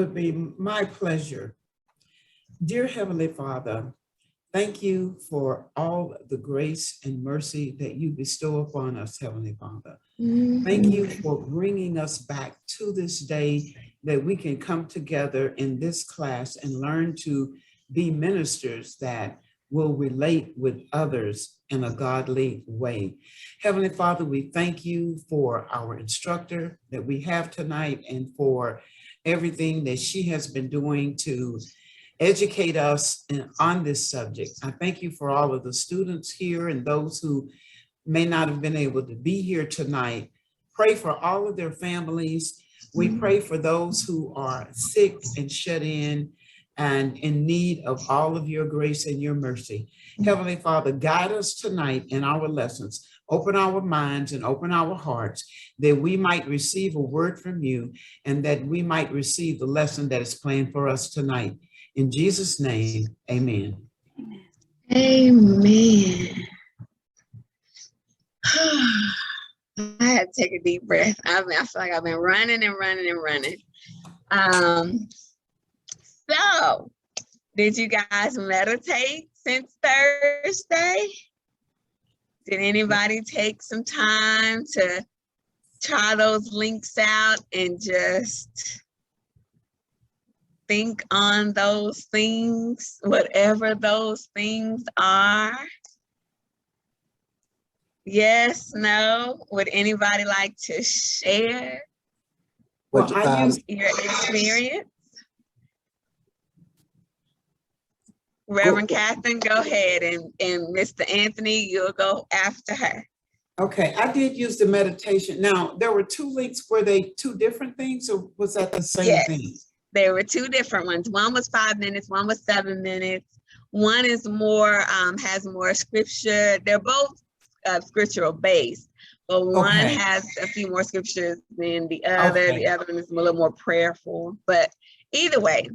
would be my pleasure. Dear Heavenly Father, thank you for all the grace and mercy that you bestow upon us, Heavenly Father. Thank you for bringing us back to this day that we can come together in this class and learn to be ministers that will relate with others in a godly way. Heavenly Father, we thank you for our instructor that we have tonight and for everything that she has been doing to educate us on this subject. I thank you for all of the students here and those who may not have been able to be here tonight. Pray for all of their families. We pray for those who are sick and shut in and in need of all of your grace and your mercy. Heavenly Father, guide us tonight in our lessons. Open our minds and open our hearts that we might receive a word from you and that we might receive the lesson that is planned for us tonight. In Jesus' name, amen. Amen. I had to take a deep breath. I feel like I've been running and running and running. So, did you guys meditate since Thursday? Did anybody take some time to try those links out and just think on those things, whatever those things are? Yes, no? Would anybody like to share Well, your experience? Reverend Catherine, go ahead, and Mr. Anthony, you'll go after her. Okay, I did use the meditation. Now, there were two links. Were they two different things or was that the same thing? There were two different ones. One was 5 minutes, one was 7 minutes. One is more, has more scripture. They're both scriptural based, but one has a few more scriptures than the other. The other one is a little more prayerful, but either way,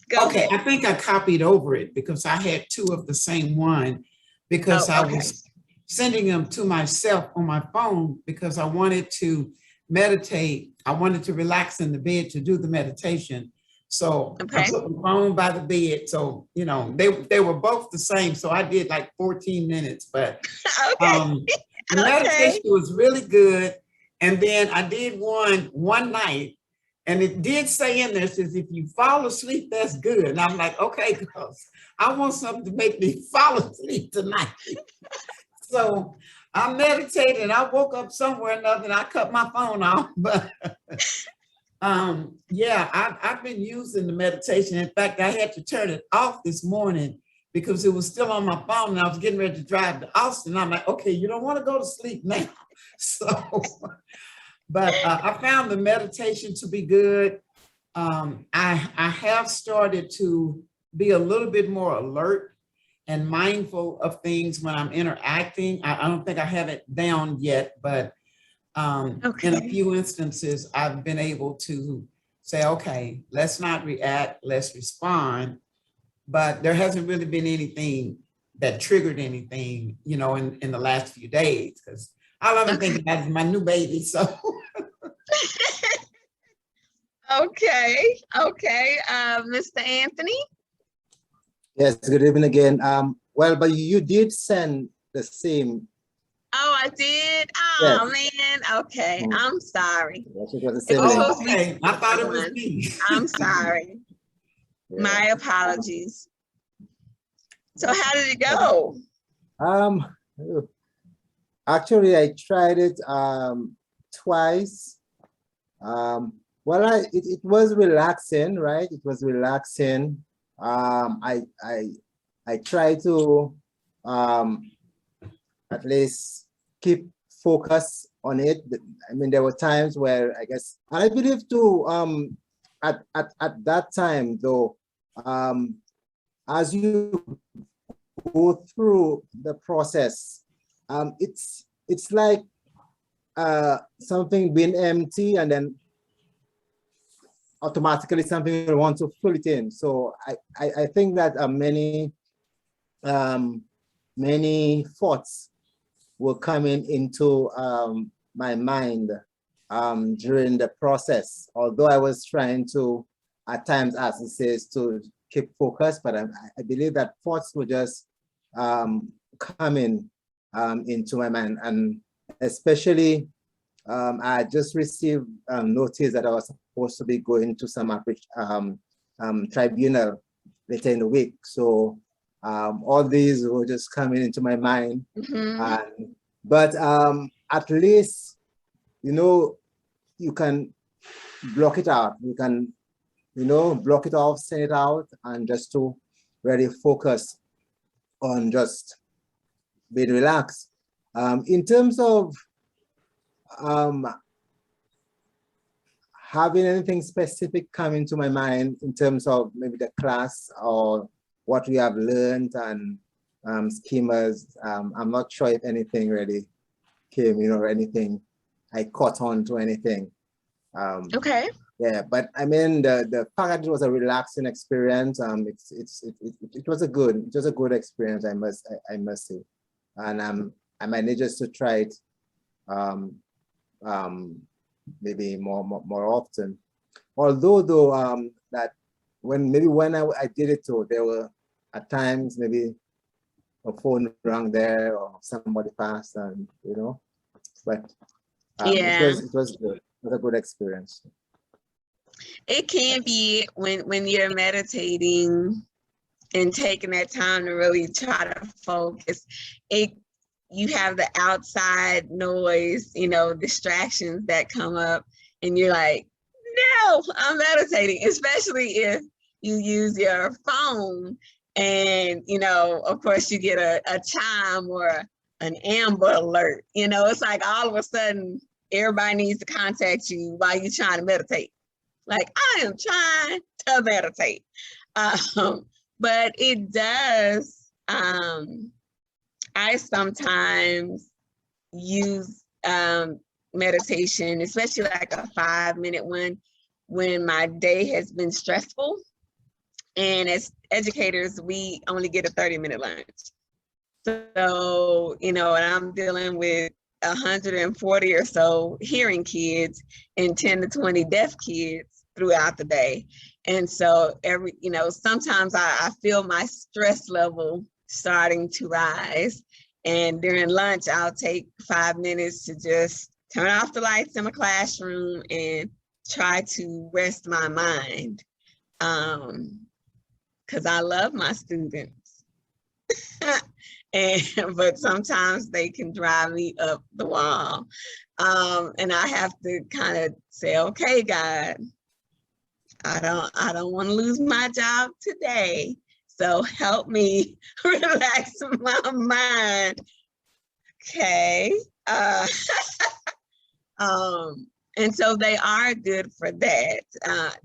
go ahead. I think I copied over it because I had two of the same one because I was sending them to myself on my phone because I wanted to meditate. I wanted to relax in the bed to do the meditation. So I put my phone by the bed. So, you know, they were both the same. So I did like 14 minutes, but the meditation was really good. And then I did one night and it did say in there, says, if you fall asleep, that's good. And I'm like, okay, girls, I want something to make me fall asleep tonight. So I meditated and I woke up somewhere or another and I cut my phone off. But I've been using the meditation. In fact, I had to turn it off this morning because it was still on my phone and I was getting ready to drive to Austin. I'm like, okay, you don't want to go to sleep now. So, but I found the meditation to be good. I have started to be a little bit more alert and mindful of things when I'm interacting. I don't think I have it down yet, but in a few instances, I've been able to say, okay, let's not react, let's respond. But there hasn't really been anything that triggered anything, you know, in the last few days, because all I've been thinking about is my new baby, so. Okay, Mr. Anthony? Yes, good evening again. Well, but you did send the same. Oh, I did? Oh, man. Okay, I'm sorry. Yes, it was the same link. I thought it was me. I'm sorry. My apologies. So how did it go? Actually, I tried it twice. Well, it was relaxing, right? It was relaxing. I try to at least keep focus on it. I mean, there were times where I guess, and I believe too, at that time though, as you go through the process, it's like something being empty and then automatically something you want to fill it in. So I think that many thoughts were coming into my mind during the process. Although I was trying to at times, as it says, to keep focus, but I believe that thoughts will just come into my mind. And especially, I just received notice that I was supposed to be going to some tribunal later in the week. So all these were just coming into my mind. But at least, you know, you can block it out. You can, you know, block it off, send it out, and just to really focus on just being relaxed. In terms of having anything specific come into my mind in terms of maybe the class or what we have learned and schemas, I'm not sure if anything really came, you know, or anything I caught on to anything. Okay. Yeah, but I mean the fact that it was a relaxing experience, it was a good experience, I must say, and I might need just to try it maybe more often. Although though that when I did it too, there were at times maybe a phone rang there or somebody passed, and you know, but Yeah, it was good. It was a good experience. it can be when you're meditating and taking that time to really try to focus. You have the outside noise, you know, distractions that come up, and you're like, no, I'm meditating, especially if you use your phone and, you know, of course you get a chime or an Amber Alert, you know, it's like all of a sudden everybody needs to contact you while you're trying to meditate. Like, I am trying to meditate. But it does, I sometimes use meditation, especially like a 5-minute one, when my day has been stressful. And as educators, we only get a 30-minute lunch. So, you know, and I'm dealing with 140 or so hearing kids and 10 to 20 deaf kids throughout the day. And so you know, sometimes I feel my stress level starting to rise. And during lunch, I'll take 5 minutes to just turn off the lights in my classroom and try to rest my mind. Because I love my students. But sometimes they can drive me up the wall. And I have to kind of say, okay, God, I don't want to lose my job today. So help me relax my mind. Okay. And so they are good for that.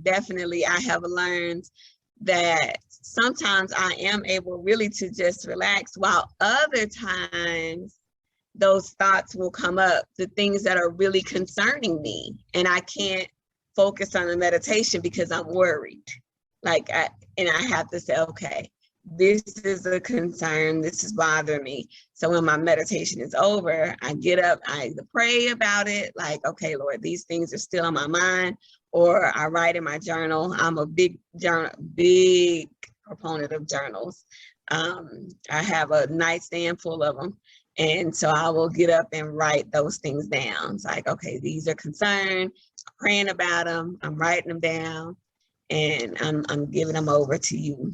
Definitely, I have learned that sometimes I am able really to just relax, while other times those thoughts will come up, the things that are really concerning me, and I can't focus on the meditation because I'm worried. Like, I have to say, okay, this is a concern, this is bothering me. So when my meditation is over, I get up, I either pray about it, like, okay, Lord, these things are still on my mind, or I write in my journal. I'm a big proponent of journals. I have a nightstand full of them. And so I will get up and write those things down. It's like, okay, these are concerns, I'm praying about them, I'm writing them down, and I'm giving them over to you.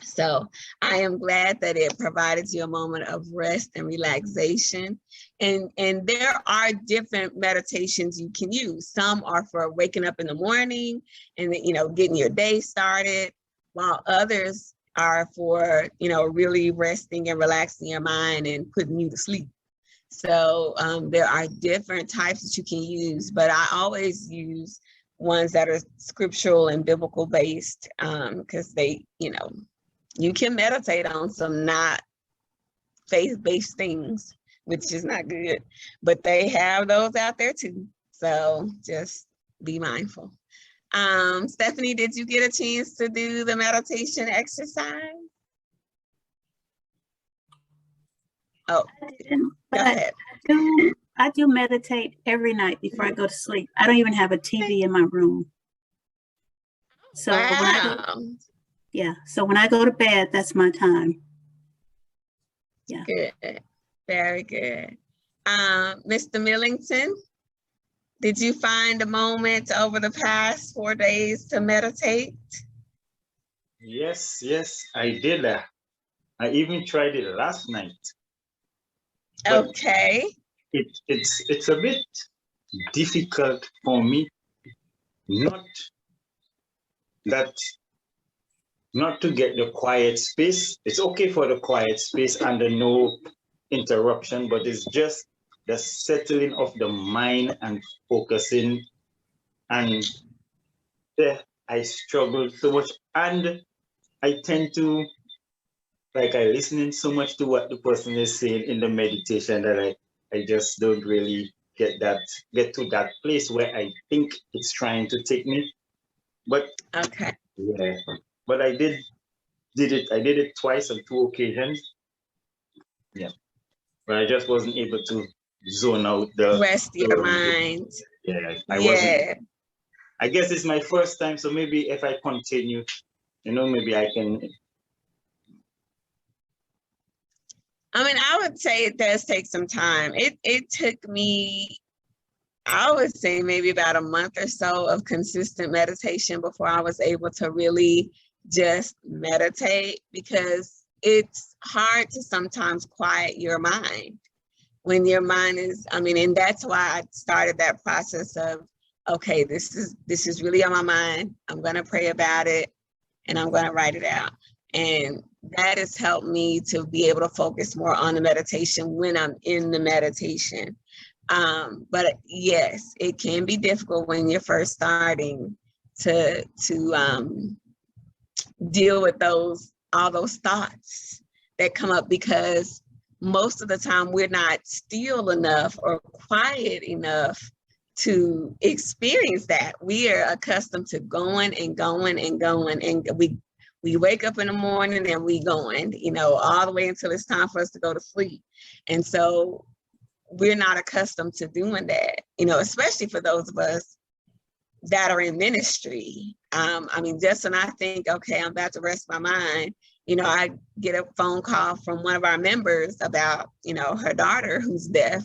So I am glad that it provided you a moment of rest and relaxation. And there are different meditations you can use. Some are for waking up in the morning and, you know, getting your day started, while others are for, you know, really resting and relaxing your mind and putting you to sleep. So there are different types that you can use, but I always use ones that are scriptural and biblical based, because they, you know, you can meditate on some not faith-based things, which is not good, but they have those out there too. So just be mindful. Stephanie, did you get a chance to do the meditation exercise? Oh, go ahead. I do meditate every night before I go to sleep. I don't even have a TV in my room. So when I go, Wow. yeah, so when I go to bed, that's my time. Yeah. Good. Very good. Mr. Millington, did you find a moment over the past 4 days to meditate? Yes, I did that. I even tried it last night. But Okay. it's a bit difficult for me not to get the quiet space. It's okay for the quiet space and the no interruption, but it's just the settling of the mind and focusing. And there I struggle so much, and I tend to, like, I listening so much to what the person is saying in the meditation that I just don't really get to that place where I think it's trying to take me. But Okay. yeah, but I did it twice on 2 occasions. Yeah, but I just wasn't able to zone out the Rest your mind. Yeah, Yeah. I guess it's my first time, so maybe if I continue, maybe I can. I mean, I would say it does take some time. It took me, I would say, maybe about a month or so of consistent meditation before I was able to really just meditate, because it's hard to sometimes quiet your mind when your mind is, and that's why I started that process of, okay, this is really on my mind. I'm going to pray about it and I'm going to write it out. And that has helped me to be able to focus more on the meditation when I'm in the meditation. But yes, it can be difficult when you're first starting to deal with all those thoughts that come up, because most of the time we're not still enough or quiet enough to experience that. We are accustomed to going and going and going, and we wake up in the morning and we going, all the way until it's time for us to go to sleep. And so we're not accustomed to doing that, especially for those of us that are in ministry. Just when I think, okay, I'm about to rest my mind, I get a phone call from one of our members about, her daughter who's deaf,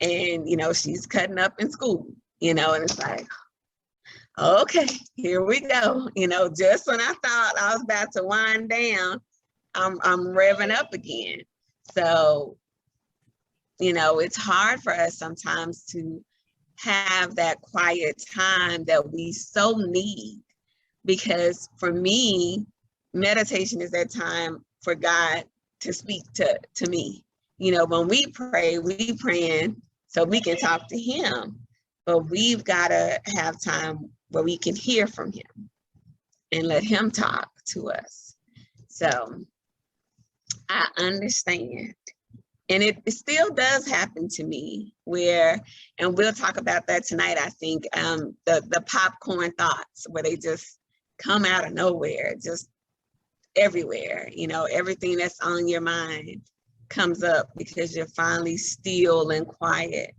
and, she's cutting up in school, and it's like, okay, here we go. Just when I thought I was about to wind down, I'm revving up again. So, it's hard for us sometimes to have that quiet time that we so need, because for me, meditation is that time for God to speak to me. When we pray, we praying so we can talk to him, but we've got to have time where we can hear from him and let him talk to us. So I understand. And it still does happen to me where, and we'll talk about that tonight, I think, the popcorn thoughts, where they just come out of nowhere, just everywhere, everything that's on your mind comes up because you're finally still and quiet.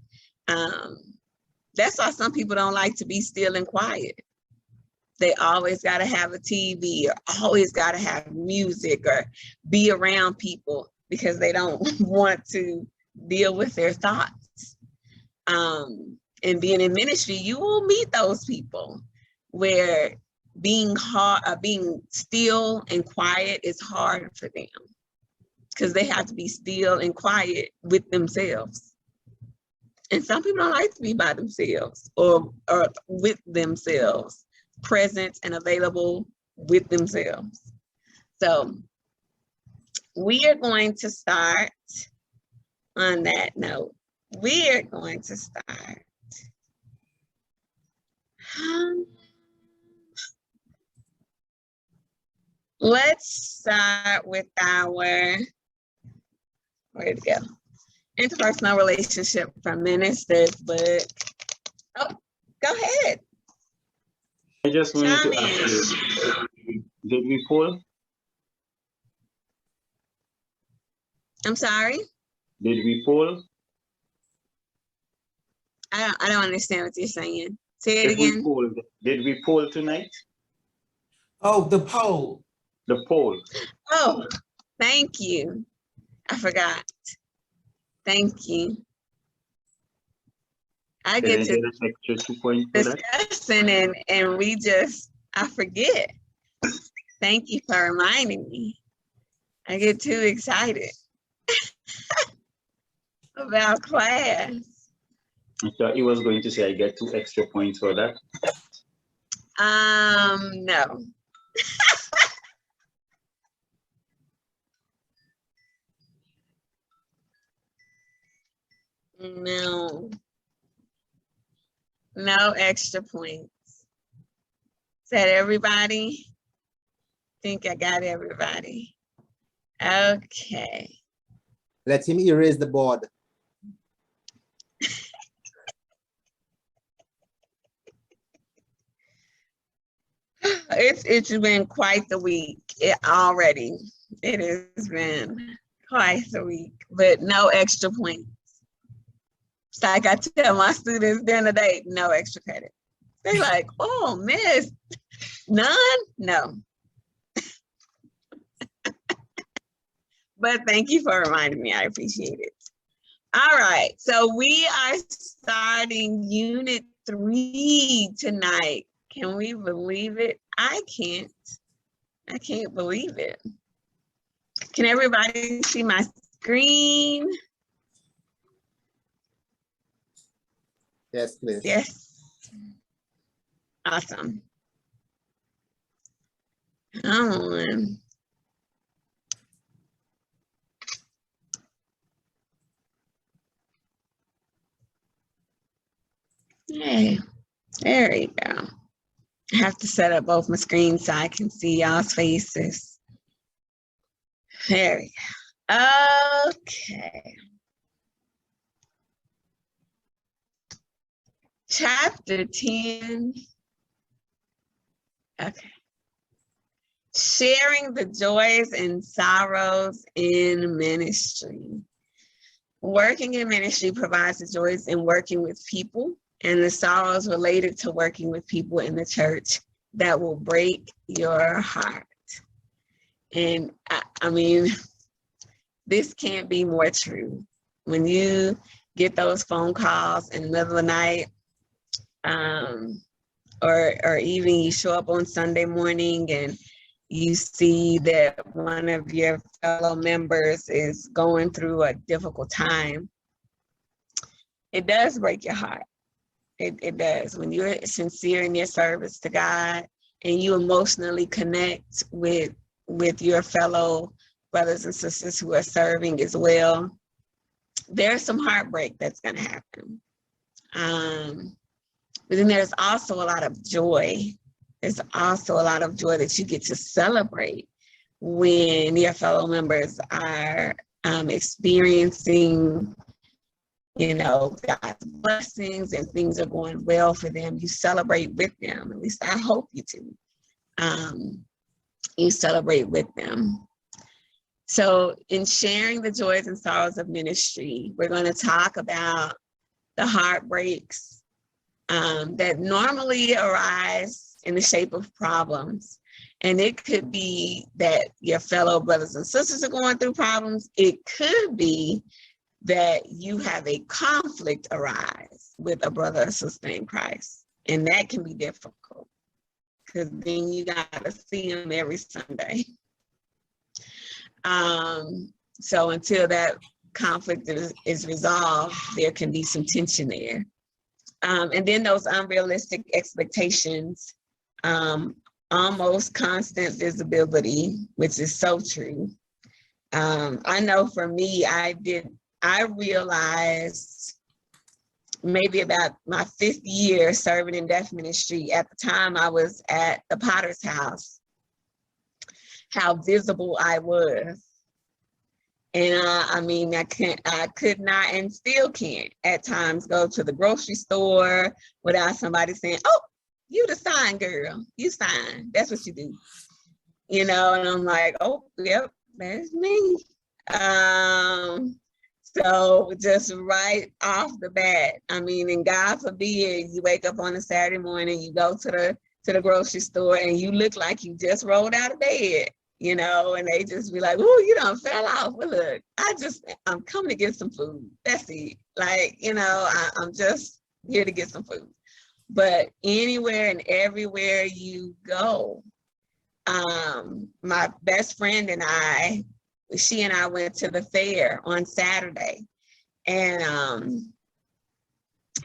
That's why some people don't like to be still and quiet. They always got to have a TV, or always got to have music, or be around people, because they don't want to deal with their thoughts. And being in ministry, you will meet those people where being still and quiet is hard for them, because they have to be still and quiet with themselves. And some people don't like to be by themselves or with themselves, present and available with themselves. So we are going to start on that note. We are going to start. Let's start with our, where'd it go? Interpersonal Relationship from Ministers book. Oh, go ahead. I just wanted to ask you, did we poll? I'm sorry? Did we poll? I don't understand what you're saying. Say it again. Did we poll tonight? Oh, the poll. The poll. Oh, thank you. I forgot. Thank you. I Can I get get to an extra 2 points for that? discussing and we just, I forget. Thank you for reminding me. I get too excited about class. I thought he was going to say I get 2 extra points for that. No. No. No extra points. Is that everybody? Think I got everybody. Okay. Let him erase the board. It's been quite the week already. It has been quite the week, but no extra points. It's like I tell my students during the day, no extra credit. They're like, oh, miss, none? No. But thank you for reminding me. I appreciate it. All right, so we are starting Unit 3 tonight. Can we believe it? I can't believe it. Can everybody see my screen? Yes, please. Yes. Awesome. Come on. Hey, there you go. I have to set up both my screens so I can see y'all's faces. There we go. Okay. Chapter 10. Okay. Sharing the joys and sorrows in ministry. Working in ministry provides the joys in working with people and the sorrows related to working with people in the church that will break your heart. And I mean, this can't be more true. When you get those phone calls in the middle of the night, or even you show up on Sunday morning and you see that one of your fellow members is going through a difficult time, it does break your heart. It does. When you're sincere in your service to God and you emotionally connect with your fellow brothers and sisters who are serving as well, there's some heartbreak that's going to happen. But then there's also a lot of joy. There's also a lot of joy that you get to celebrate when your fellow members are experiencing, God's blessings and things are going well for them. You celebrate with them. At least I hope you do. You celebrate with them. So in sharing the joys and sorrows of ministry, we're going to talk about the heartbreaks that normally arise in the shape of problems. And it could be that your fellow brothers and sisters are going through problems. It could be that you have a conflict arise with a brother or sister in Christ. And that can be difficult because then you got to see them every Sunday. So until that conflict is resolved, there can be some tension there. And then those unrealistic expectations, almost constant visibility, which is so true. I know for me, I realized maybe about my 5th year serving in deaf ministry. At the time I was at the Potter's house, how visible I was. And I could not and still can't at times go to the grocery store without somebody saying, oh, you the sign girl, you sign, that's what you do. And I'm like, oh, yep, that's me. So just right off the bat, and God forbid, you wake up on a Saturday morning, you go to to the grocery store and you look like you just rolled out of bed, you know, and they just be like, "Oh, you done fell off." Well, look, I'm coming to get some food. That's it. Like, you know, I'm just here to get some food. But anywhere and everywhere you go, my best friend and she and I went to the fair on Saturday. And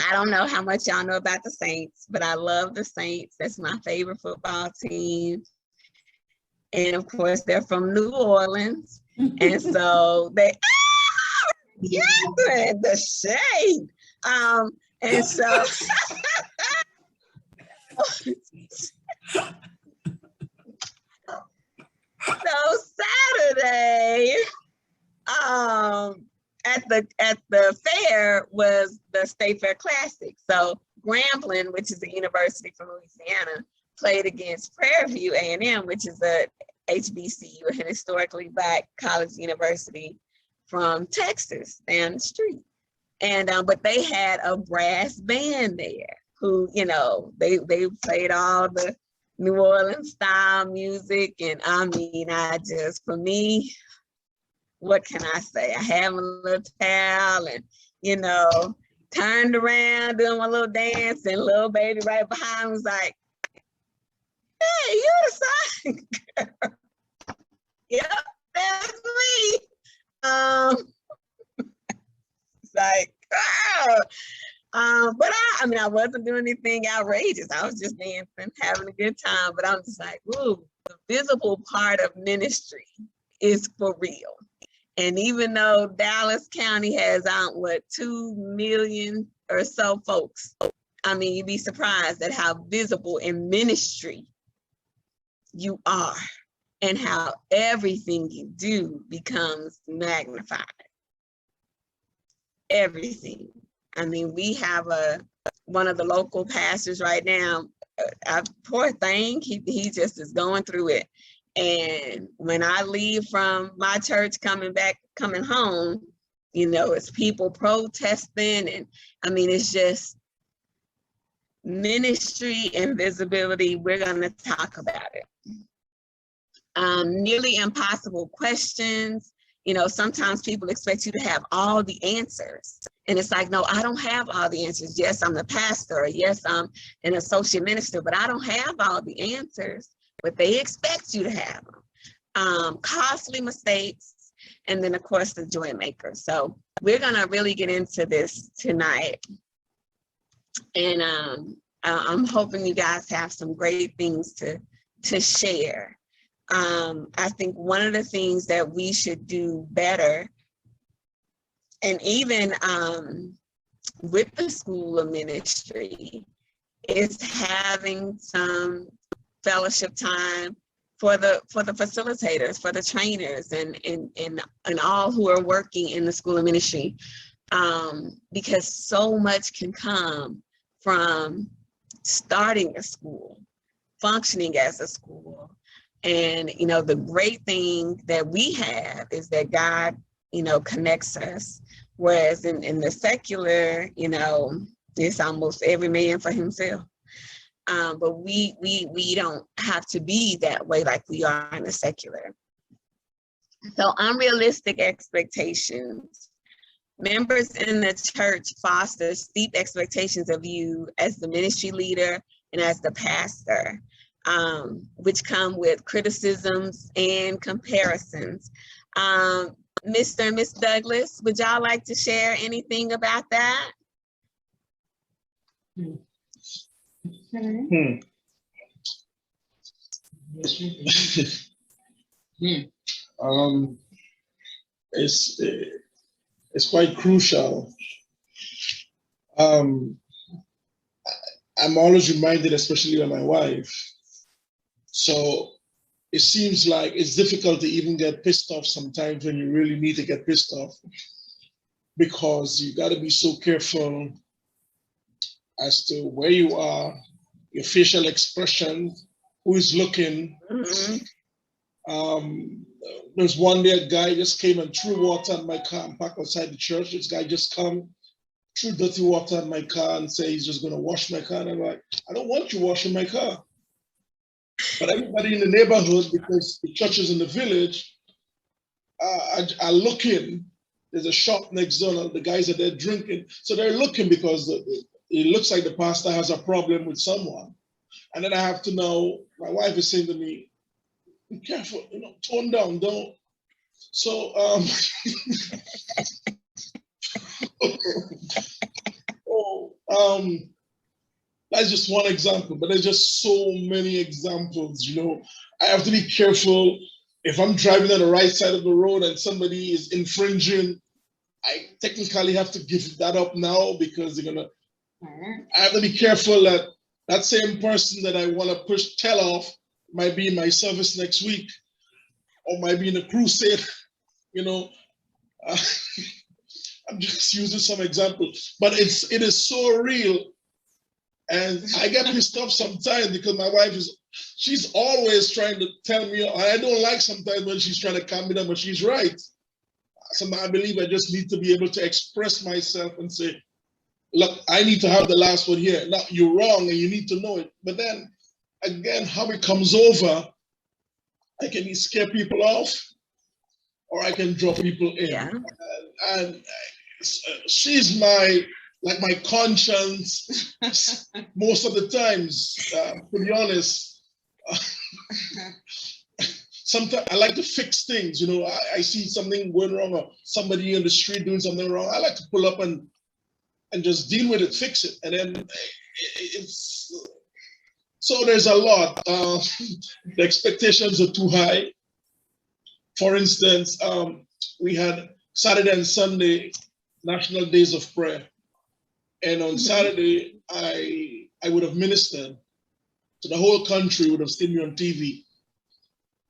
I don't know how much y'all know about the Saints, but I love the Saints. That's my favorite football team. And of course, they're from New Orleans. And so the shade. And so, so Saturday, at the fair was the State Fair Classic. So Grambling, which is a university from Louisiana, played against Prairie View A&M, which is a HBCU, an historically Black college university from Texas down the street. And but they had a brass band there who, you know, they played all the New Orleans style music. And I mean, for me, what can I say? I had my little towel and, you know, turned around doing my little dance, and little baby right behind me was like, "Hey, you the sign girl." Yep, that's me. It's like, but I mean, I wasn't doing anything outrageous. I was just dancing, having a good time. But I'm just like, ooh, the visible part of ministry is for real. And even though Dallas County has 2 million or so folks, I mean, you'd be surprised at how visible in ministry you are and how everything you do becomes magnified. Everything. I mean, we have one of the local pastors right now, poor thing, he just is going through it. And when I leave from my church coming home, you know, it's people protesting. And I mean, it's just ministry and visibility. We're going to talk about it. Nearly impossible questions. You know, sometimes people expect you to have all the answers. And it's like, no, I don't have all the answers. Yes, I'm the pastor. Or yes, I'm an associate minister, but I don't have all the answers. But they expect you to have them. Costly mistakes, and then of course the joy maker. So we're gonna really get into this tonight. And I'm hoping you guys have some great things to share. I think one of the things that we should do better, and even with the School of Ministry, is having some fellowship time for the facilitators, for the trainers, and all who are working in the School of Ministry, because so much can come from starting a school, functioning as a school. And, you know, the great thing that we have is that God, you know, connects us. Whereas in the secular, you know, it's almost every man for himself. But we don't have to be that way like we are in the secular. So unrealistic expectations. Members in the church foster steep expectations of you as the ministry leader and as the pastor, which come with criticisms and comparisons. Mr. and Miss Douglas, would y'all like to share anything about that? It's quite crucial. I'm always reminded, especially by my wife. So it seems like it's difficult to even get pissed off sometimes when you really need to get pissed off, because you got to be so careful as to where you are, your facial expression, who is looking. Mm-hmm. There's one day a guy just came and threw water on my car and parked outside the church. This guy just come, threw dirty water on my car and say he's just going to wash my car. And I'm like, I don't want you washing my car. But everybody in the neighborhood, because the church is in the village, I look in. There's a shop next door. The guys are there drinking, so they're looking because it looks like the pastor has a problem with someone. And then I have to know. My wife is saying to me, "Be careful, tone down, don't." So that's just one example, but there's just so many examples. I have to be careful. If I'm driving on the right side of the road and somebody is infringing, I technically have to give that up now because I have to be careful that that same person that I want to tell off might be in my service next week or might be in a crusade, I'm just using some examples, but it is so real. And I get pissed off sometimes because my wife she's always trying to tell me, and I don't like sometimes when she's trying to calm me down, but she's right. Sometimes I believe I just need to be able to express myself and say, look, I need to have the last one here. Now, you're wrong and you need to know it. But then again, how it comes over, I can either scare people off or I can draw people in. Yeah. And she's my conscience most of the times, to be honest. Sometimes I like to fix things. I see something going wrong or somebody in the street doing something wrong. I like to pull up and just deal with it, fix it. And then so there's a lot. The expectations are too high. For instance, we had Saturday and Sunday National Days of Prayer. And on Saturday, I would have ministered. So the whole country would have seen me on TV.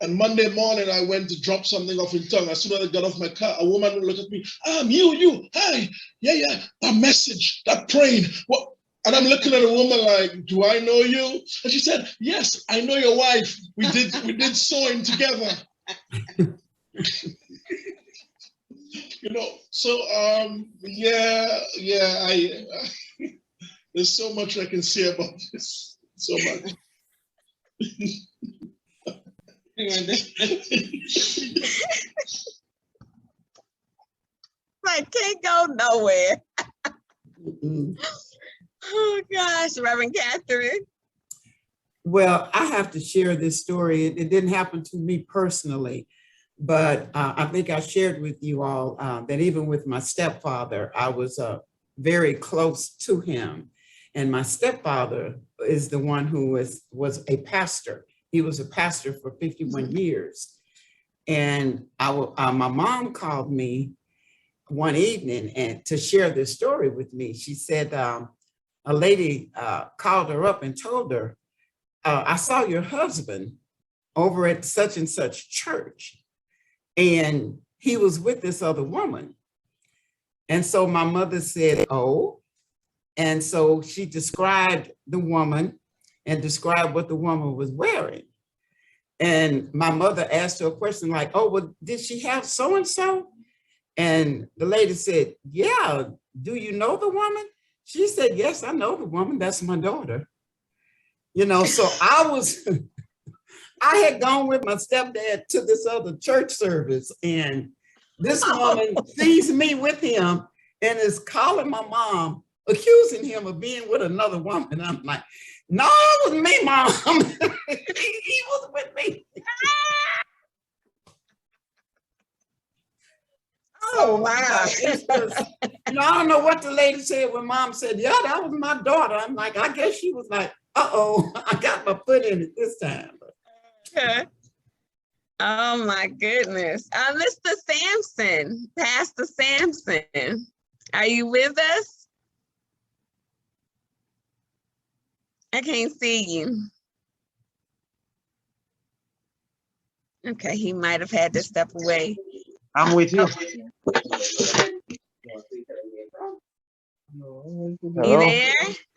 And Monday morning, I went to drop something off in town. As soon as I got off my car, a woman would look at me, you, hi, yeah, that message, that praying. What? And I'm looking at a woman like, do I know you? And she said, yes, I know your wife. We did sewing together. So there's so much I can say about this. So much. I can't go nowhere. Mm-mm. Oh gosh, Reverend Catherine. Well, I have to share this story. It didn't happen to me personally, but I think I shared with you all that even with my stepfather, I was very close to him. And my stepfather is the one who was a pastor. He was a pastor for 51 years. And my mom called me one evening and to share this story with me. She said a lady called her up and told her, I saw your husband over at such and such church, and he was with this other woman. And so my mother said, oh, and so she described the woman and described what the woman was wearing. And my mother asked her a question like, oh, well, did she have so-and-so? And the lady said, yeah, do you know the woman? She said, yes, I know the woman. That's my daughter. So I had gone with my stepdad to this other church service, and this woman sees me with him and is calling my mom, accusing him of being with another woman. I'm like, no, it was me, Mom. He was with me. Oh, wow. I don't know what the lady said when Mom said, yeah, that was my daughter. I'm like, I guess she was like, uh-oh, I got my foot in it this time. Okay. Oh my goodness. Mr. Sampson, Pastor Sampson, are you with us? I can't see you. Okay, he might have had to step away. I'm with you. You there?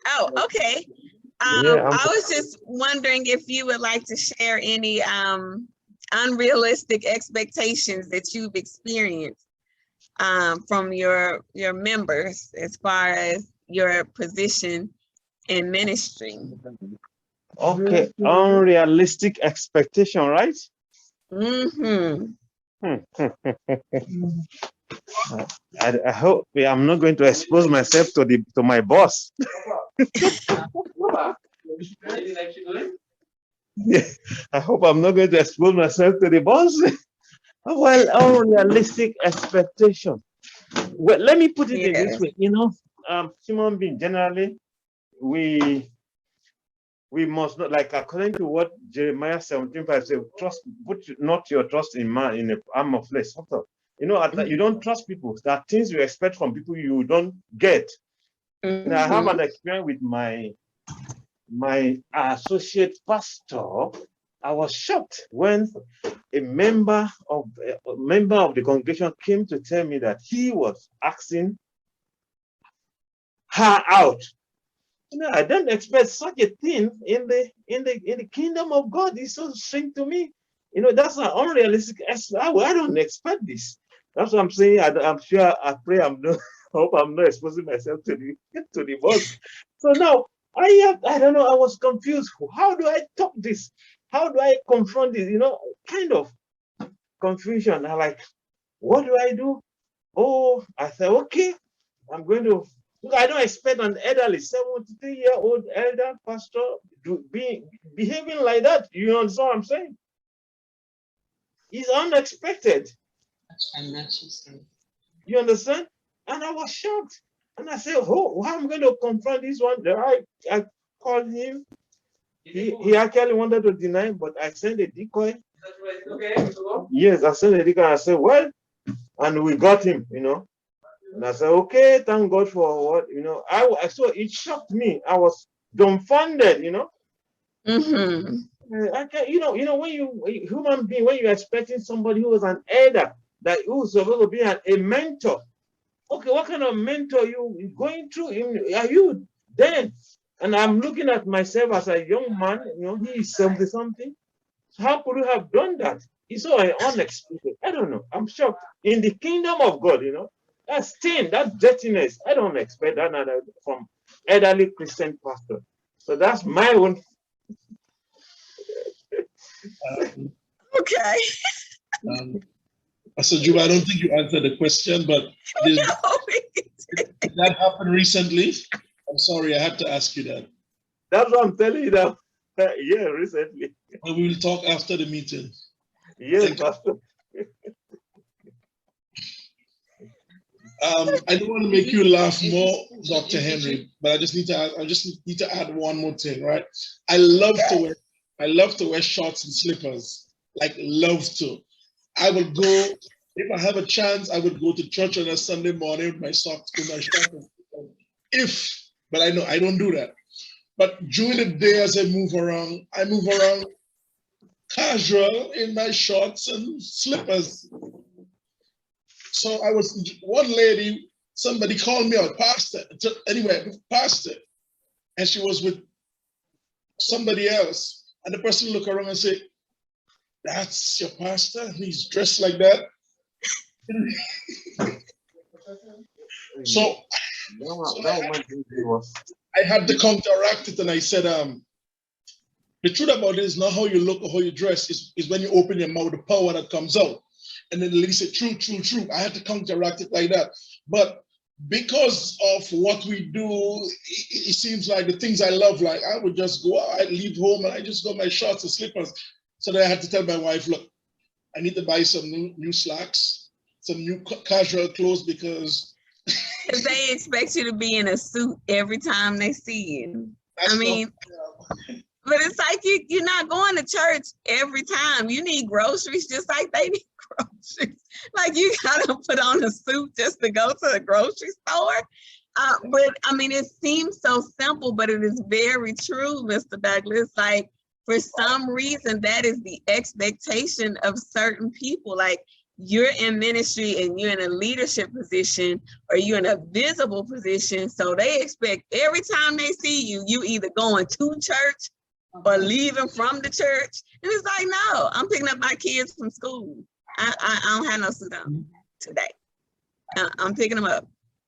Oh, okay. I was just wondering if you would like to share any unrealistic expectations that you've experienced from your members as far as your position in ministry. Okay, unrealistic expectation, right? Mm-hmm. I hope I'm not going to expose myself to my boss. Yeah, I hope I'm not going to expose myself to the boss. Well, unrealistic expectation. Well, let me put it in this way. Human being generally, we must not, like according to what Jeremiah 17:5 says, put not your trust in man, in an arm of flesh. You don't trust people. There are things you expect from people you don't get. Mm-hmm. I have an experience with my associate pastor. I was shocked when a member of the congregation came to tell me that he was asking her out. I don't expect such a thing in the kingdom of God. It's so strange to me. That's an unrealistic. I don't expect this. That's what I'm saying. I'm sure. I pray I'm not. Hope I'm not exposing myself to the boss. So now I don't know. I was confused. How do I talk this? How do I confront this? Kind of confusion. I like, what do I do? Oh, I said, okay, I'm going to. Look, I don't expect an elderly 73-year-old elder pastor to be behaving like that. You understand what I'm saying? It's unexpected. You understand? And I was shocked. And I said, oh, how am I going to confront this one? I called him. He actually wanted to deny, but I sent a decoy. Okay. Yes, I sent a decoy. I said, well, and we got him, And I said, okay, thank God for what, so it shocked me. I was dumbfounded, Mm-hmm. When human being, when you're expecting somebody who was an elder, who's supposed to be a mentor. Okay, what kind of mentor are you going through? Are you then? And I'm looking at myself as a young man, he is 70-something. How could you have done that? It's so unexpected. I don't know. I'm shocked. In the kingdom of God, that stain, that dirtiness, I don't expect that from elderly Christian pastor. So that's my own. Okay. So Juba, I don't think you answered the question, but did that happen recently? I'm sorry, I had to ask you that. That's what I'm telling you now. Yeah, recently. And we will talk after the meeting. Yes, Pastor. I don't want to make you laugh more, Dr. Henry, but I just need to add one more thing, right? I love to wear shorts and slippers. Like, love to. I will go, if I have a chance, I would go to church on a Sunday morning with my socks, with my shorts. But I know I don't do that. But during the day as I move around casual in my shorts and slippers. So one lady, somebody called me out, pastor, and she was with somebody else. And the person looked around and said, that's your pastor? He's dressed like that? So I had to counteract it, and I said, the truth about it is not how you look or how you dress, is when you open your mouth, the power that comes out. And then the lady said, true, true, true. I had to counteract it like that. But because of what we do, it seems like the things I love, like I would just go out, I'd leave home and I just got my shorts and slippers. So then I had to tell my wife, look, I need to buy some new slacks, some new casual clothes because they expect you to be in a suit every time they see you. But it's like you're not going to church every time. You need groceries just like they need groceries. Like you gotta put on a suit just to go to the grocery store. But it seems so simple, but it is very true, Mr. Douglas. Like for some reason, that is the expectation of certain people. Like you're in ministry and you're in a leadership position or you're in a visible position. So they expect every time they see you, you either going to church or leaving from the church. And it's like, no, I'm picking up my kids from school. I don't have no suit on today. I'm picking them up.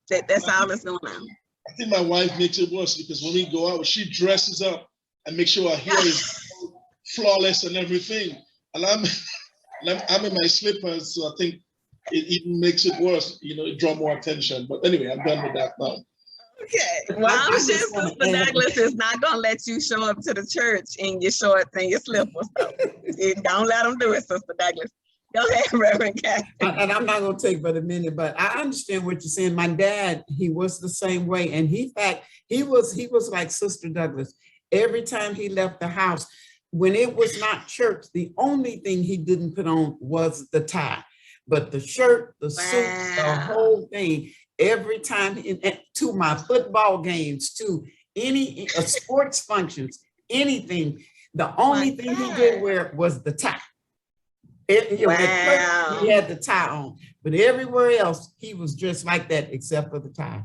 That's all that's going on. I think my wife makes it worse because when we go out, she dresses up and make sure our hair is flawless and everything. And I'm in my slippers, so I think it even makes it worse. You know, it draw more attention. But anyway, I'm done with that now. Okay. Well, I'm sure Sister Douglas is not gonna let you show up to the church in your shorts and your slippers. So don't let them do it, Sister Douglas. Go ahead, Reverend Kathy. And I'm not gonna take but a minute, but I understand what you're saying. My dad, he was the same way, and he was like Sister Douglas. Every time he left the house, when it was not church, the only thing he didn't put on was the tie, but the shirt, the suit, the whole thing. Every time, to my football games, to any sports functions, anything, the only thing he did wear was the tie. He had the tie on, but everywhere else, he was dressed like that except for the tie.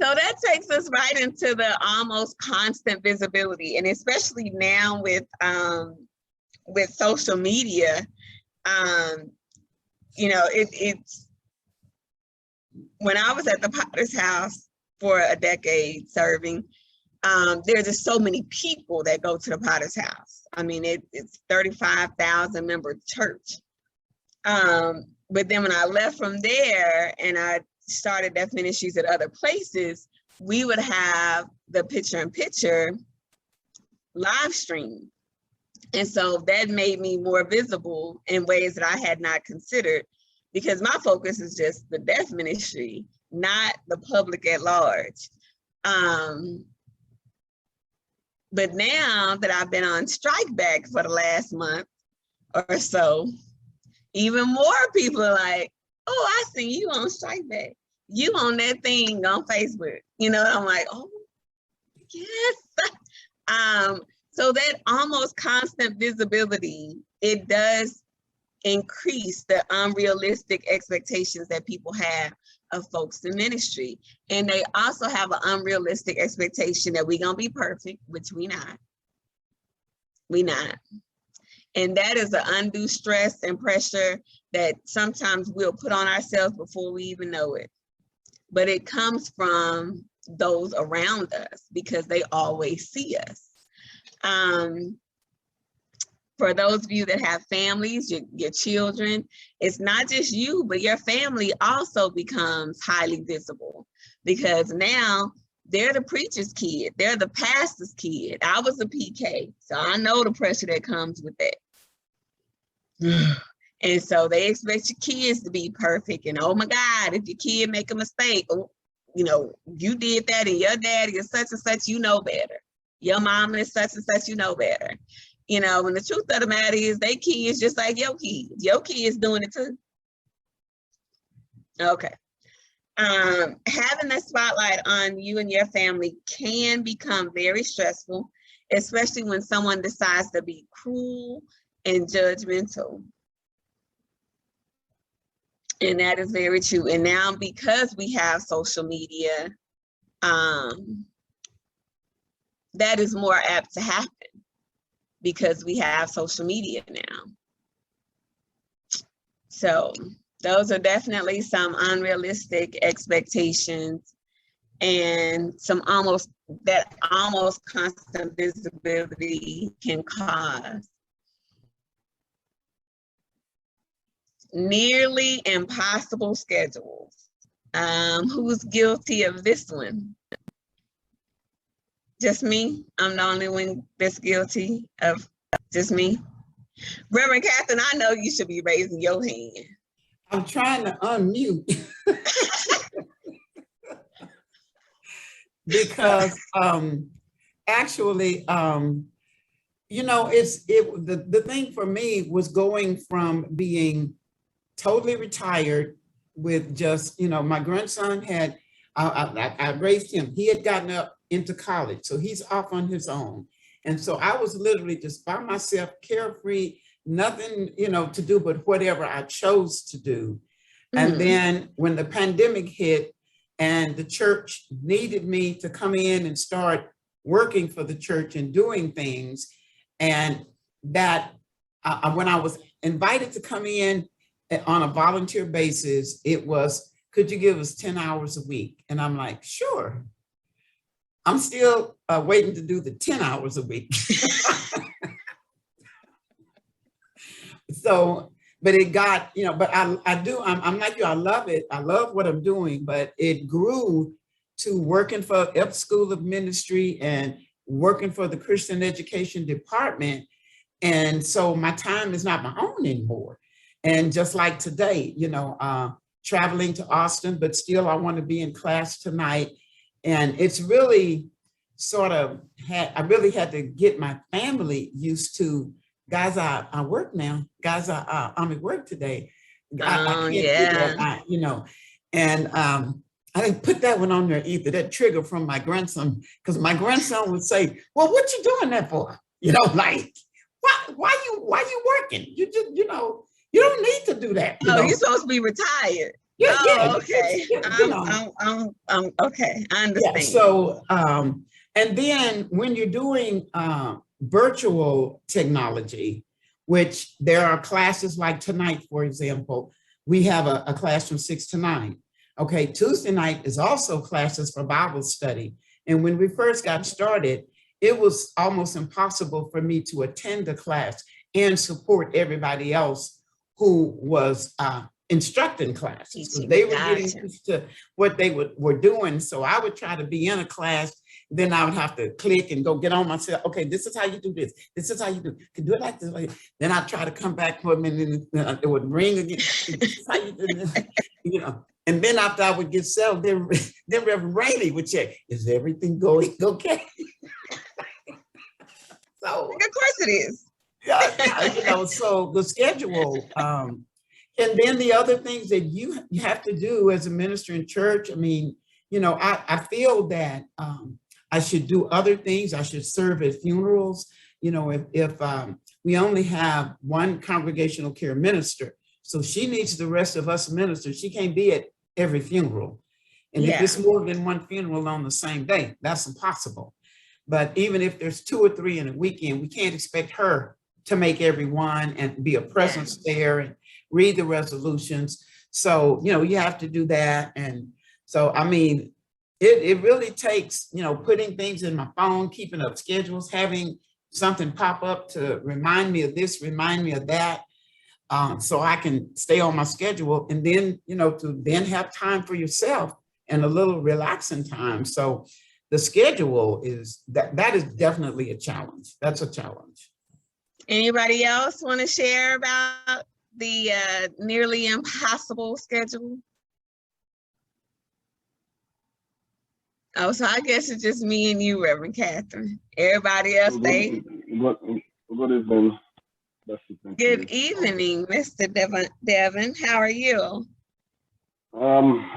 So that takes us right into the almost constant visibility, and especially now with social media, you know, it's when I was at the Potter's House for a decade serving, there's just so many people that go to the Potter's House. I mean, it's 35,000 member church. But then when I left from there and I started deaf ministries at other places, we would have the picture-in-picture live stream. And so that made me more visible in ways that I had not considered, because my focus is just the deaf ministry, not the public at large. But now that I've been on strike back for the last month or so, even more people are like, oh, I see you on strike back. You on that thing on Facebook. You know, I'm like, oh, yes. So that almost constant visibility, it does increase the unrealistic expectations that people have of folks in ministry. And they also have an unrealistic expectation that we're gonna be perfect, which we not. And that is an undue stress and pressure that sometimes we'll put on ourselves before we even know it. But it comes from those around us because they always see us. For those of you that have families, your children, it's not just you, but your family also becomes highly visible, because now they're the preacher's kid, they're the pastor's kid. I was a PK, so I know the pressure that comes with that. And so they expect your kids to be perfect. And oh my God, if your kid make a mistake, oh, you know, you did that and your daddy is such and such, you know better. Your mom is such and such, you know better. You know, and the truth of the matter is they kids just like your kids. Your kids doing it too. Okay. Having the spotlight on you and your family can become very stressful, especially when someone decides to be cruel and judgmental. And that is very true. And now because we have social media, that is more apt to happen, because we have social media now. So those are definitely some unrealistic expectations and some almost constant visibility can cause. Nearly impossible schedules. Who's guilty of this one? Just me? I'm the only one that's guilty of just me? Reverend Catherine, I know you should be raising your hand. I'm trying to unmute. Because actually, you know, the thing for me was going from being totally retired with just, you know, my grandson had, I raised him. He had gotten up into college, so he's off on his own. And so I was literally just by myself, carefree, nothing, you know, to do but whatever I chose to do. And then when the pandemic hit and the church needed me to come in and start working for the church and doing things, and that when I was invited to come in on a volunteer basis, it was, could you give us 10 hours a week? And I'm like, sure. I'm still waiting to do the 10 hours a week. So, but it got, you know, but I'm like you, I love it. I love what I'm doing, but it grew to working for Epps School of Ministry and working for the Christian Education Department. And so my time is not my own anymore. And just like today, you know, traveling to Austin, but still I want to be in class tonight. And it's really sort of I really had to get my family used to, guys, I work now. Guys, I'm at work today. I can't do that, you know. And I didn't put that one on there either, that trigger from my grandson, because my grandson would say, well, what you doing that for? You know, like, why you working? You just, you know, you don't need to do that. You know? You're supposed to be retired. Yeah, yeah. Okay. Okay, I understand. Yeah, so, and then when you're doing virtual technology, which there are classes like tonight, for example, we have a class from 6 to 9. Okay, Tuesday night is also classes for Bible study. And when we first got started, it was almost impossible for me to attend the class and support everybody else who was instructing classes. So they were getting used to what they were doing. So I would try to be in a class, then I would have to click and go get on myself. Okay, this is how you do this. This is how you do. You can do it like this. Then I'd try to come back for a minute and it would ring again. This is how you do this. You know. And then after I would get settled, then Reverend Rainey would check, is everything going okay? So of course it is. Yeah, you know, so the schedule, and then the other things that you have to do as a minister in church. I mean, you know, I feel that I should do other things. I should serve at funerals. You know, if we only have one congregational care minister, so she needs the rest of us ministers. She can't be at every funeral. And if it's more than one funeral on the same day, that's impossible. But even if there's 2 or 3 in a weekend, we can't expect her to make every one and be a presence there and read the resolutions. So, you know, you have to do that. And so, I mean, it really takes, you know, putting things in my phone, keeping up schedules, having something pop up to remind me of this, remind me of that. So I can stay on my schedule, and then, you know, to then have time for yourself and a little relaxing time. So the schedule is that is definitely a challenge. That's a challenge. Anybody else want to share about the nearly impossible schedule? Oh, so I guess it's just me and you, Reverend Catherine. Everybody else, they. Good evening. Good evening, Mr. Devin. How are you?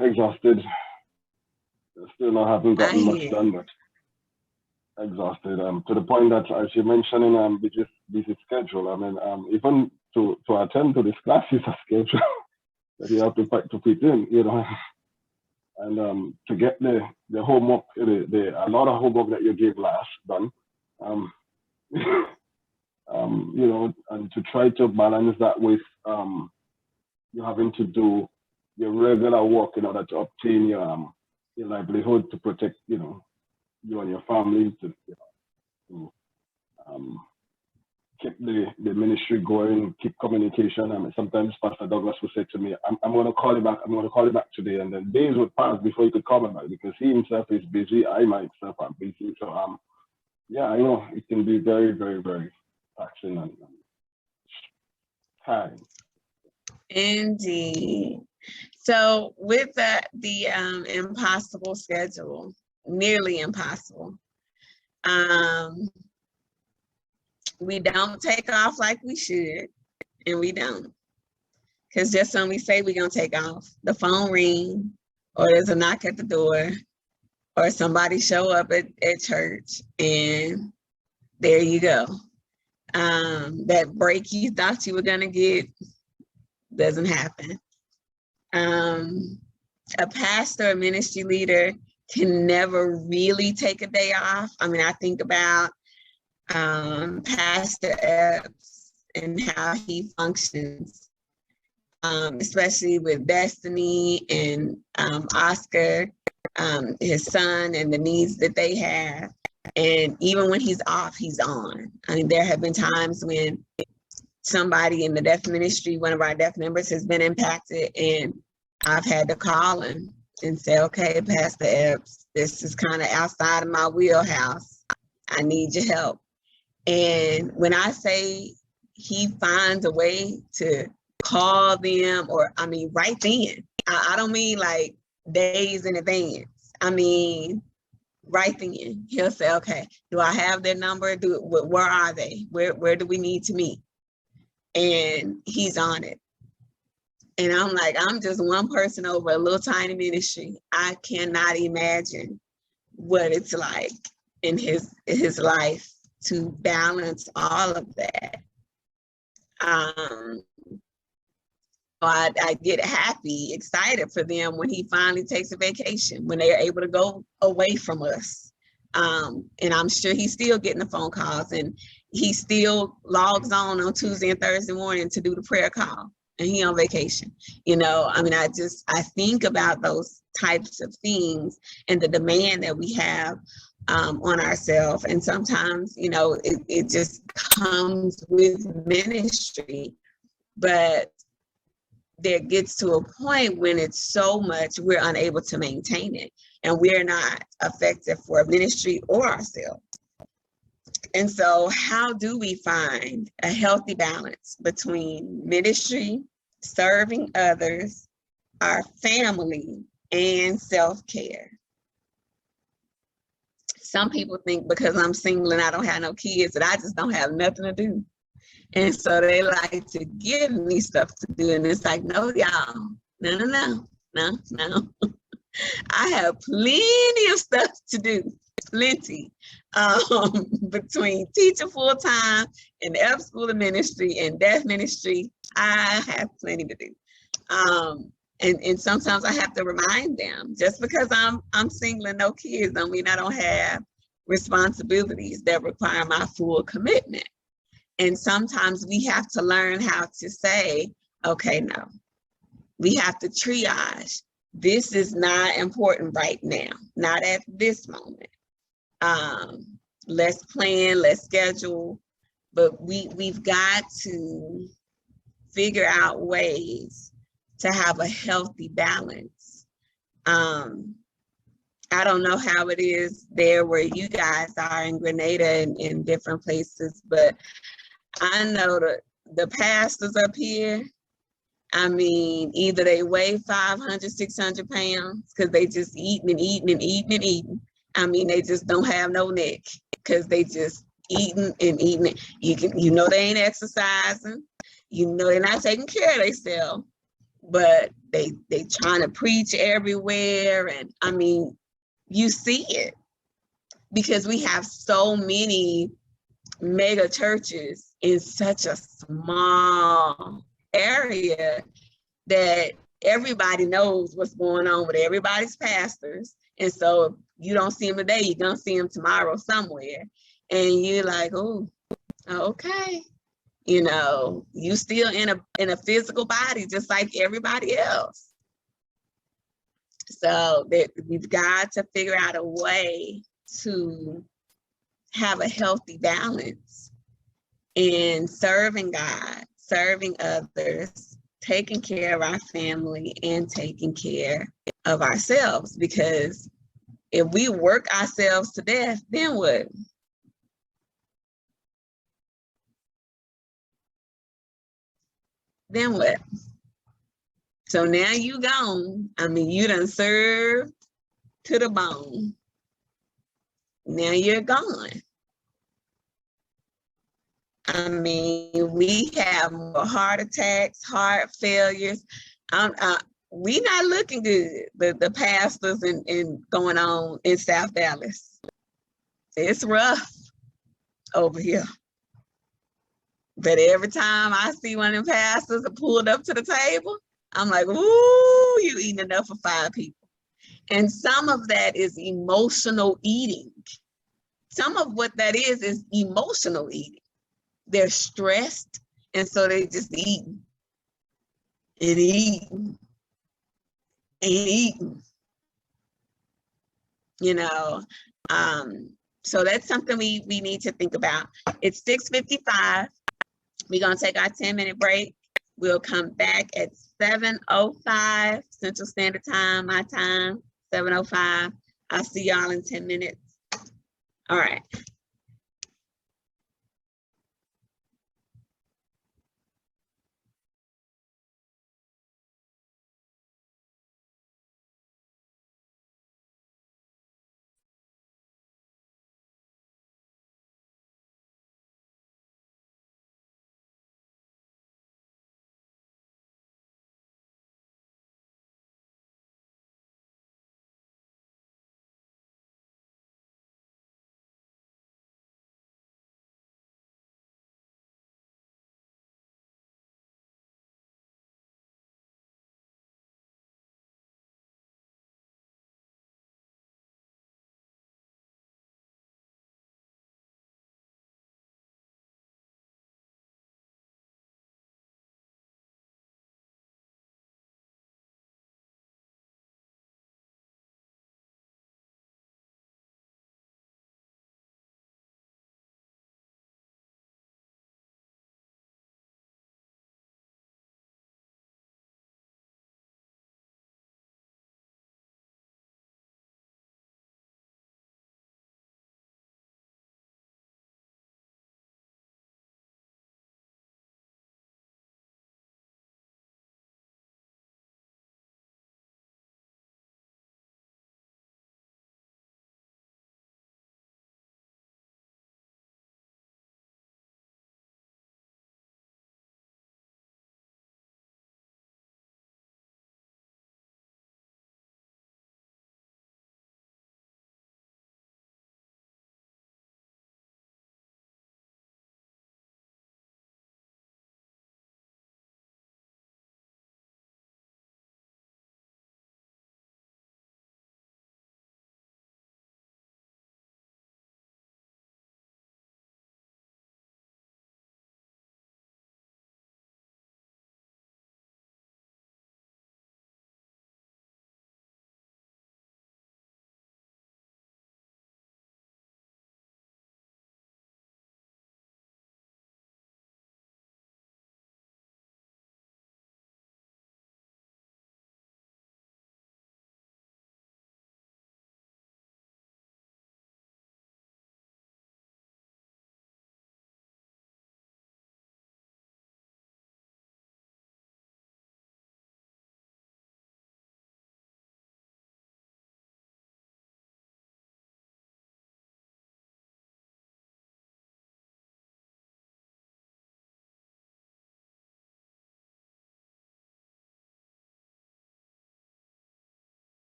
Exhausted. Still not haven't gotten much done, but exhausted. To the point that, as you mentioned, in busy schedule. I mean, even to attend to this class is a schedule that you have to fit in, you know, and to get the homework, a lot of homework that you gave last done. You know, and to try to balance that with you having to do your regular work in order to obtain your livelihood, to protect, you know, you and your family, to keep the ministry going, keep communication. I mean, sometimes Pastor Douglas would say to me, I'm going to call you back. I'm going to call you back today. And then days would pass before he could call me back, because he himself is busy. I myself am busy. So, yeah, I know it can be very, very, very taxing and tiring. Indeed. So with the impossible schedule, nearly impossible, we don't take off like we should, and we don't. Because just when we say we're going to take off, the phone ring, or there's a knock at the door, or somebody show up at church, and there you go. That break you thought you were going to get doesn't happen. A pastor, a ministry leader can never really take a day off. I mean, I think about Pastor Epps and how he functions. especially with Destiny and Oscar, his son, and the needs that they have. And even when he's off, he's on. I mean, there have been times when somebody in the deaf ministry, one of our deaf members, has been impacted, and I've had to call him and say, okay, Pastor Epps, this is kind of outside of my wheelhouse. I need your help. And when I say he finds a way to call them, or I mean, right then, I don't mean like days in advance. I mean, right then, he'll say, okay, do I have their number? Where are they? Where do we need to meet? And he's on it. And I'm like, I'm just one person over a little tiny ministry. I cannot imagine what it's like in his life to balance all of that. I get happy, excited for them when he finally takes a vacation, when they are able to go away from us. And I'm sure he's still getting the phone calls, and he still logs on Tuesday and Thursday morning to do the prayer call, and he on vacation. You know, I mean, I think about those types of things and the demand that we have on ourselves. And sometimes, you know, it just comes with ministry, but there gets to a point when it's so much we're unable to maintain it, and we're not effective for ministry or ourselves. And so how do we find a healthy balance between ministry, serving others, our family, and self-care? Some people think because I'm single and I don't have no kids that I just don't have nothing to do. And so they like to give me stuff to do. And it's like, no, y'all, no. I have plenty of stuff to do, plenty. Between teaching full-time and the F School of Ministry and deaf ministry, I have plenty to do. And sometimes I have to remind them, just because I'm single and no kids don't mean I don't have responsibilities that require my full commitment. And sometimes we have to learn how to say, okay, no, we have to triage. This is not important right now, not at this moment. Let's plan, let's schedule, but we've got to figure out ways to have a healthy balance. I don't know how it is there where you guys are in Grenada and in different places, but I know the pastors up here, I mean, either they weigh 500, 600 pounds because they just eating. I mean, they just don't have no neck because they just eating. You know, they ain't exercising. You know, they're not taking care of themselves, but they trying to preach everywhere. And I mean, you see it because we have so many mega churches in such a small area that everybody knows what's going on with everybody's pastors. And so if you don't see them today, you're gonna see them tomorrow somewhere. And you're like, oh, okay. You know, you still in a physical body just like everybody else. So we've got to figure out a way to have a healthy balance in serving God, serving others, taking care of our family, and taking care of ourselves. Because if we work ourselves to death, then what? Then what? So now you gone. I mean, you done served to the bone. Now you're gone. I mean, we have more heart attacks, heart failures. We not looking good, the pastors and going on in South Dallas. It's rough over here. But every time I see one of them pastors pulled up to the table, I'm like, ooh, you eating enough for 5 people. And some of that is emotional eating. Some of what that is emotional eating. They're stressed, and so they just eat. and eating and eating, you know. So that's something we need to think about. It's 6:55. We're gonna take our 10-minute break. We'll come back at 7:05 Central Standard Time, my time, 7:05. I'll see y'all in 10 minutes. All right.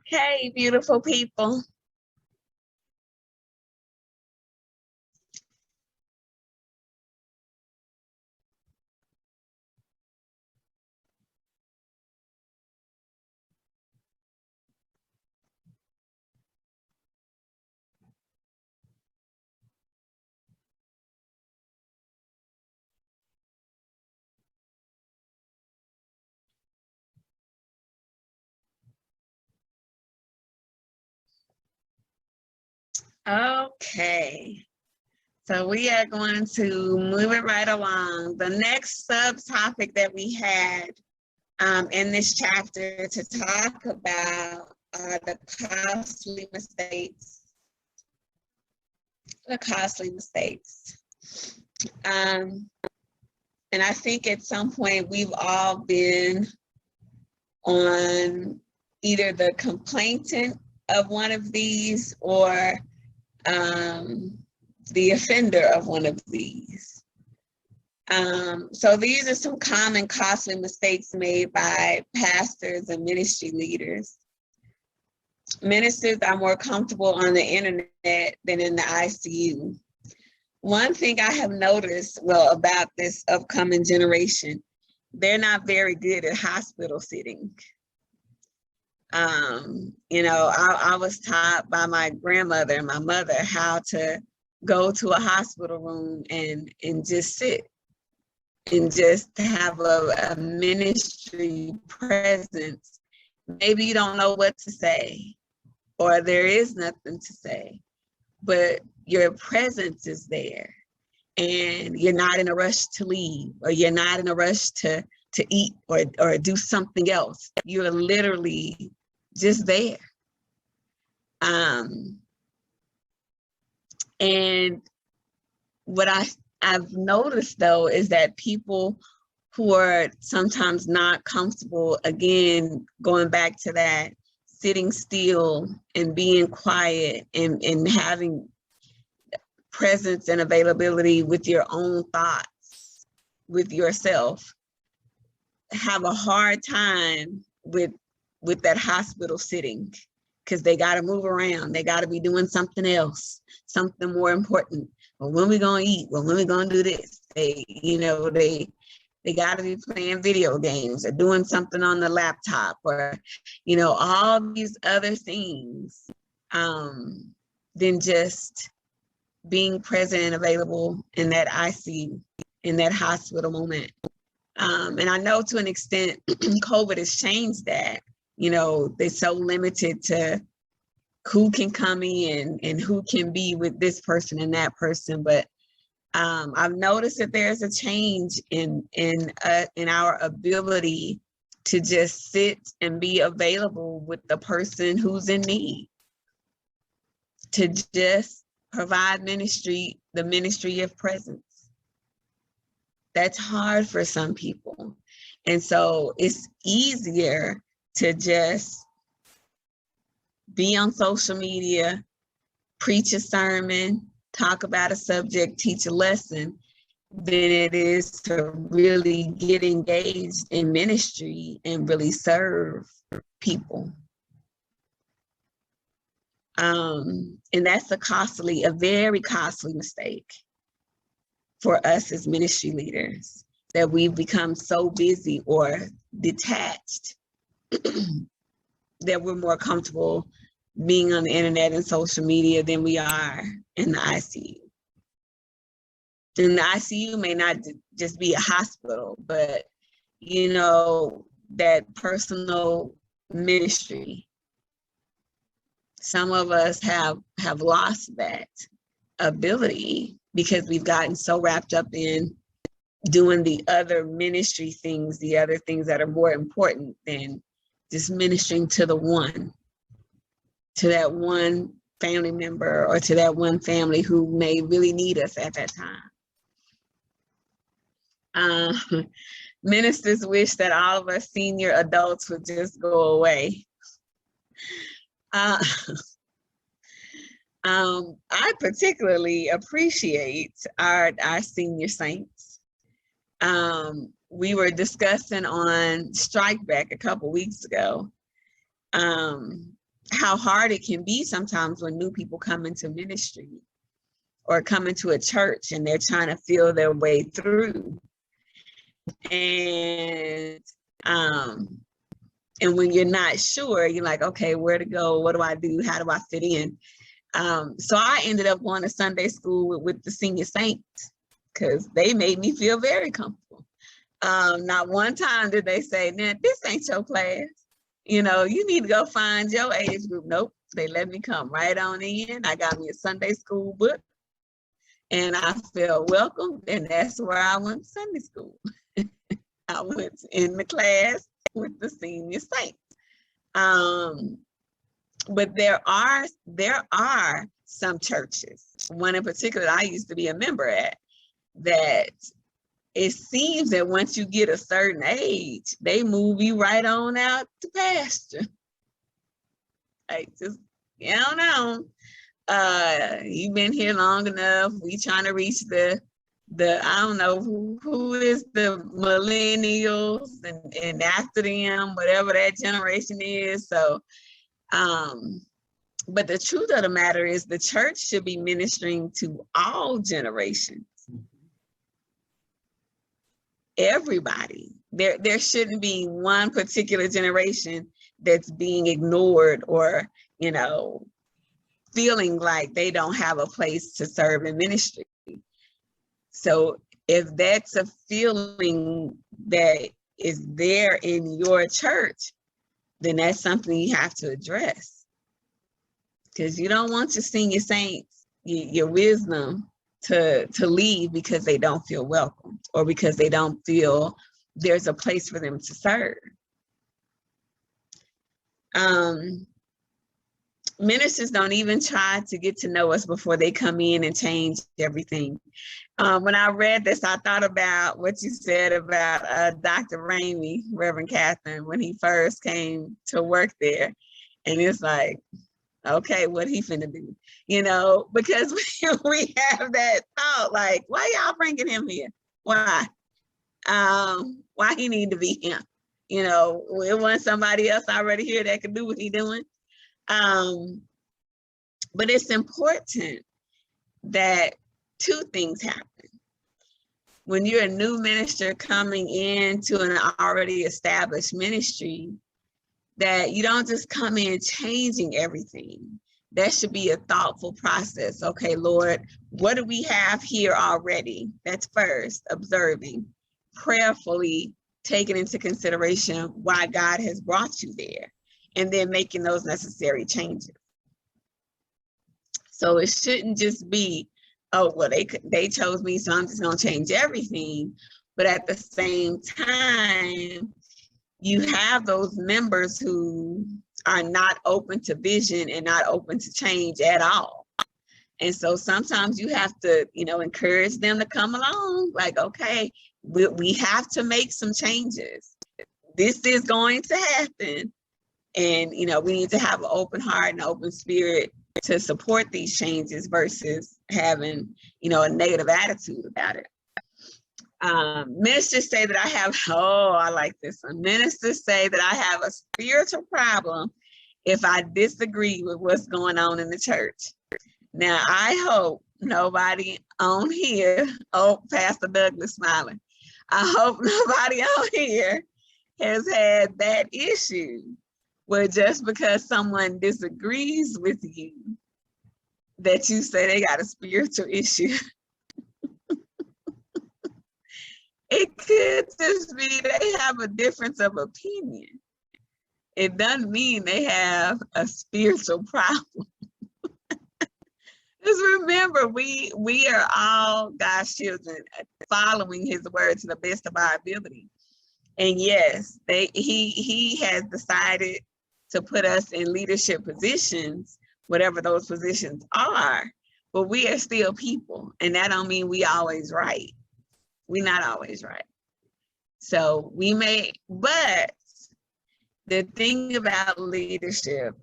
Okay, beautiful people. Okay, so we are going to move it right along. The next subtopic that we had in this chapter to talk about are the costly mistakes. The costly mistakes. And I think at some point we've all been on either the complainant of one of these or the offender of one of these. So these are some common costly mistakes made by pastors and ministry leaders. Ministers are more comfortable on the internet than in the ICU. One thing I have noticed, well, about this upcoming generation, they're not very good at hospital sitting. You know, I was taught by my grandmother and my mother how to go to a hospital room and just sit and just have a ministry presence. Maybe you don't know what to say or there is nothing to say, but your presence is there and you're not in a rush to leave or you're not in a rush to eat or do something else. You're literally just there. And what I've noticed though is that people who are sometimes not comfortable, again, going back to that, sitting still and being quiet and having presence and availability with your own thoughts, with yourself, have a hard time with that hospital sitting because they got to move around. They got to be doing something else, something more important. Well, when we gonna eat? Well, when we gonna do this? They got to be playing video games or doing something on the laptop or, you know, all these other things than just being present and available in that ICU, in that hospital moment. And I know to an extent, COVID has changed that. You know, they're so limited to who can come in and who can be with this person and that person. But I've noticed that there's a change in our ability to just sit and be available with the person who's in need, to just provide ministry, the ministry of presence. That's hard for some people. And so it's easier to just be on social media, preach a sermon, talk about a subject, teach a lesson, than it is to really get engaged in ministry and really serve people. And that's a very costly mistake for us as ministry leaders, that we've become so busy or detached that we're more comfortable being on the internet and social media than we are in the ICU. And the ICU may not just be a hospital, but, you know, that personal ministry. Some of us have lost that ability because we've gotten so wrapped up in doing the other ministry things, the other things that are more important than just ministering to that one family member or to that one family who may really need us at that time. Ministers wish that all of us senior adults would just go away. I particularly appreciate our senior saints. We were discussing on Strike Back a couple weeks ago, how hard it can be sometimes when new people come into ministry or come into a church and they're trying to feel their way through. And when you're not sure, you're like, okay, where to go? What do I do? How do I fit in? So I ended up going to Sunday school with the senior saints because they made me feel very comfortable. Not one time did they say, nah, this ain't your class. You know, you need to go find your age group. Nope, they let me come right on in. I got me a Sunday school book and I felt welcome. And that's where I went to Sunday school. I went in the class with the senior saints. But there are some churches, one in particular I used to be a member at, that it seems that once you get a certain age, they move you right on out to pasture. Like, just, you don't know. You've been here long enough. We trying to reach the I don't know who is the millennials and after them, whatever that generation is. So, but the truth of the matter is the church should be ministering to all generations. Everybody. There shouldn't be one particular generation that's being ignored or, you know, feeling like they don't have a place to serve in ministry. So if that's a feeling that is there in your church, then that's something you have to address. Because you don't want your senior saints, your wisdom, to leave because they don't feel welcome or because they don't feel there's a place for them to serve. Ministers don't even try to get to know us before they come in and change everything. When I read this, I thought about what you said about Dr. Ramey, Reverend Catherine, when he first came to work there. And it's like, okay, what he finna do? You know, because we have that thought, like, why y'all bringing him here? Why? Why he need to be here? You know, it wasn't somebody else already here that could do what he doing. But it's important that two things happen. When you're a new minister coming into an already established ministry, that you don't just come in changing everything. That should be a thoughtful process. Okay, Lord, what do we have here already? That's first, observing, prayerfully taking into consideration why God has brought you there, and then making those necessary changes. So it shouldn't just be, oh, well, they chose me, so I'm just gonna change everything. But at the same time, you have those members who are not open to vision and not open to change at all. And so sometimes you have to, you know, encourage them to come along. Like, okay, we have to make some changes. This is going to happen. And, you know, we need to have an open heart and open spirit to support these changes versus having, you know, a negative attitude about it. Ministers say that I have, oh, I like this one. Ministers say that I have a spiritual problem if I disagree with what's going on in the church. Now, I hope nobody on here, oh, Pastor Douglas smiling. I hope nobody on here has had that issue where just because someone disagrees with you, that you say they got a spiritual issue. It could just be they have a difference of opinion. It doesn't mean they have a spiritual problem. Just remember, we are all God's children, following his word to the best of our ability. And yes, he has decided to put us in leadership positions, whatever those positions are, but we are still people, and that don't mean we always right. We're not always right. So we may, but the thing about leadership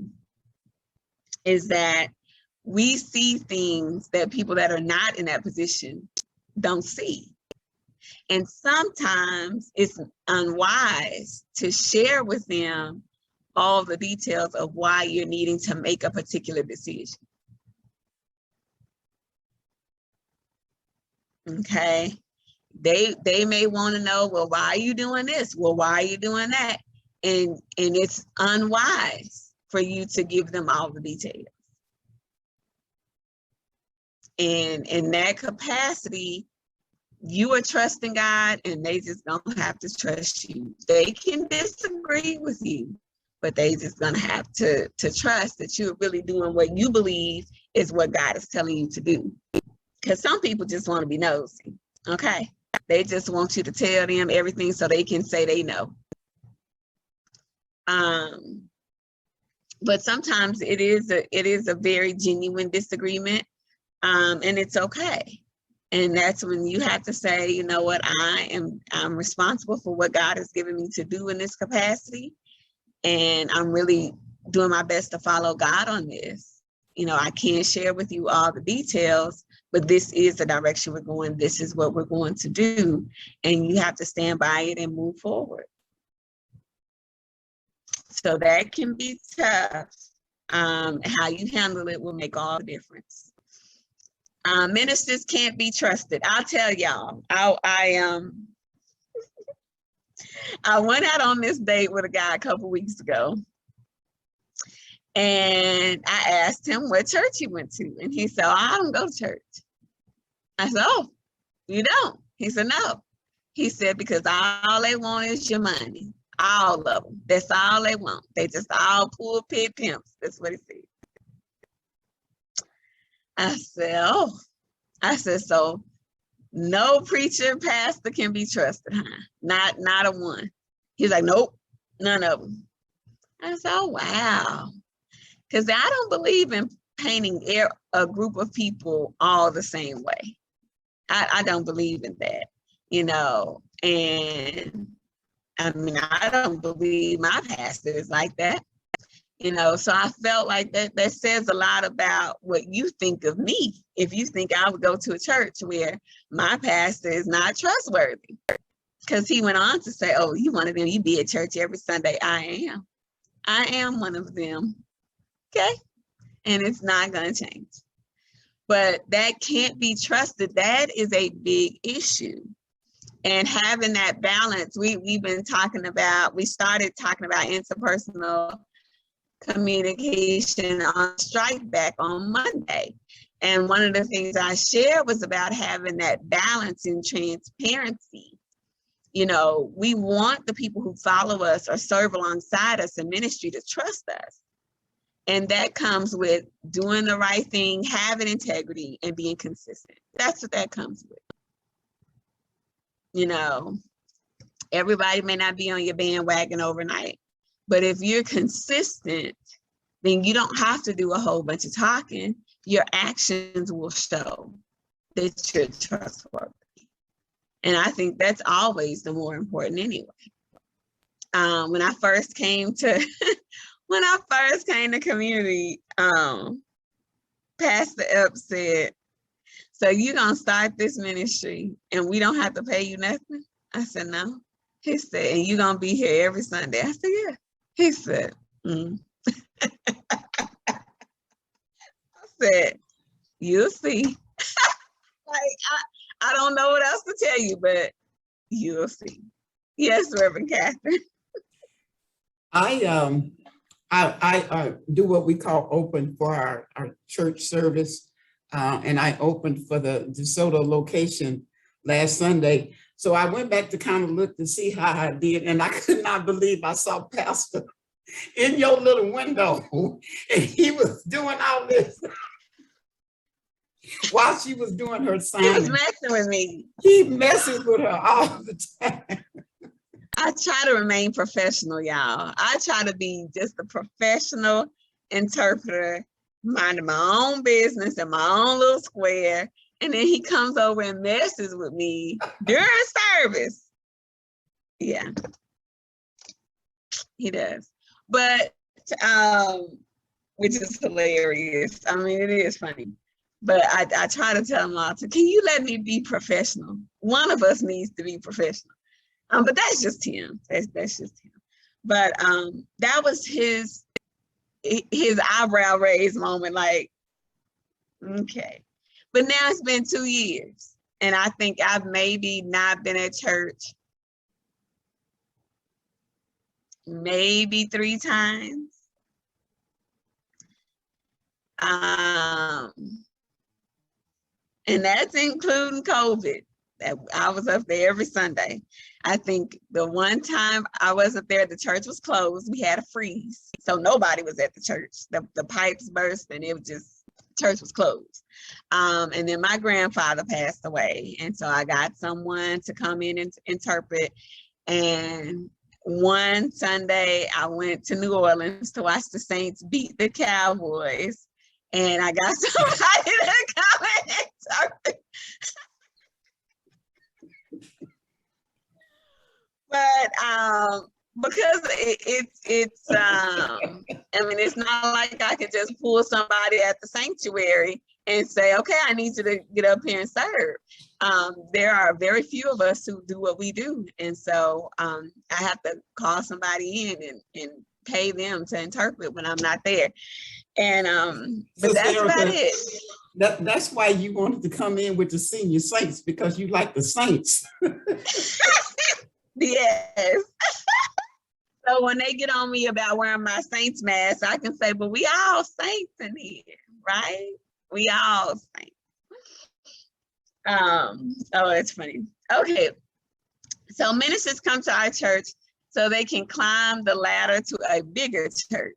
is that we see things that people that are not in that position don't see. And sometimes it's unwise to share with them all the details of why you're needing to make a particular decision. Okay, they may want to know, well, why are you doing this? Well, why are you doing that? And it's unwise for you to give them all the details. And in that capacity, you are trusting God, and they just don't have to trust you. They can disagree with you, but they just gonna have to trust that you're really doing what you believe is what God is telling you to do. Because some people just want to be nosy, okay? They just want you to tell them everything so they can say they know. But sometimes it is a very genuine disagreement, and it's okay. And that's when you have to say, you know what, I'm responsible for what God has given me to do in this capacity, and I'm really doing my best to follow God on this. You know, I can't share with you all the details, but this is the direction we're going. This is what we're going to do, and you have to stand by it and move forward. So that can be tough. How you handle it will make all the difference. Ministers can't be trusted. I'll tell y'all, I went out on this date with a guy a couple weeks ago, and I asked him what church he went to, and he said, oh, I don't go to church. I said, oh, you don't? He said, no. He said, because all they want is your money. All of them. That's all they want. They just all pulpit pimps. That's what he said. I said, oh. I said, so no preacher, pastor can be trusted, huh? Not a one. He's like, nope, none of them. I said, oh, wow. Because I don't believe in painting a group of people all the same way. I don't believe in that, you know, and I mean, I don't believe my pastor is like that, you know, so I felt like that says a lot about what you think of me. If you think I would go to a church where my pastor is not trustworthy, because he went on to say, oh, you one of them, you be at church every Sunday. I am one of them, okay? And it's not gonna change. But that can't be trusted. That is a big issue. And having that balance, we've been talking about, we started talking about interpersonal communication on Strike Back on Monday. And one of the things I shared was about having that balance and transparency. You know, we want the people who follow us or serve alongside us in ministry to trust us. And that comes with doing the right thing, having integrity, and being consistent. That's what that comes with. You know, everybody may not be on your bandwagon overnight, but if you're consistent, then you don't have to do a whole bunch of talking. Your actions will show that you're trustworthy. And I think that's always the more important anyway. When I first came to community, Pastor Epps said, so you're gonna start this ministry and we don't have to pay you nothing? I said, no. He said, and you're gonna be here every Sunday? I said, yeah. He said, I said, you'll see. Like, I don't know what else to tell you, but you'll see. Yes, Reverend Catherine. I do what we call open for our church service. And I opened for the DeSoto location last Sunday. So I went back to kind of look to see how I did. And I could not believe I saw Pastor in your little window. And he was doing all this while she was doing her sign. He was messing with me. He messes with her all the time. I try to remain professional, y'all. I try to be just a professional interpreter, minding my own business in my own little square. And then he comes over and messes with me during service. Yeah, he does. But, which is hilarious. I mean, it is funny. But I try to tell him all can you let me be professional? One of us needs to be professional. But that's just him. That's just him. But that was his eyebrow raised moment, like, okay. But now it's been 2 years, and I think I've maybe not been at church maybe 3 times. And that's including COVID. That I was up there every Sunday. I think the one time I wasn't there, the church was closed. We had a freeze, so nobody was at the church. The pipes burst, and it was just, church was closed. And then my grandfather passed away, and so I got someone to come in and interpret. And one Sunday, I went to New Orleans to watch the Saints beat the Cowboys, and I got somebody to come and interpret. But because it's I mean, it's not like I could just pull somebody at the sanctuary and say, okay, I need you to get up here and serve. There are very few of us who do what we do. And so I have to call somebody in and pay them to interpret when I'm not there. And but that's Erica, about it. That's why you wanted to come in with the senior saints, because you like the saints. Yes. So when they get on me about wearing my saints mask, I can say, but we all saints in here, right? We all saints. Oh, it's funny. Okay. So ministers come to our church so they can climb the ladder to a bigger church.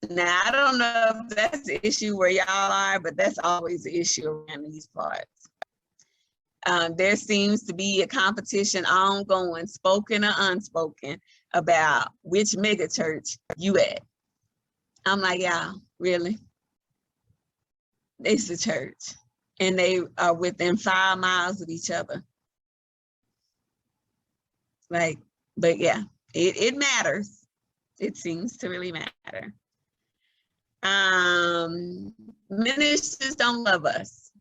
Now, I don't know if that's the issue where y'all are, but that's always the issue around these parts. There seems to be a competition ongoing, spoken or unspoken, about which mega church you at. I'm like, y'all, really? It's the church, and they are within 5 miles of each other. Like, but yeah, it matters. It seems to really matter. Ministers don't love us.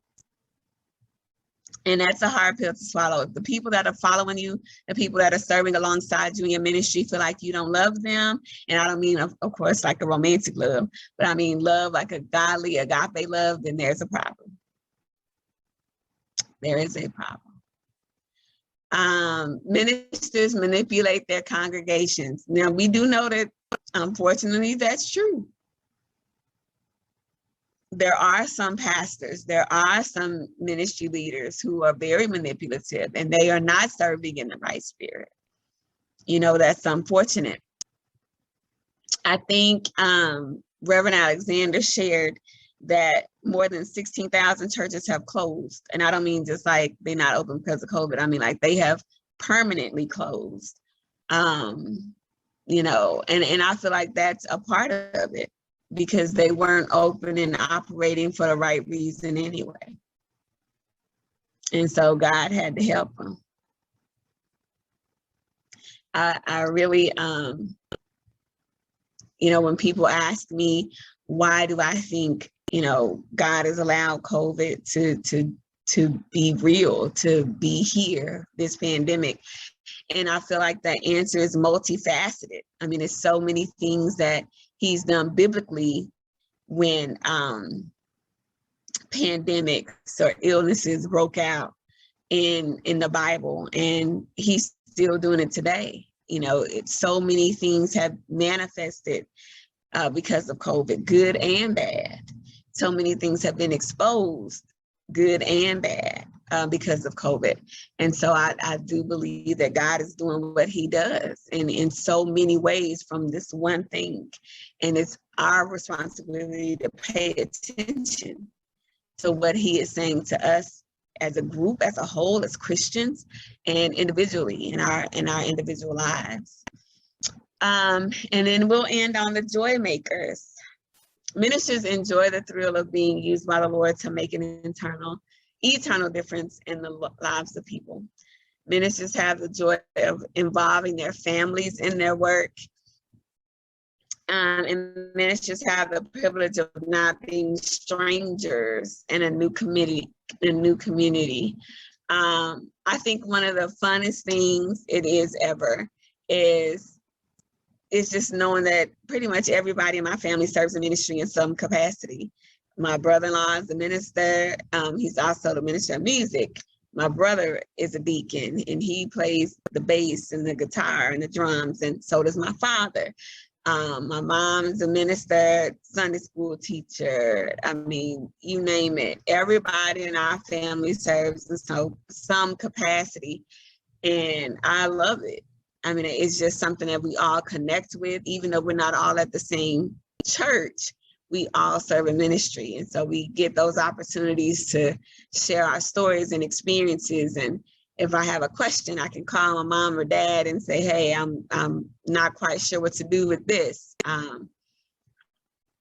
And that's a hard pill to swallow. The people that are following you, the people that are serving alongside you in your ministry feel like you don't love them. And I don't mean, of course, like a romantic love, but I mean love like a godly, agape love, then there's a problem. There is a problem. Ministers manipulate their congregations. Now, we do know that, unfortunately, that's true. There are some pastors, there are some ministry leaders who are very manipulative, and they are not serving in the right spirit. You know, that's unfortunate. I think Reverend Alexander shared that more than 16,000 churches have closed. And I don't mean just like they're not open because of COVID. I mean, like they have permanently closed. You know, and I feel like that's a part of it, because they weren't open and operating for the right reason anyway. And so God had to help them. I really, you know, when people ask me, why do I think, you know, God has allowed COVID to be real, to be here, this pandemic? And I feel like the answer is multifaceted. I mean, there's so many things that he's done biblically when pandemics or illnesses broke out in the Bible, and he's still doing it today. You know, so many things have manifested because of COVID, good and bad. So many things have been exposed, good and bad, because of COVID. And so I do believe that God is doing what he does in so many ways from this one thing. And it's our responsibility to pay attention to what he is saying to us as a group, as a whole, as Christians, and individually in our individual lives. And then we'll end on the joy makers. Ministers enjoy the thrill of being used by the Lord to make an eternal difference in the lives of people. Ministers have the joy of involving their families in their work. And ministers have the privilege of not being strangers in a new community. I think one of the funnest things it is ever is just knowing that pretty much everybody in my family serves a ministry in some capacity. My brother-in-law is a minister. He's also the minister of music. My brother is a deacon, and he plays the bass and the guitar and the drums, and so does my father. My mom is a minister, Sunday school teacher. I mean, you name it. Everybody in our family serves in some capacity, and I love it. I mean, it's just something that we all connect with, even though we're not all at the same church. We all serve in ministry, and so we get those opportunities to share our stories and experiences. And if I have a question, I can call my mom or dad and say, "Hey, I'm not quite sure what to do with this," and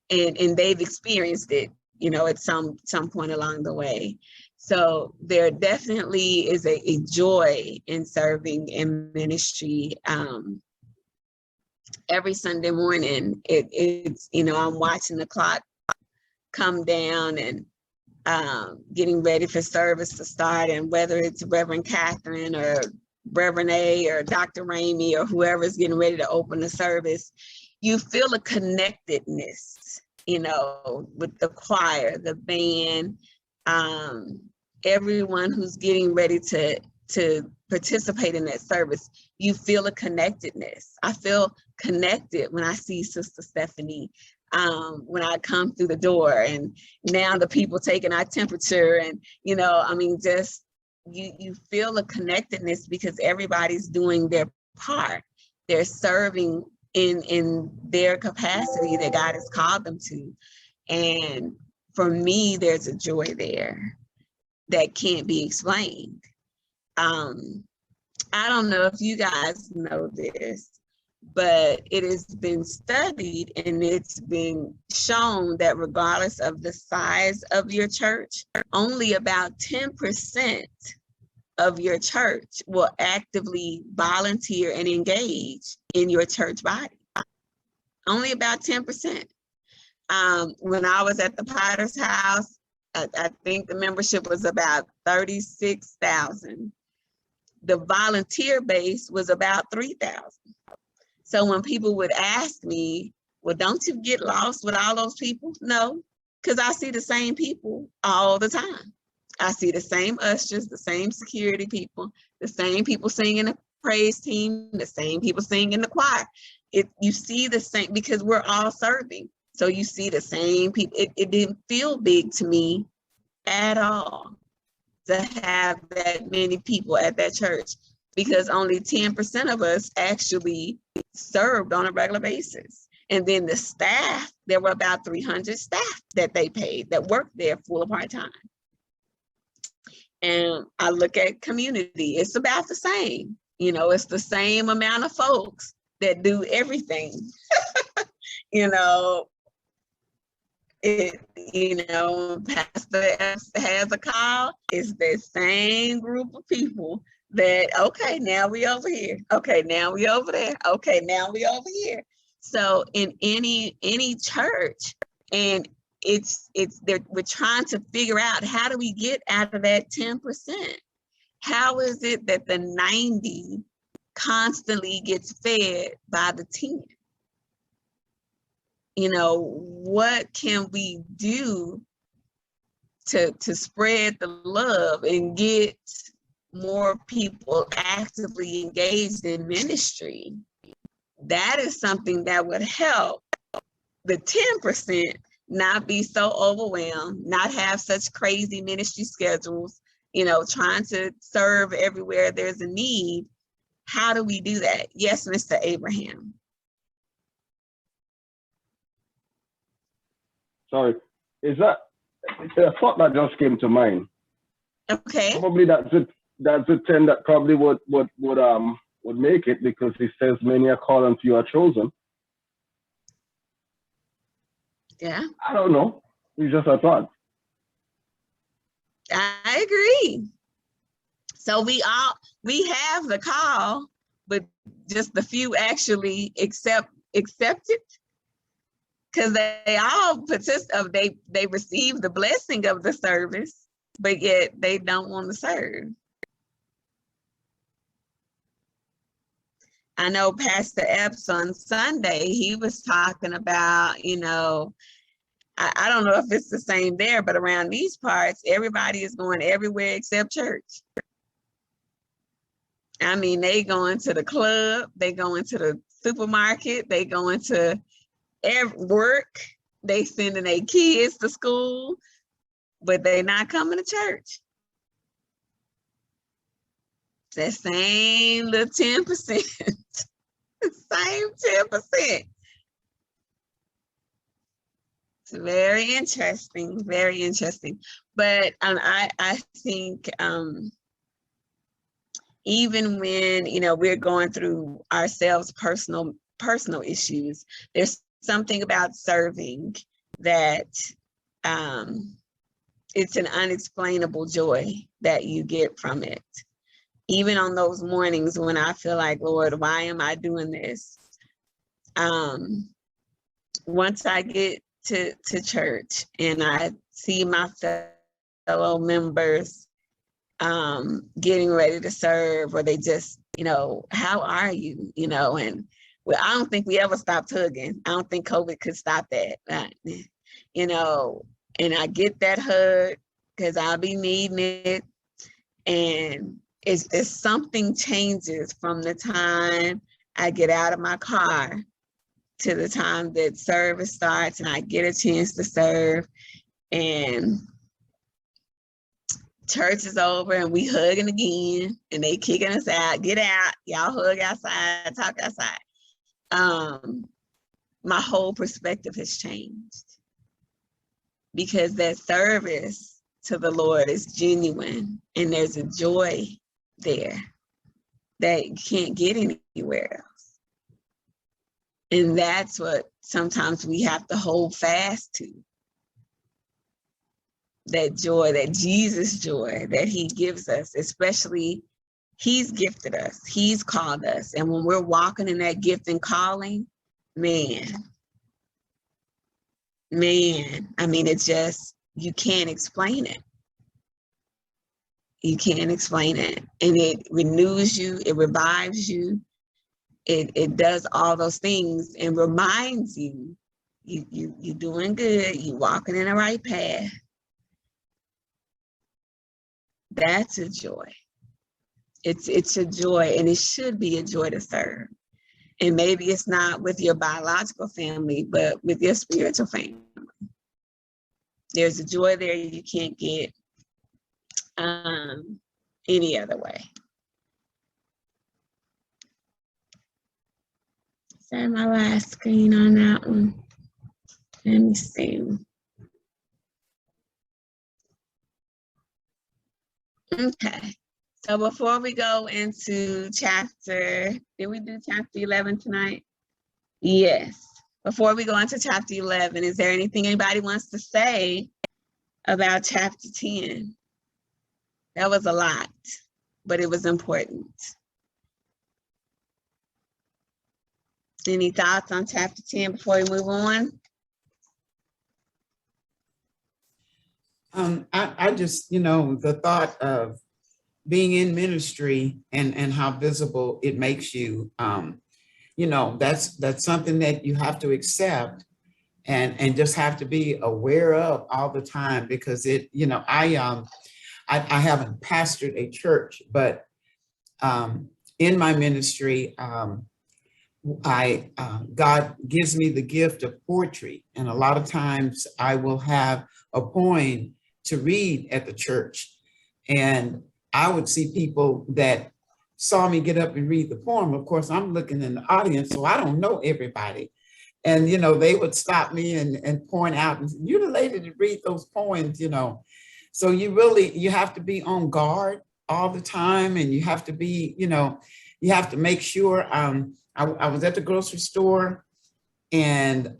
they've experienced it, you know, at some point along the way. So there definitely is a joy in serving in ministry. Every Sunday morning, it's, you know, I'm watching the clock come down and getting ready for service to start, and whether it's Reverend Catherine or Reverend A or Dr. Ramey or whoever's getting ready to open the service, you feel a connectedness, you know, with the choir, the band, everyone who's getting ready to participate in that service. You feel a connectedness. I feel connected when I see Sister Stephanie, when I come through the door, and now the people taking our temperature, and, you know, I mean, just you feel a connectedness because everybody's doing their part. They're serving in their capacity that God has called them to. And for me, there's a joy there that can't be explained. I don't know if you guys know this, but it has been studied and it's been shown that regardless of the size of your church, only about 10% of your church will actively volunteer and engage in your church body. Only about 10%. When I was at the Potter's House, I think the membership was about 36,000. The volunteer base was about 3,000. So when people would ask me, well, don't you get lost with all those people? No, because I see the same people all the time. I see the same ushers, the same security people, the same people singing the praise team, the same people singing the choir. You see the same, because we're all serving. So you see the same people. It didn't feel big to me at all to have that many people at that church, because only 10% of us actually served on a regular basis. And then the staff, there were about 300 staff that they paid that worked there full or part-time. And I look at community, it's about the same. You know, it's the same amount of folks that do everything. You know, Pastor has a call, it's the same group of people that, okay, now we over here. Okay, now we over there. Okay, now we over here. So in any church, and we're trying to figure out, how do we get out of that 10%? How is it that the 90 constantly gets fed by the 10? You know, what can we do to spread the love and get more people actively engaged in ministry? That is something that would help the 10% not be so overwhelmed, not have such crazy ministry schedules, you know, trying to serve everywhere there's a need. How do we do that? Yes, Mr. Abraham. Sorry, is that a thought that just came to mind? Okay. Probably that's the 10 that probably would make it, because he says many are called and few are chosen. Yeah. I don't know. It's just a thought. I agree. So we have the call, but just the few actually accept it, because they all they receive the blessing of the service, but yet they don't want to serve. I know Pastor Epps on Sunday, he was talking about, you know, I don't know if it's the same there, but around these parts, everybody is going everywhere except church. I mean, they going to the club, they going to the supermarket, they going to work, they sending their kids to school, but they not coming to church. That same little 10%, same 10%. It's very interesting, very interesting. But I think even when, you know, we're going through ourselves personal issues, there's something about serving that it's an unexplainable joy that you get from it. Even on those mornings when I feel like, Lord, why am I doing this? Once I get to church and I see my fellow members getting ready to serve, or they just, you know, how are you? You know, and well, I don't think we ever stopped hugging. I don't think COVID could stop that. You know, and I get that hug because I'll be needing it. And it's something changes from the time I get out of my car to the time that service starts and I get a chance to serve, and church is over and we hugging again and they kicking us out. Get out, y'all hug outside, talk outside. My whole perspective has changed because that service to the Lord is genuine and there's a joy there that you can't get anywhere else. And that's what sometimes we have to hold fast to. That joy, that Jesus joy that he gives us, especially he's gifted us, he's called us. And when we're walking in that gift and calling, man, I mean, it's just, you can't explain it. You can't explain it. And it renews you, it revives you. It does all those things and reminds you, you're doing good, you're walking in the right path. That's a joy. It's a joy, and it should be a joy to serve. And maybe it's not with your biological family, but with your spiritual family. There's a joy there you can't get any other way. Is that my last screen on that one? Let me see. Okay, so before we go into chapter, did we do chapter 11 tonight? Yes. Before we go into chapter 11, is there anything anybody wants to say about chapter 10? That was a lot, but it was important. Any thoughts on chapter 10 before we move on? I just, you know, the thought of being in ministry and how visible it makes you, you know, that's something that you have to accept and just have to be aware of all the time, because it, you know, I haven't pastored a church, but in my ministry, God gives me the gift of poetry. And a lot of times I will have a poem to read at the church. And I would see people that saw me get up and read the poem. Of course, I'm looking in the audience, so I don't know everybody. And, you know, they would stop me and point out, and say, you're the lady to read those poems, you know. So you have to be on guard all the time. And you have to be, you know, you have to make sure. I was at the grocery store and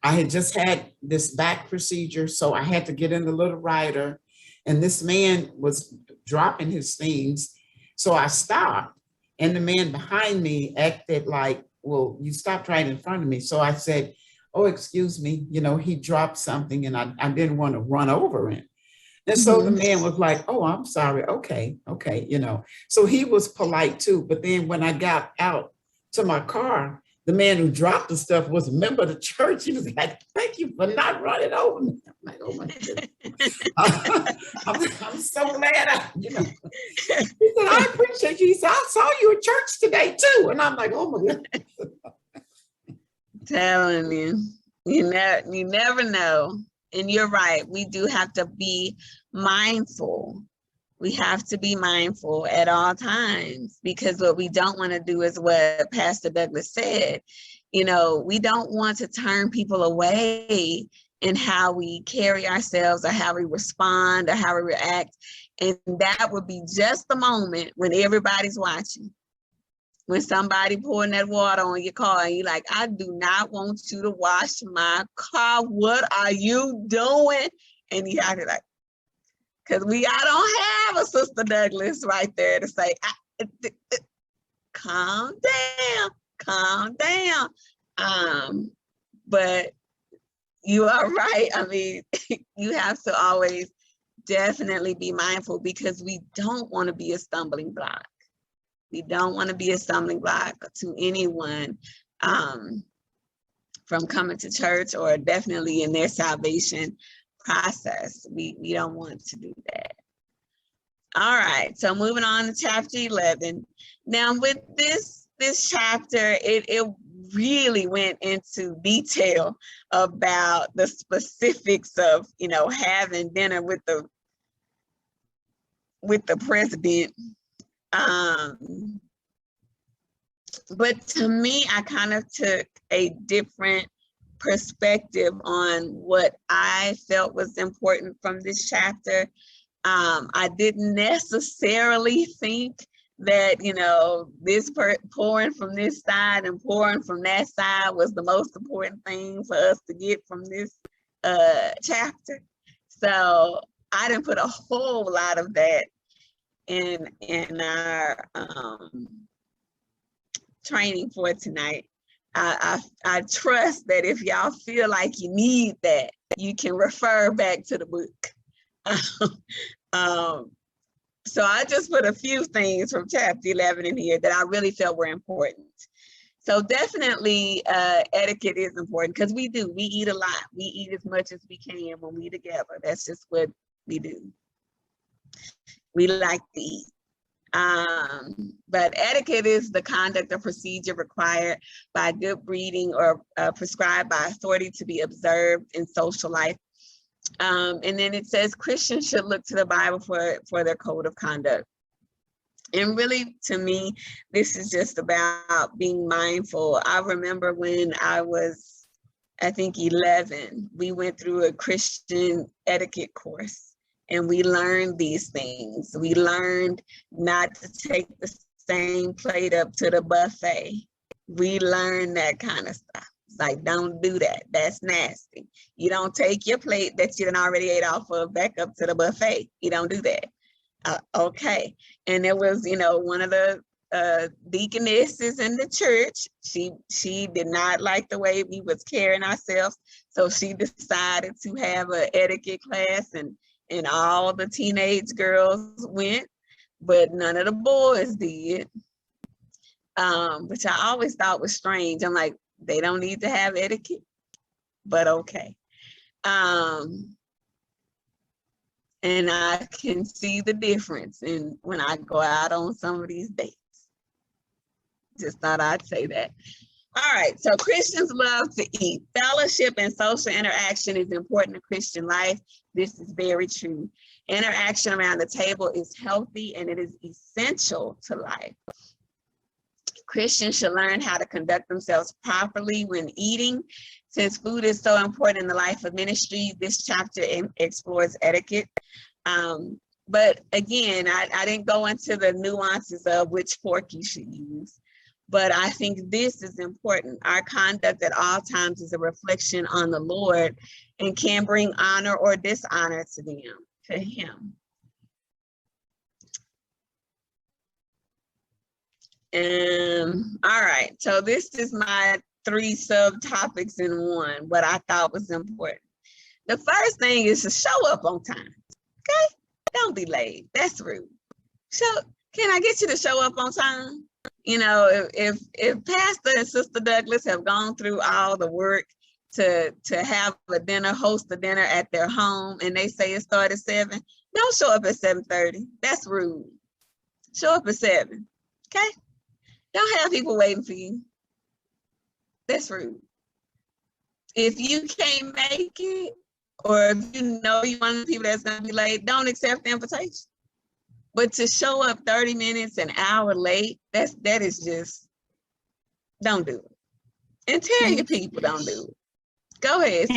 I had just had this back procedure, so I had to get in the little rider, and this man was dropping his things. So I stopped, and the man behind me acted like, well, you stopped right in front of me. So I said, oh, excuse me, you know, he dropped something and I didn't want to run over him. And so the man was like, oh, I'm sorry. Okay, you know. So he was polite too. But then when I got out to my car, the man who dropped the stuff was a member of the church. He was like, thank you for not running over me. I'm like, oh my goodness. I'm so glad, you know. He said, I appreciate you. He said, I saw you at church today too. And I'm like, oh my goodness. Telling you never know. And you're right. We do have to be mindful. We have to be mindful at all times, because what we don't want to do is what Pastor Douglas said. You know, we don't want to turn people away in how we carry ourselves or how we respond or how we react. And that would be just the moment when everybody's watching. When somebody pouring that water on your car and you're like, I do not want you to wash my car. What are you doing? And you have to like, because I don't have a Sister Douglas right there to say, calm down. But you are right. I mean, you have to always definitely be mindful, because we don't want to be a stumbling block. We don't want to be a stumbling block to anyone from coming to church, or definitely in their salvation process. We don't want to do that. All right, so moving on to chapter 11. Now with this chapter, it really went into detail about the specifics of, you know, having dinner with the president. But to me, I kind of took a different perspective on what I felt was important from this chapter. I didn't necessarily think that, you know, this pouring from this side and pouring from that side was the most important thing for us to get from this chapter. So I didn't put a whole lot of that in our training for tonight. I trust that if y'all feel like you need that, you can refer back to the book. So I just put a few things from chapter 11 in here that I really felt were important. So definitely etiquette is important, because we eat a lot. We eat as much as we can when we together. That's just what we do. We like to eat. But etiquette is the conduct or procedure required by good breeding or prescribed by authority to be observed in social life. And then it says Christians should look to the Bible for their code of conduct. And really, to me, this is just about being mindful. I remember when I was, I think, 11, we went through a Christian etiquette course. And we learned these things. We learned not to take the same plate up to the buffet. We learned that kind of stuff. It's like, don't do that. That's nasty. You don't take your plate that you done already ate off of back up to the buffet. You don't do that. Okay. And there was, you know, one of the deaconesses in the church. She did not like the way we was carrying ourselves. So she decided to have an etiquette class, and all the teenage girls went, but none of the boys did, which I always thought was strange. I'm like, they don't need to have etiquette, but okay. And I can see the difference in when I go out on some of these dates. Just thought I'd say that. All right, so Christians love to eat. Fellowship and social interaction is important to Christian life. This is very true. Interaction around the table is healthy and it is essential to life. Christians should learn how to conduct themselves properly when eating. Since food is so important in the life of ministry, this chapter explores etiquette. But again, I didn't go into the nuances of which fork you should use. But I think this is important. Our conduct at all times is a reflection on the Lord and can bring honor or dishonor to him. All right, so this is my 3 subtopics in one, what I thought was important. The first thing is to show up on time, okay? Don't be late, that's rude. Can I get you to show up on time? You know, if Pastor and Sister Douglas have gone through all the work to have a dinner, host a dinner at their home, and they say it started at 7, don't show up at 7:30. That's rude. Show up at 7, okay? Don't have people waiting for you. That's rude. If you can't make it, or if you know you're one of the people that's gonna be late, don't accept the invitation. But to show up 30 minutes, an hour late, that is just, don't do it. And tell your people don't do it. Go ahead.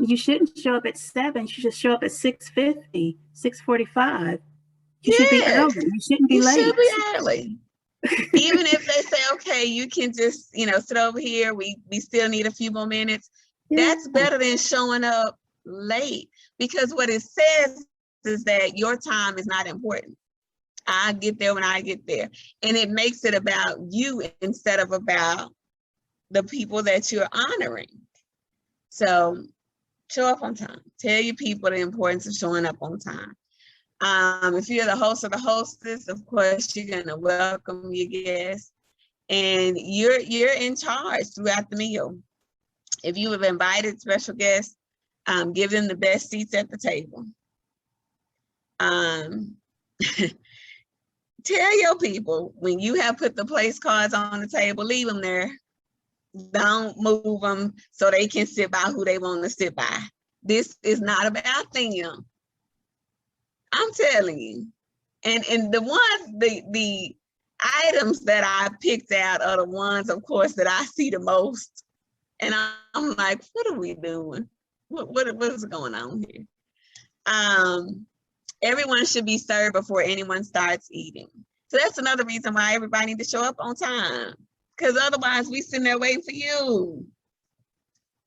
You shouldn't show up at 7. You should show up at 6:50, 6:45. You should be early. You shouldn't be late. You should be early. Even if they say, okay, you can just, sit over here. We still need a few more minutes. Yeah. That's better than showing up late, because what it says is that your time is not important. I get there when I get there. And it makes it about you instead of about the people that you're honoring. So show up on time. Tell your people the importance of showing up on time. If you're the host or the hostess, of course, you're going to welcome your guests, and you're in charge throughout the meal. If you have invited special guests, give them the best seats at the table. Tell your people, when you have put the place cards on the table, leave them there. Don't move them so they can sit by who they want to sit by. This is not about them. I'm telling you. And the items that I picked out are the ones, of course, that I see the most. And I'm like, what are we doing? What is going on here? Everyone should be served before anyone starts eating. So that's another reason why everybody needs to show up on time, because otherwise we sitting there waiting for you.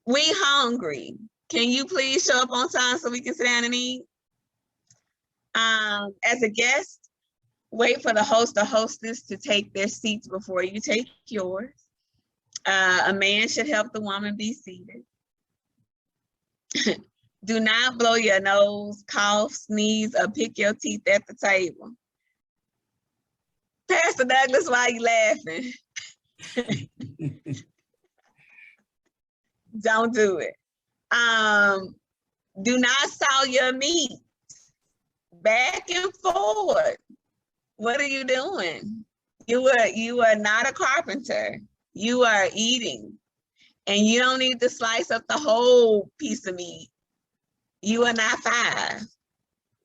We hungry. Can you please show up on time so we can sit down and eat? As a guest, wait for the host or hostess to take their seats before you take yours. A man should help the woman be seated. Do not blow your nose, cough, sneeze, or pick your teeth at the table. Pastor Douglas, why are you laughing? Don't do it. Do not saw your meat back and forward. What are you doing? You are not a carpenter. You are eating, and you don't need to slice up the whole piece of meat. You are not 5.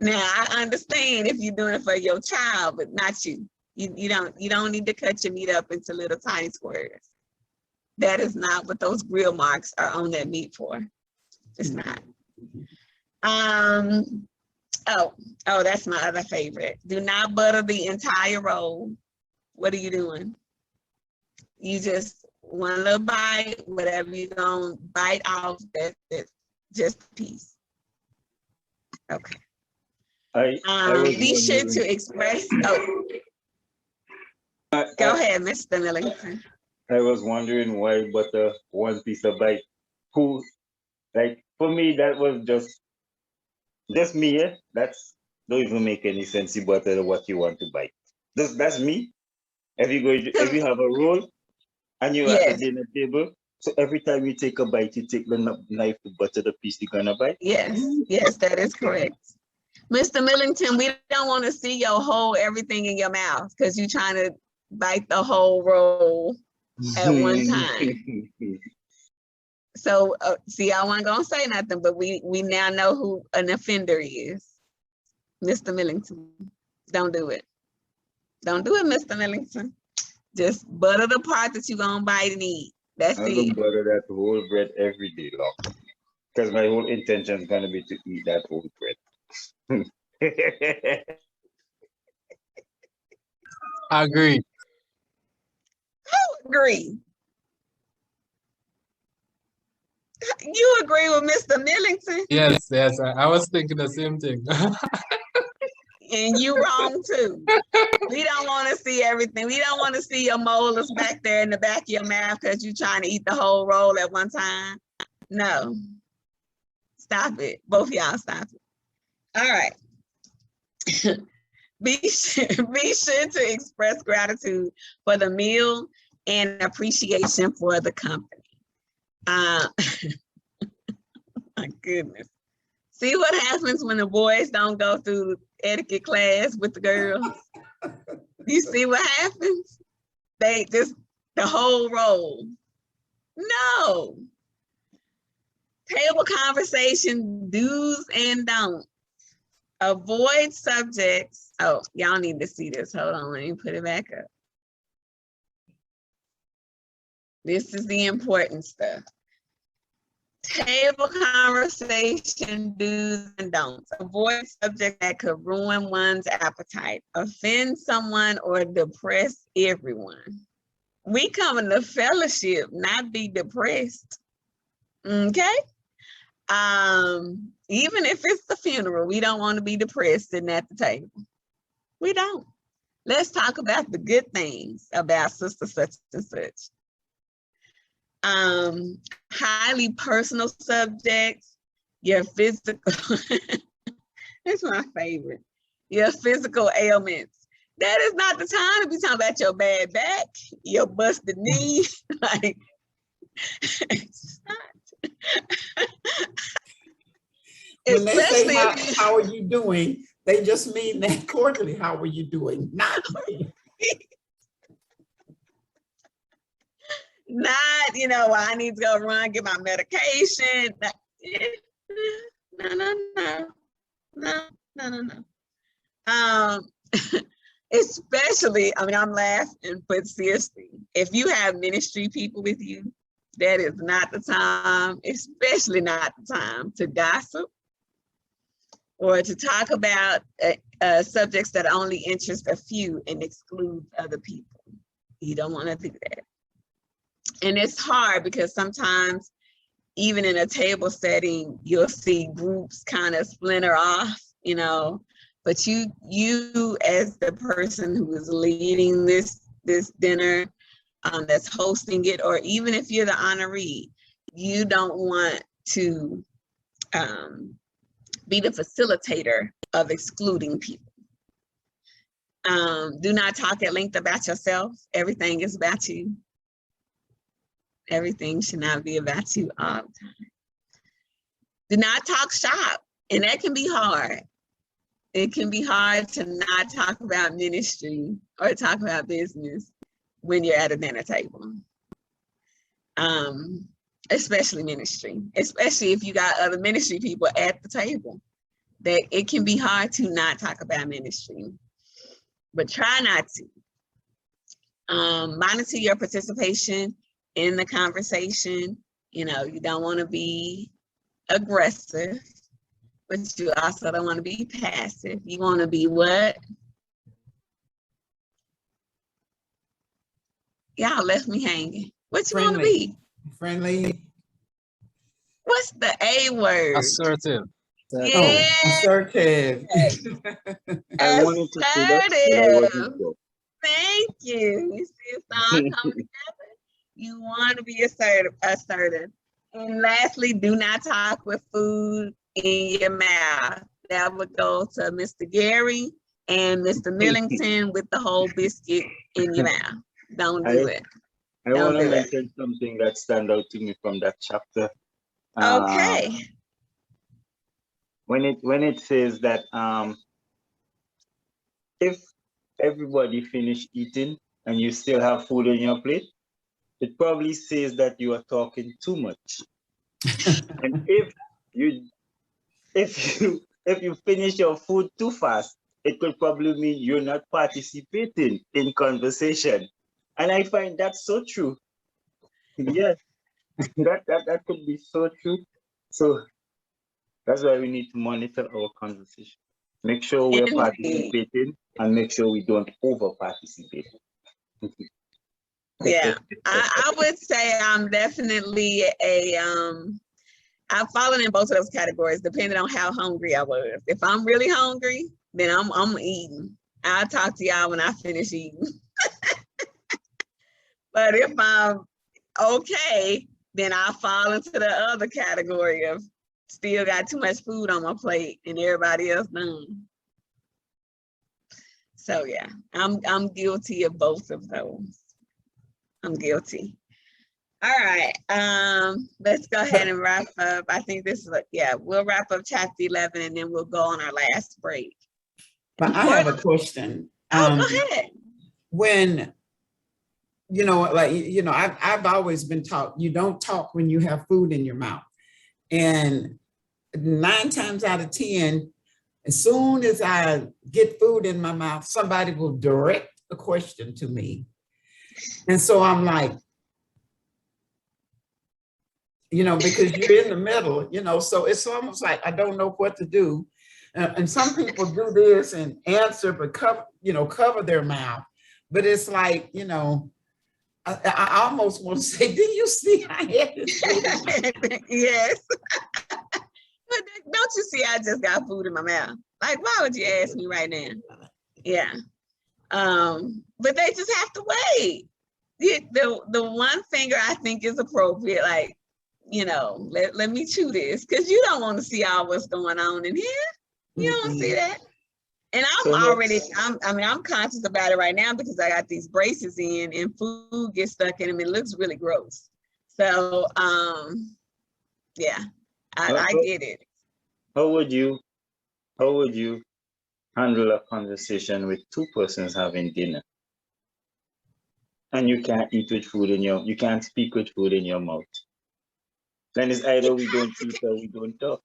Now, I understand if you're doing it for your child, but not you. You don't need to cut your meat up into little tiny squares. That is not what those grill marks are on that meat for. It's not. Oh, that's my other favorite. Do not butter the entire roll. What are you doing? You just one little bite, whatever you're gonna bite off, that's just a piece. Okay. Be sure to express. Oh, go ahead, Mr. Millington. I was wondering why butter one piece of bite. Who, like, for me, that was just me. Yeah, that's don't even make any sense. You butter what you want to bite. That's me. If you have a roll and you're at the dinner table, so every time you take a bite, you take the knife to butter the piece you're gonna bite. Yes, that is correct. Mr. Millington, we don't want to see your whole everything in your mouth because you're trying to bite the whole roll at one time. So, see, I wasn't gonna say nothing, but we now know who an offender is. Mr. Millington, don't do it. Don't do it, Mr. Millington. Just butter the part that you're gonna bite and eat. That's it. I'm gonna butter that whole bread every day long, because my whole intention is gonna be to eat that whole bread. I agree. agree? You agree with Mr. Millington? Yes, I was thinking the same thing. And you wrong too. We don't want to see everything. We don't want to see your molars back there in the back of your mouth because you're trying to eat the whole roll at one time. No. Stop it. Both of y'all stop it. All right. Be sure to express gratitude for the meal and appreciation for the company. My goodness. See what happens when the boys don't go through etiquette class with the girls? You see what happens? They just, the whole roll. No. Table conversation, do's and don'ts. Avoid subjects. Oh, y'all need to see this. Hold on, let me put it back up. This is the important stuff. Table conversation, do's and don'ts. Avoid subjects that could ruin one's appetite, offend someone, or depress everyone. We come in the fellowship, not be depressed. Okay? Even if it's the funeral, we don't want to be depressed sitting at the table. We don't. Let's talk about the good things about sister such and such. Highly personal subjects, your physical, that's my favorite, your physical ailments. That is not the time to be talking about your bad back, your busted knee. Like, it's not. When they say, how are you doing? They just mean that cordially, how are you doing? Not not, you know, I need to go run, get my medication. No. Especially, I mean, I'm laughing, but seriously, if you have ministry people with you, that is not the time, especially not the time to gossip or to talk about subjects that only interest a few and exclude other people. You don't want to do that. And it's hard because sometimes, even in a table setting, you'll see groups kind of splinter off, you know, but you as the person who is leading this dinner, that's hosting it, or even if you're the honoree, you don't want to be the facilitator of excluding people. Do not talk at length about yourself. Everything is about you. Everything should not be about you all the time. Do not talk shop, and that can be hard. It can be hard to not talk about ministry or talk about business when you're at a dinner table. Especially ministry, especially if you got other ministry people at the table. That it can be hard to not talk about ministry, but try not to. Monitor your participation in the conversation. You know, you don't want to be aggressive, but you also don't want to be passive. You want to be what? Y'all left me hanging. What you want to be? Friendly. What's the A word? Assertive. Yeah. Oh, assertive. I wanted to say that, but I wasn't sure. Thank you. You see it's all coming together. You want to be assertive. And lastly, do not talk with food in your mouth. That would go to Mr. Gary and Mr. Millington with the whole biscuit in your mouth. Don't do it. I want to mention something that stand out to me from that chapter. Okay. When it says that if everybody finish eating and you still have food on your plate, it probably says that you are talking too much. And if you finish your food too fast, it could probably mean you're not participating in conversation. And I find that so true. Yes, that could be so true. So that's why we need to monitor our conversation. Make sure we're participating and make sure we don't over participate. Yeah, I would say I'm definitely I've fallen in both of those categories depending on how hungry I was. If I'm really hungry, then I'm eating. I'll talk to y'all when I finish eating. But if I'm okay, then I fall into the other category of still got too much food on my plate and everybody else done. So yeah, I'm guilty of both of those. I'm guilty. All right, let's go ahead and wrap up. I think this is, we'll wrap up chapter 11 and then we'll go on our last break. But I have a question. Go ahead. When, I've always been taught you don't talk when you have food in your mouth. And 9 times out of 10, as soon as I get food in my mouth, somebody will direct a question to me. And so I'm like, because you're in the middle, so it's almost like I don't know what to do. And some people do this and answer, but cover their mouth. But it's like, I almost want to say, do you see I had this food? Yes. But don't you see I just got food in my mouth? Like, why would you ask me right now? Yeah. But they just have to wait. The one finger I think is appropriate, like, let me chew this, because you don't want to see all what's going on in here. You don't see that. And I'm conscious about it right now because I got these braces in and food gets stuck in them. It looks really gross. So, yeah, I get it. How would you handle a conversation with 2 persons having dinner? And you can't eat with food you can't speak with food in your mouth. Then it's either we don't eat or we don't talk.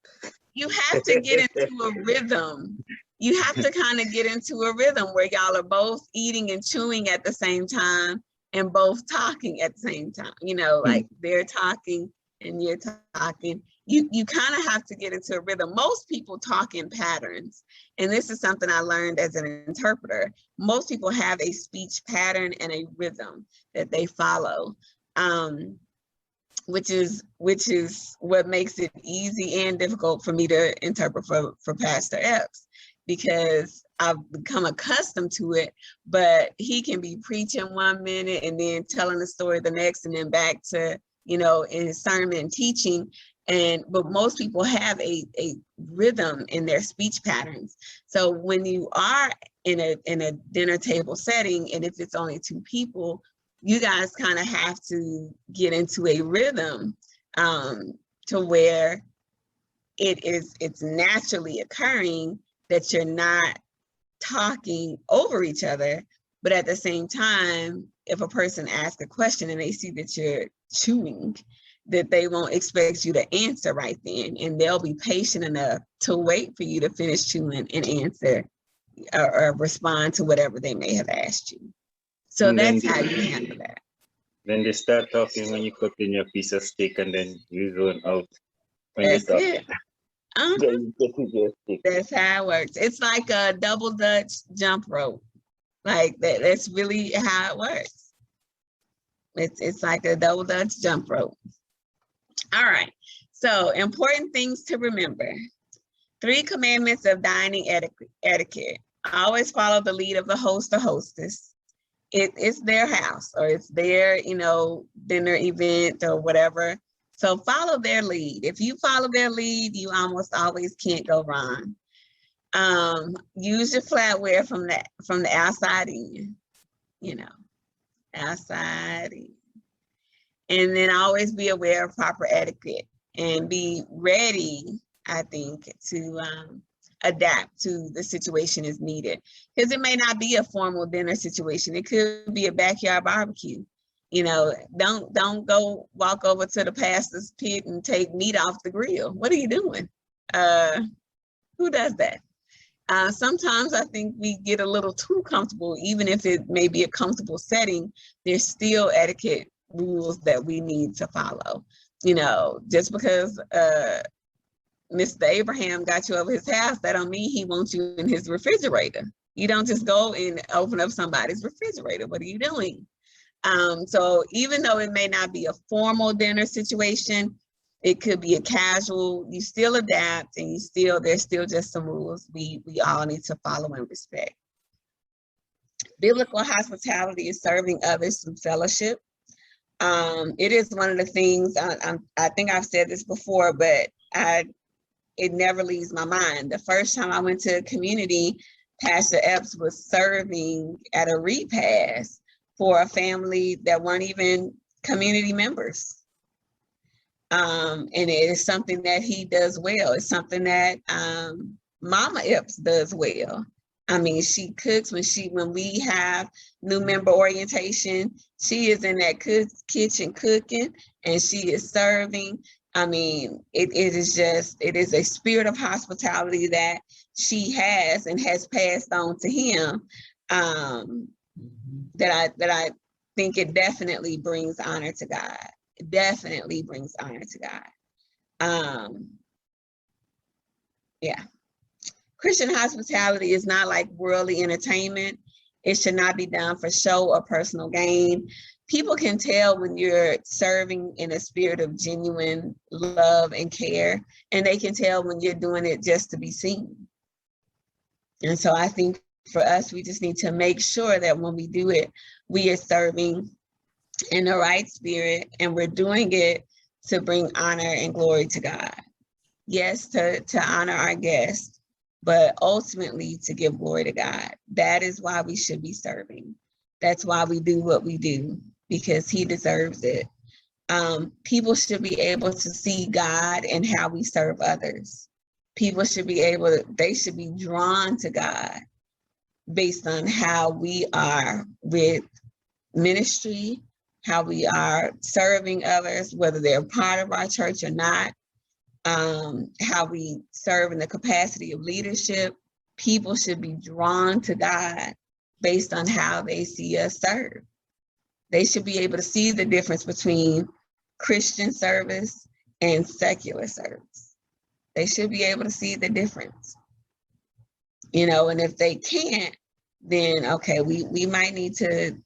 You have to get into a rhythm. You have to kind of get into a rhythm where y'all are both eating and chewing at the same time and both talking at the same time. Like they're talking and you're talking. You kind of have to get into a rhythm. Most people talk in patterns. And this is something I learned as an interpreter. Most people have a speech pattern and a rhythm that they follow. Which is what makes it easy and difficult for me to interpret for Pastor Epps, because I've become accustomed to it, but he can be preaching 1 minute and then telling the story the next, and then back to, in his sermon teaching. But most people have a rhythm in their speech patterns. So when you are in a dinner table setting, and if it's only 2 people, you guys kind of have to get into a rhythm to where it's naturally occurring that you're not talking over each other, but at the same time, if a person asks a question and they see that you're chewing, that they won't expect you to answer right then, and they'll be patient enough to wait for you to finish chewing and answer or respond to whatever they may have asked you. So and that's how you handle that. Then they start talking when you cut in your piece of steak, and then you zone out. That's it. That's how it works. It's like a double Dutch jump rope. Like that's really how it works. It's like a double Dutch jump rope. All right. So important things to remember. 3 commandments of dining etiquette. Always follow the lead of the host or hostess. It's their house, or it's their, dinner event or whatever. So follow their lead. If you follow their lead, you almost always can't go wrong. Use your flatware from the outside in, outside in. And then always be aware of proper etiquette and be ready, I think, to adapt to the situation as needed, because it may not be a formal dinner situation. It could be a backyard barbecue. Don't go walk over to the pastor's pit and take meat off the grill. What are you doing? Who does that? Sometimes I think we get a little too comfortable. Even if it may be a comfortable setting, there's still etiquette rules that we need to follow. Just because Mr. Abraham got you over his house, that don't mean he wants you in his refrigerator. You don't just go and open up somebody's refrigerator. What are you doing? So even though it may not be a formal dinner situation, it could be a casual, you still adapt and there's still just some rules we all need to follow and respect. Biblical hospitality is serving others through fellowship. It is one of the things, I think I've said this before, but it never leaves my mind. The first time I went to a community, Pastor Epps was serving at a repast for a family that weren't even community members. And it is something that he does well. It's something that Mama Epps does well. I mean, she cooks when we have new member orientation, she is in that kitchen cooking and she is serving. I mean, it is a spirit of hospitality that she has and has passed on to him, that I think it definitely brings honor to God. It definitely brings honor to God. Yeah. Christian hospitality is not like worldly entertainment. It should not be done for show or personal gain. People can tell when you're serving in a spirit of genuine love and care, and they can tell when you're doing it just to be seen. And so I think for us, we just need to make sure that when we do it, we are serving in the right spirit and we're doing it to bring honor and glory to God. Yes, to honor our guests, but ultimately to give glory to God. That is why we should be serving. That's why we do what we do, because he deserves it. People should be able to see God in how we serve others. People should they should be drawn to God based on how we are with ministry, how we are serving others, whether they're part of our church or not. How we serve in the capacity of leadership. People should be drawn to God based on how they see us serve. They should be able to see the difference between Christian service and secular service. They should be able to see the difference. And if they can't, then okay, we might need to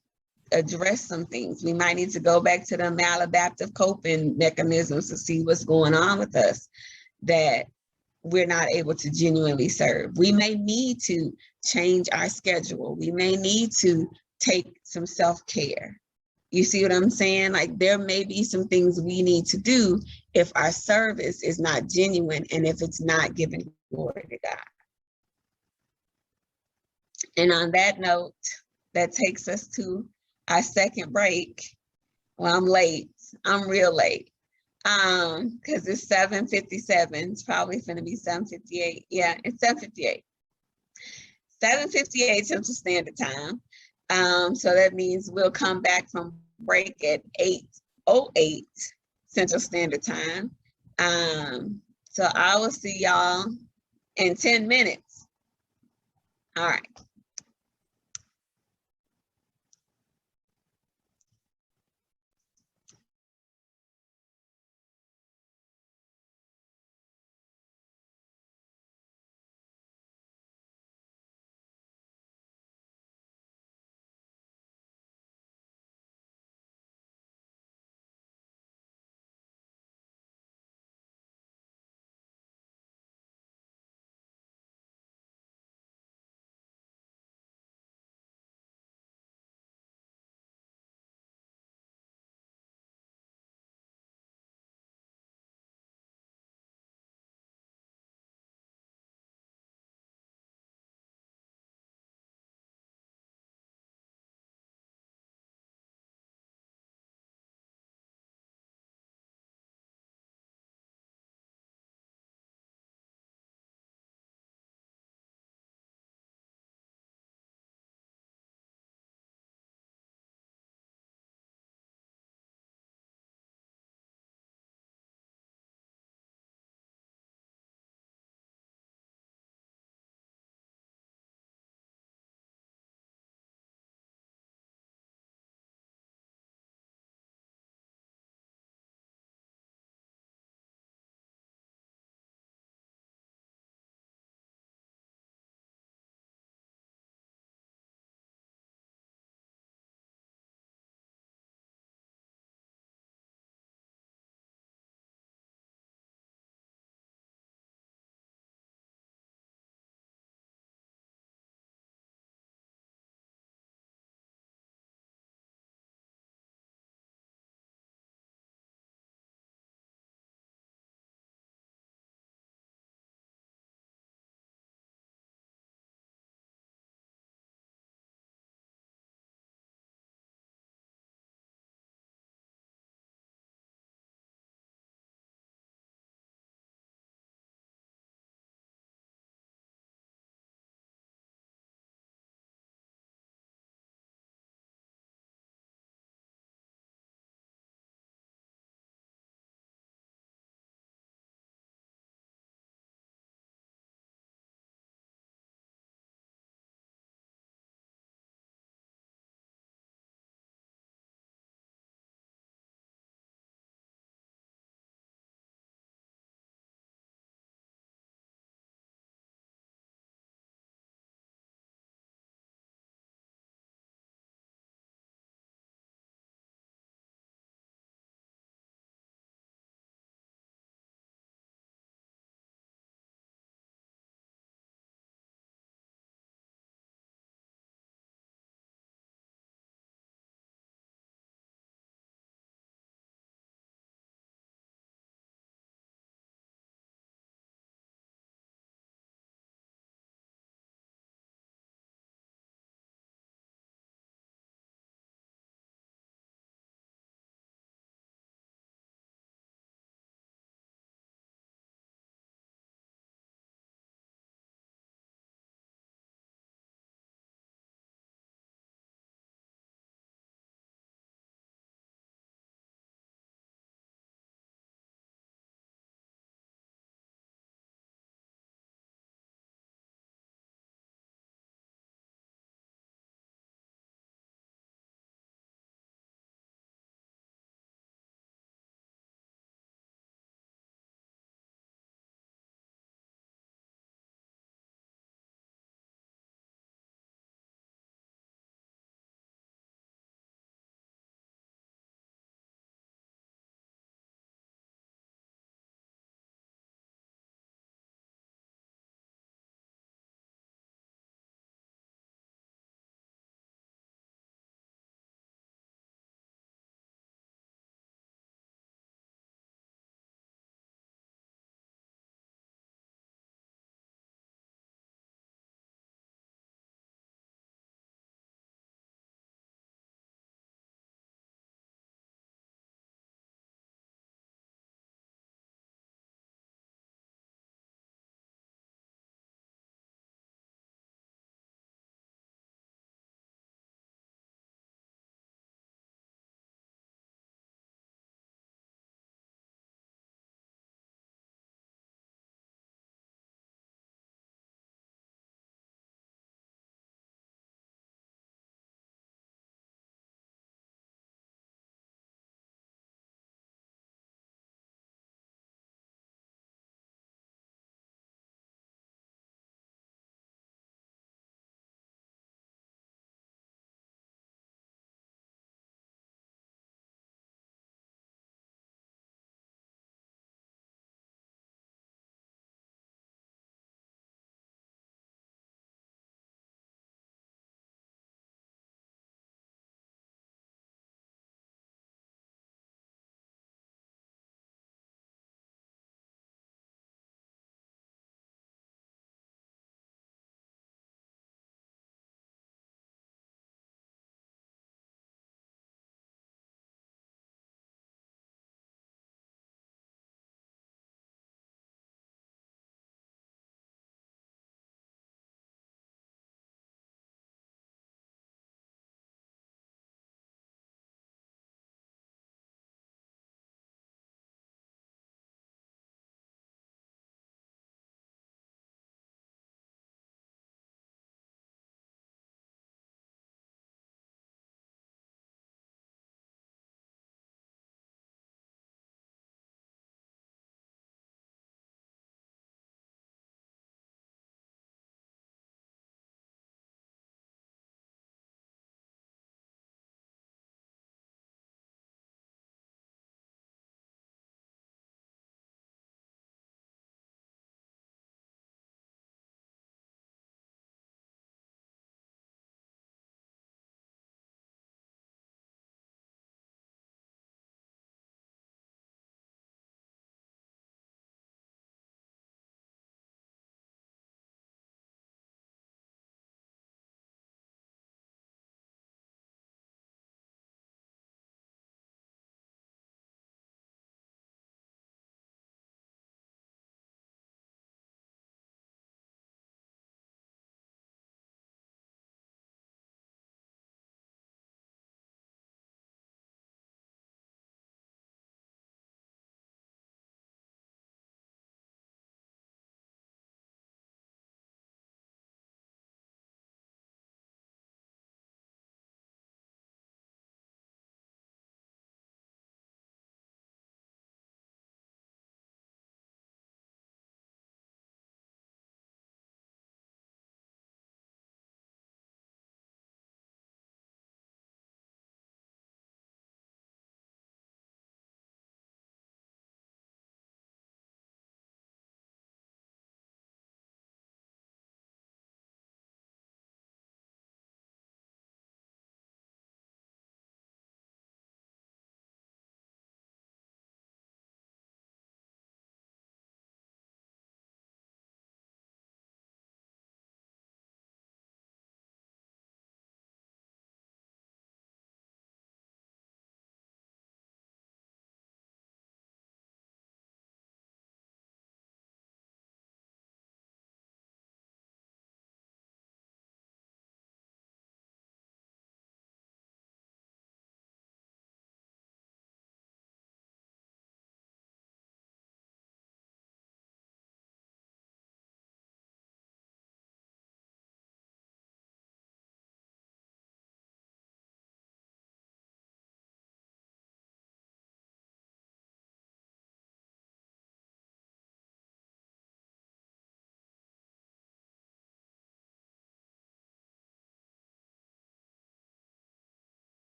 address some things. We might need to go back to the maladaptive coping mechanisms to see what's going on with us, that we're not able to genuinely serve. We may need to change our schedule. We may need to take some self-care. You see what I'm saying? Like there may be some things we need to do if our service is not genuine and if it's not giving glory to God. And on that note, that takes us to our second break. Well, I'm late. I'm real late. Because it's 7:57. It's probably going to be 7:58. Yeah, it's 7:58. 7:58 Central Standard Time. So that means we'll come back from break at 8:08 Central Standard Time. So I will see y'all in 10 minutes. All right.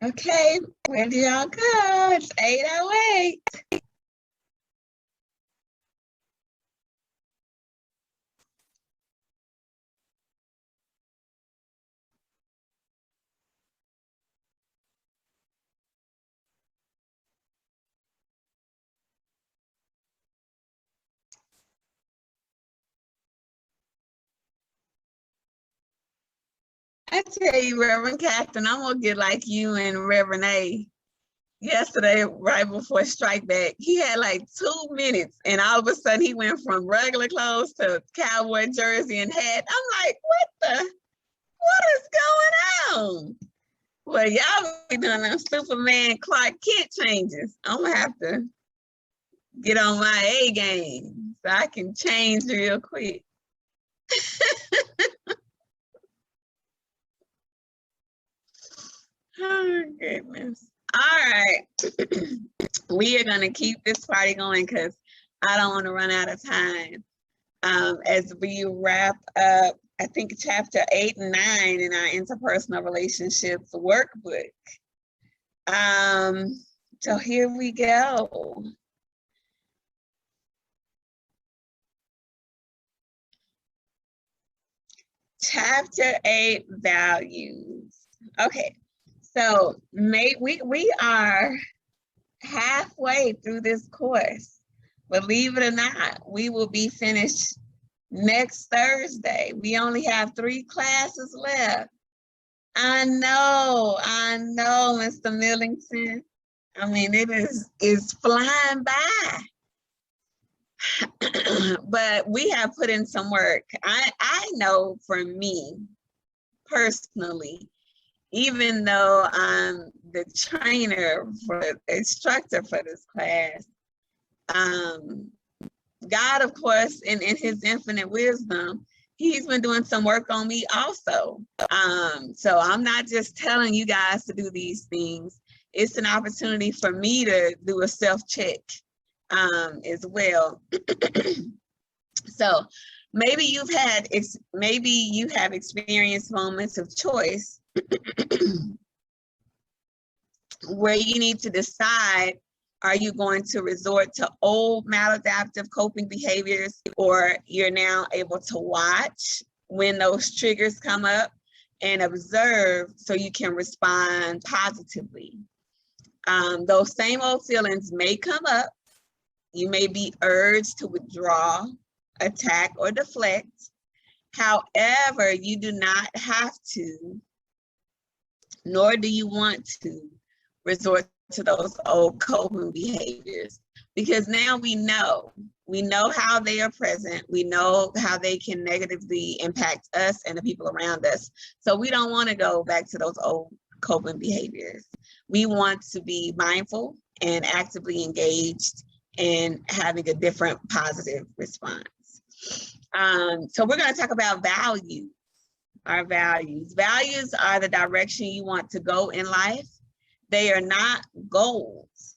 Okay, where do y'all go? It's 8:08. I tell you, Reverend Captain, I'm gonna get like you and Reverend A. Yesterday, right before strike back, he had like 2 minutes, and all of a sudden he went from regular clothes to cowboy jersey and hat. I'm like, what is going on? Well, y'all be doing them Superman Clark Kent changes. I'm gonna have to get on my A game so I can change real quick. Oh goodness. All right. We are gonna keep this party going because I don't want to run out of time. As we wrap up, I think chapter 8 and 9 in our interpersonal relationships workbook. So here we go. Chapter 8, values. Okay, so we are halfway through this course. Believe it or not, we will be finished next Thursday. We only have 3 classes left. I know, Mr. Millington. I mean, it's flying by. But we have put in some work. I know for me personally, even though I'm the instructor for this class, God, of course, in his infinite wisdom, he's been doing some work on me also. So I'm not just telling you guys to do these things. It's an opportunity for me to do a self-check as well. So maybe you have experienced moments of choice where you need to decide, are you going to resort to old maladaptive coping behaviors, or you're now able to watch when those triggers come up and observe so you can respond positively. Those same old feelings may come up. You may be urged to withdraw, attack, or deflect. However, you do not have to, nor do you want to, resort to those old coping behaviors, because now we know how they are present. We know how they can negatively impact us and the people around us. So we don't want to go back to those old coping behaviors. We want to be mindful and actively engaged in having a different positive response. So we're going to talk about values. Our values. Values are the direction you want to go in life. They are not goals.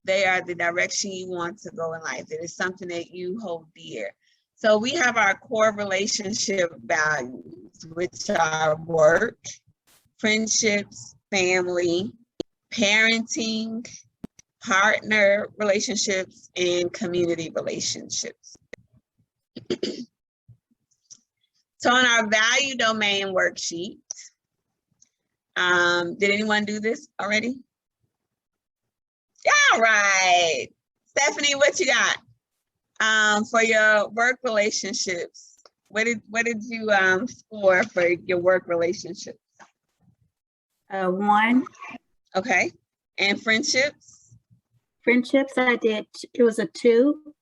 They are the direction you want to go in life. It is something that you hold dear. So we have our core relationship values, which are work, friendships, family, parenting, partner relationships, and community relationships. So on our value domain worksheet, did anyone do this already? All right. Stephanie, what you got for your work relationships? What did you score for your work relationships? 1. Okay. And friendships? Friendships, it was a 2.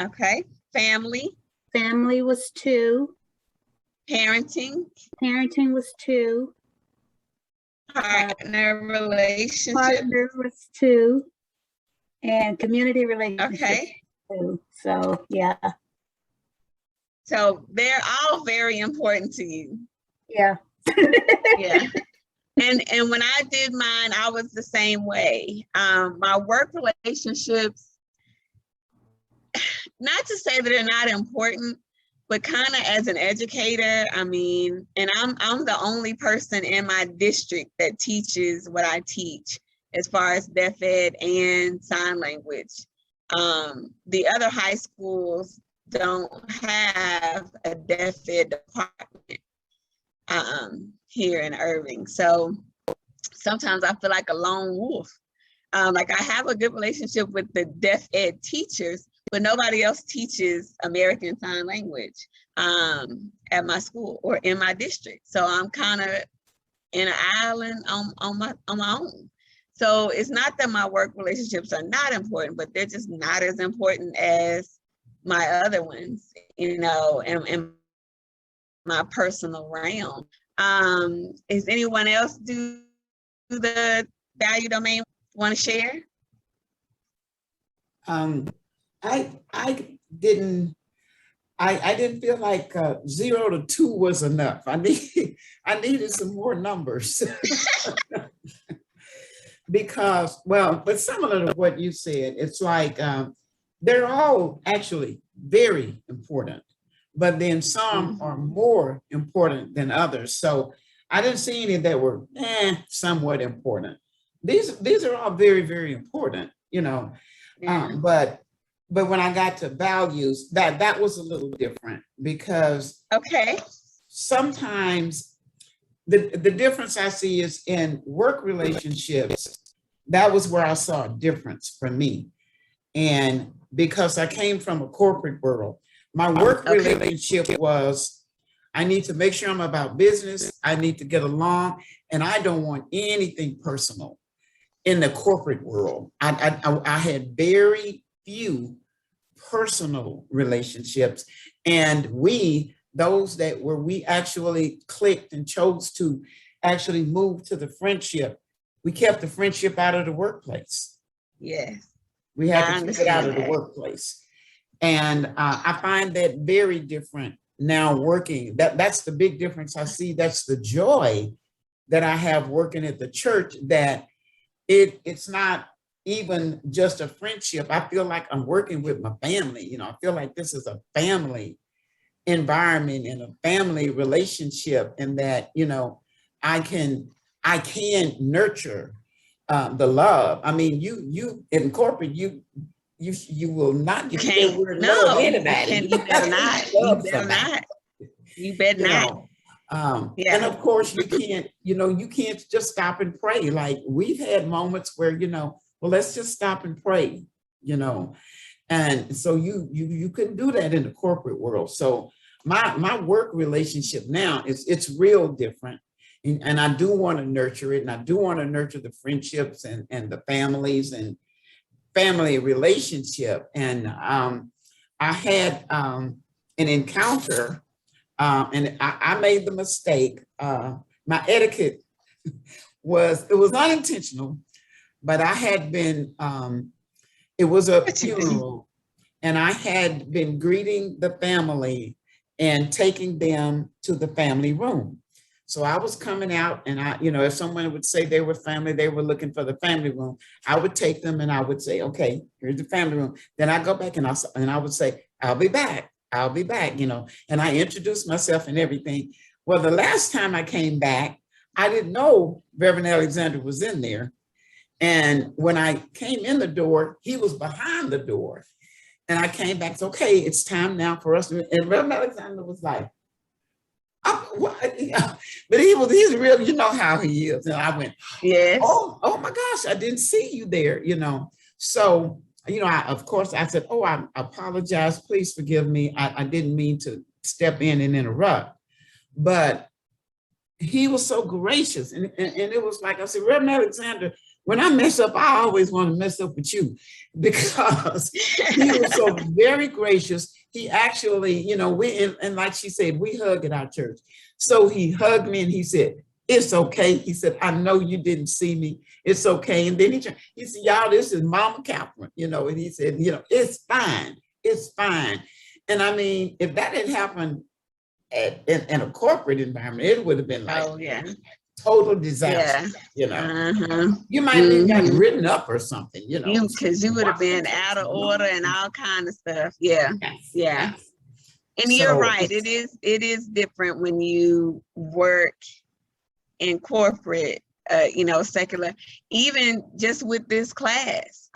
Okay. Family? Family was 2. Parenting? Parenting was 2. Partner relationship? Partner was 2. And community relationships. Okay. 2. So, yeah. So they're all very important to you. Yeah. Yeah. And when I did mine, I was the same way. My work relationships, not to say that they're not important, but kind of as an educator, I mean, and I'm the only person in my district that teaches what I teach as far as deaf ed and sign language. The other high schools don't have a deaf ed department here in Irving. So sometimes I feel like a lone wolf. Like I have a good relationship with the deaf ed teachers, but nobody else teaches American Sign Language at my school or in my district. So I'm kind of in an island on my own. So it's not that my work relationships are not important, but they're just not as important as my other ones, you know, in my personal realm. Is anyone else do the value domain want to share? I didn't feel like 0 to 2 was enough. I needed some more numbers. Because, well, but similar to what you said, it's like they're all actually very important, but then some are more important than others. So I didn't see any that were somewhat important. These are all very, very important, you know. But when I got to values, that was a little different because sometimes the difference I see is in work relationships. That was where I saw a difference for me. And because I came from a corporate world, my work relationship was, I need to make sure I'm about business. I need to get along, and I don't want anything personal in the corporate world. I had very few personal relationships, and those that were, we actually clicked and chose to actually move to the friendship. We kept the friendship out of the workplace. Yes. We had to keep it out of the workplace. And I find that very different now working. That's the big difference I see. That's the joy that I have working at the church, that it's not even just a friendship. I feel like I'm working with my family. You know, I feel like this is a family environment and a family relationship, and that, you know, I can nurture the love. I mean, you in corporate, you will not, you can't love anybody. You better not. You better not. And of course you can't just stop and pray. Like we've had moments where, you know, well, let's just stop and pray, you know. And so you couldn't do that in the corporate world. So my work relationship now it's real different. And I do want to nurture it, and I do want to nurture the friendships and the families and family relationship. And I had an encounter, and I made the mistake. My etiquette was unintentional, but I had been, it was a funeral, and I had been greeting the family and taking them to the family room. So I was coming out, and if someone would say they were family, they were looking for the family room, I would take them and I would say, okay, here's the family room. Then I go back and I would say, I'll be back, you know, and I introduced myself and everything. Well, the last time I came back, I didn't know Reverend Alexander was in there. And when I came in the door, he was behind the door. And I came back, so, okay, it's time now for us to, and Reverend Alexander was like, but he's real, you know how he is. And I went, yes. Oh my gosh, I didn't see you there, you know. So, you know, of course I said, oh, I apologize, please forgive me. I didn't mean to step in and interrupt. But he was so gracious. And it was like, I said, Reverend Alexander, when I mess up, I always want to mess up with you, because he was so very gracious. He actually, you know, and like she said, we hug at our church. So he hugged me and he said, it's okay. He said, I know you didn't see me. It's okay. And then he said, y'all, this is Mama Catherine, you know, and he said, you know, it's fine. It's fine. And I mean, if that had happened in a corporate environment, it would have been like, oh, yeah, total disaster, you know. You might have gotten written up or something, you know. Because you would have been out of order and all kind of stuff. Yeah. Yes. And you're right. It is different when you work in corporate, secular, even just with this class.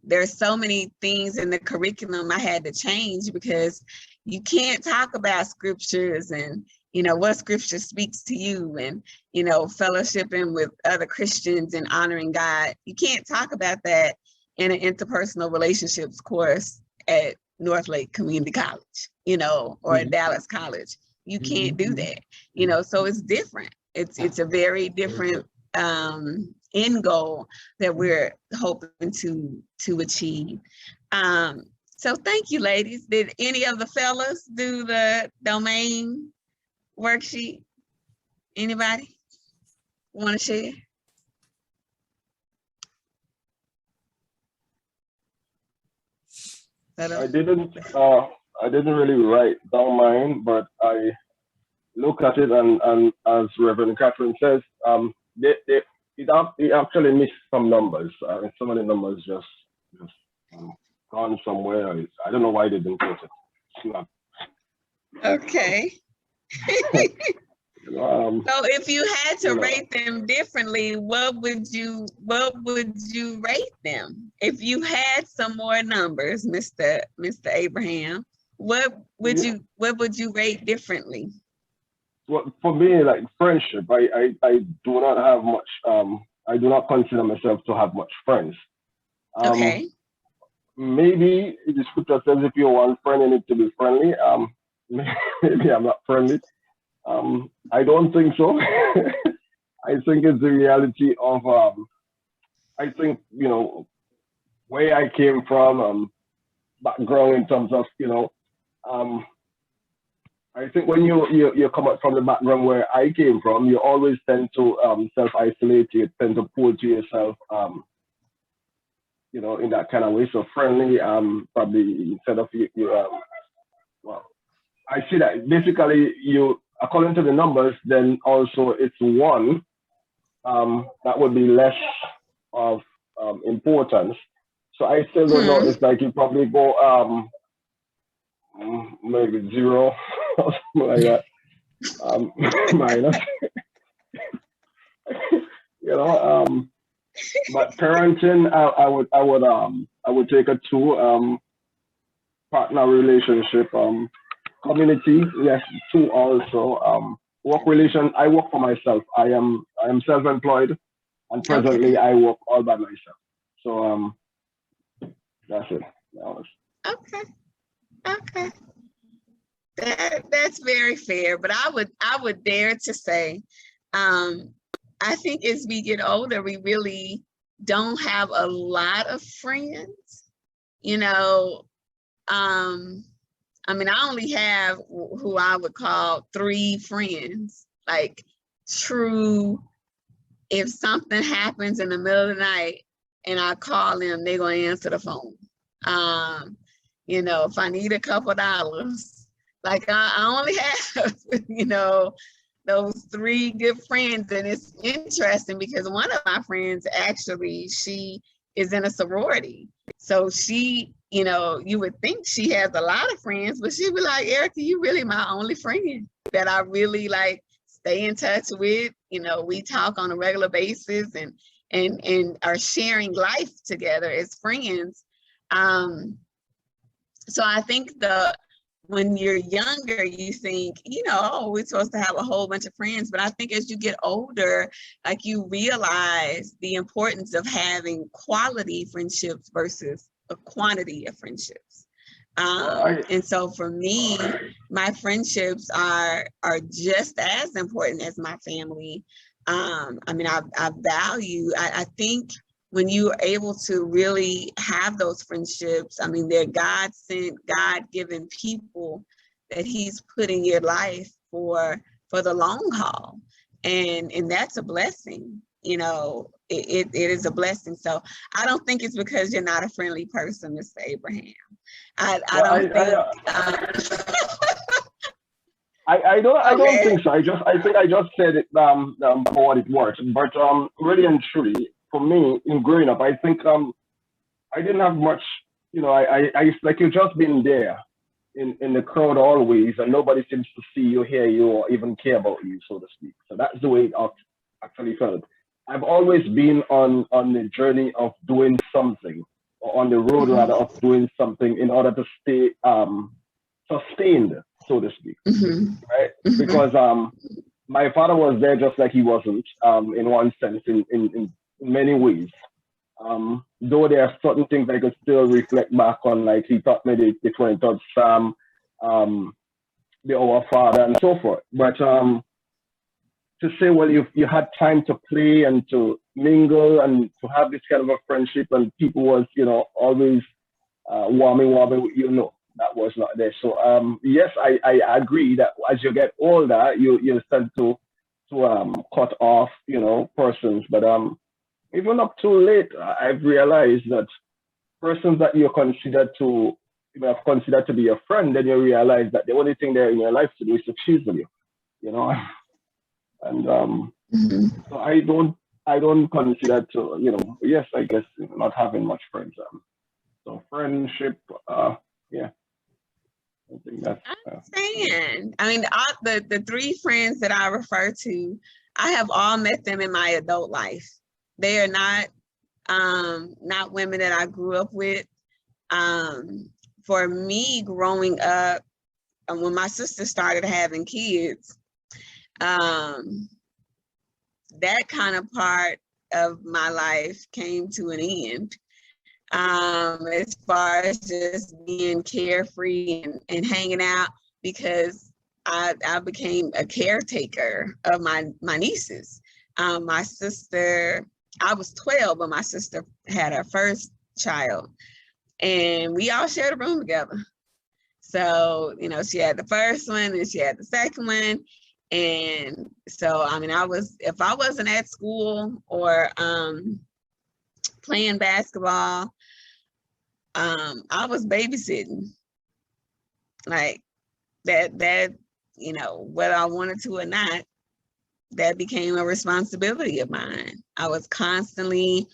There's so many things in the curriculum I had to change because you can't talk about scriptures and, what scripture speaks to you and, fellowshipping with other Christians and honoring God. You can't talk about that in an interpersonal relationships course at Northlake Community College, or at Dallas College. You can't do that, so it's different. It's a very different end goal that we're hoping to achieve. So thank you, ladies. Did any of the fellas do the domain worksheet? Anybody want to share? I didn't really write down mine, but I look at it and as Reverend Catherine says, it actually missed some numbers. Some of the numbers just gone somewhere. I don't know why they didn't put it. Okay. So if you had to rate them differently, what would you rate them? If you had some more numbers, Mr. Abraham, what would you rate differently? Well, for me, like friendship, I do not have much. I do not consider myself to have much friends. Okay. Maybe the scripture says if you want friend, you need to be friendly. Maybe I'm not friendly. I don't think so. I think it's the reality of, I think, where I came from, background in terms of, I think when you come up from the background where I came from, you always tend to self-isolate, you tend to pull to yourself, in that kind of way. So friendly, probably instead of well, I see that basically according to the numbers, then also it's one that would be less of importance. So I still don't know. It's like you probably go maybe 0 or something like that. Minus. But parenting, I would take a 2. Partner relationship, community, yes, 2 also. Work relation, I work for myself. I am self-employed, and presently I work all by myself. So that's it. Okay. That's very fair, but I would dare to say, I think as we get older, we really don't have a lot of friends. I only have who I would call 3 friends, like true. If something happens in the middle of the night and I call them, they're going to answer the phone. If I need a couple dollars, like I only have, those 3 good friends. And it's interesting because one of my friends, actually, she is in a sorority. So she, you would think she has a lot of friends, but she'd be like, Erica, you really my only friend that I really like stay in touch with. We talk on a regular basis and are sharing life together as friends. So I think when you're younger, you think, we're supposed to have a whole bunch of friends. But I think as you get older, like you realize the importance of having quality friendships versus a quantity of friendships. And so for me, my friendships are just as important as my family. I think when you are able to really have those friendships, they're God-sent, God-given people that He's put in your life for the long haul. And that's a blessing. It is a blessing. So I don't think it's because you're not a friendly person, Mr. Abraham. I don't think so. I think I just said it for what it was. But really and truly, for me, in growing up, I think I didn't have much. I like you just been there. in the crowd always, and nobody seems to see you, hear you, or even care about you, so to speak. So that's the way it actually felt. I've always been on the journey of doing something, or on the road rather of doing something in order to stay sustained, so to speak, right? Because my father was there just like he wasn't, in one sense, in many ways. Though there are certain things I could still reflect back on, like he taught me the 23rd Psalm, the Our Father, and so forth. But to say, well, you had time to play and to mingle and to have this kind of a friendship, and people was, always warming with you, no, that was not there. So yes, I agree that as you get older, you tend to cut off, persons. But even up too late, I've realized that persons that you have considered to be a friend, then you realize that the only thing they're in your life to do is to cheat with you, and so I don't consider to, yes, I guess not having much friends. So friendship, yeah. I think that's, I understand. I mean, the three friends that I refer to, I have all met them in my adult life. They are not women that I grew up with. For me, growing up, when my sister started having kids, that kind of part of my life came to an end. As far as just being carefree and hanging out, because I became a caretaker of my nieces. My sister, I was 12 when my sister had her first child, and we all shared a room together. So, she had the first one and she had the second one. And so, I mean, if I wasn't at school or playing basketball, I was babysitting. Like that, whether I wanted to or not, that became a responsibility of mine. I was constantly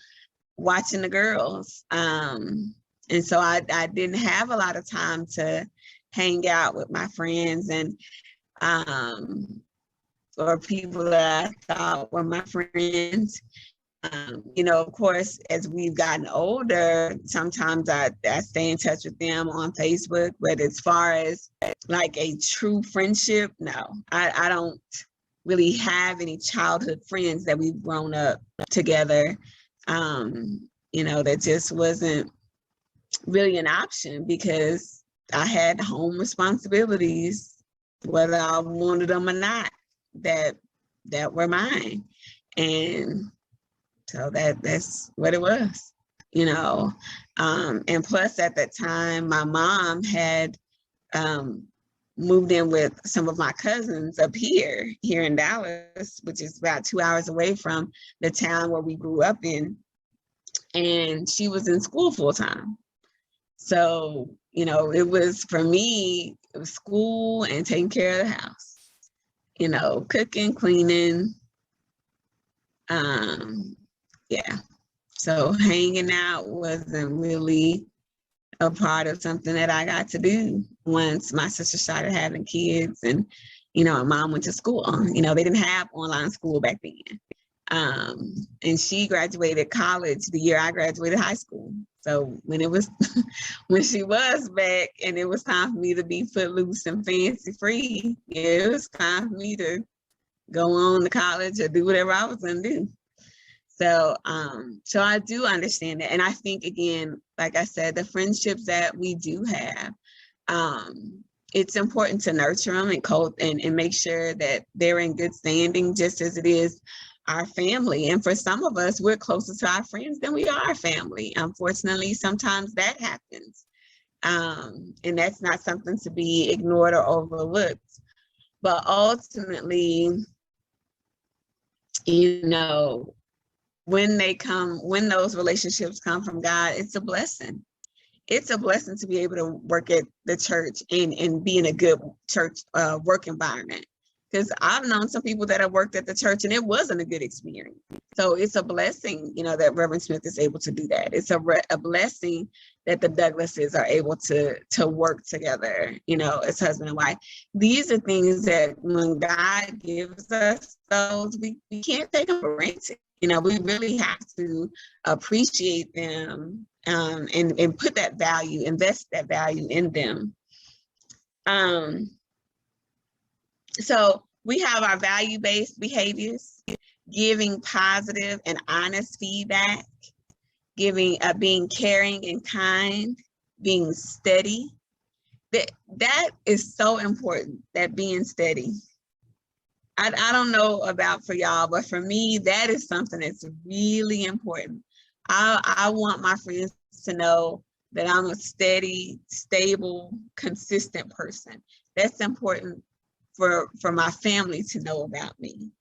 watching the girls. And so I didn't have a lot of time to hang out with my friends and or people that I thought were my friends. Of course, as we've gotten older, sometimes I stay in touch with them on Facebook, but as far as like a true friendship, no, I don't really have any childhood friends that we've grown up together. That just wasn't really an option because I had home responsibilities, whether I wanted them or not, that were mine. And so that's what it was, and plus at that time, my mom had moved in with some of my cousins up here in Dallas, which is about 2 hours away from the town where we grew up in. And she was in school full time. So, it was, for me, it was school and taking care of the house, cooking, cleaning. Yeah. So hanging out wasn't really a part of something that I got to do once my sister started having kids and, my mom went to school. They didn't have online school back then. And she graduated college the year I graduated high school. So when she was back and it was time for me to be footloose and fancy free, it was time for me to go on to college or do whatever I was gonna do. So I do understand that. And I think, again, like I said, the friendships that we do have, it's important to nurture them and make sure that they're in good standing, just as it is our family. And for some of us, we're closer to our friends than we are our family. Unfortunately, sometimes that happens. And that's not something to be ignored or overlooked. But ultimately, when those relationships come from God, it's a blessing. It's a blessing to be able to work at the church and be in a good church work environment. Because I've known some people that have worked at the church and it wasn't a good experience. So it's a blessing, that Reverend Smith is able to do that. It's a blessing that the Douglases are able to work together, you know, as husband and wife. These are things that when God gives us those, we can't take them for granted. You know, we really have to appreciate them and put that value, invest that value in them. So we have our value-based behaviors, giving positive and honest feedback, being caring and kind, being steady. That is so important, that being steady. I don't know about for y'all, but for me, that is something that's really important. I want my friends to know that I'm a steady, stable, consistent person. That's important for my family to know about me.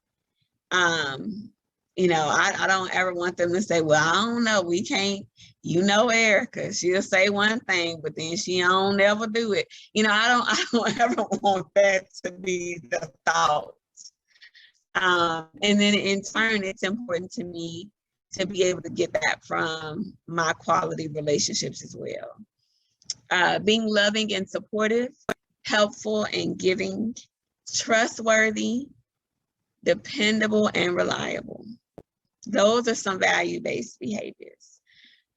You know, I don't ever want them to say, well, I don't know, we can't, you know, Erica, she'll say one thing, but then she don't ever do it. You know, I don't ever want that to be the thought. And then in turn, it's important to me to be able to get that from my quality relationships as well. Being loving and supportive, helpful and giving, trustworthy, dependable and reliable. Those are some value-based behaviors.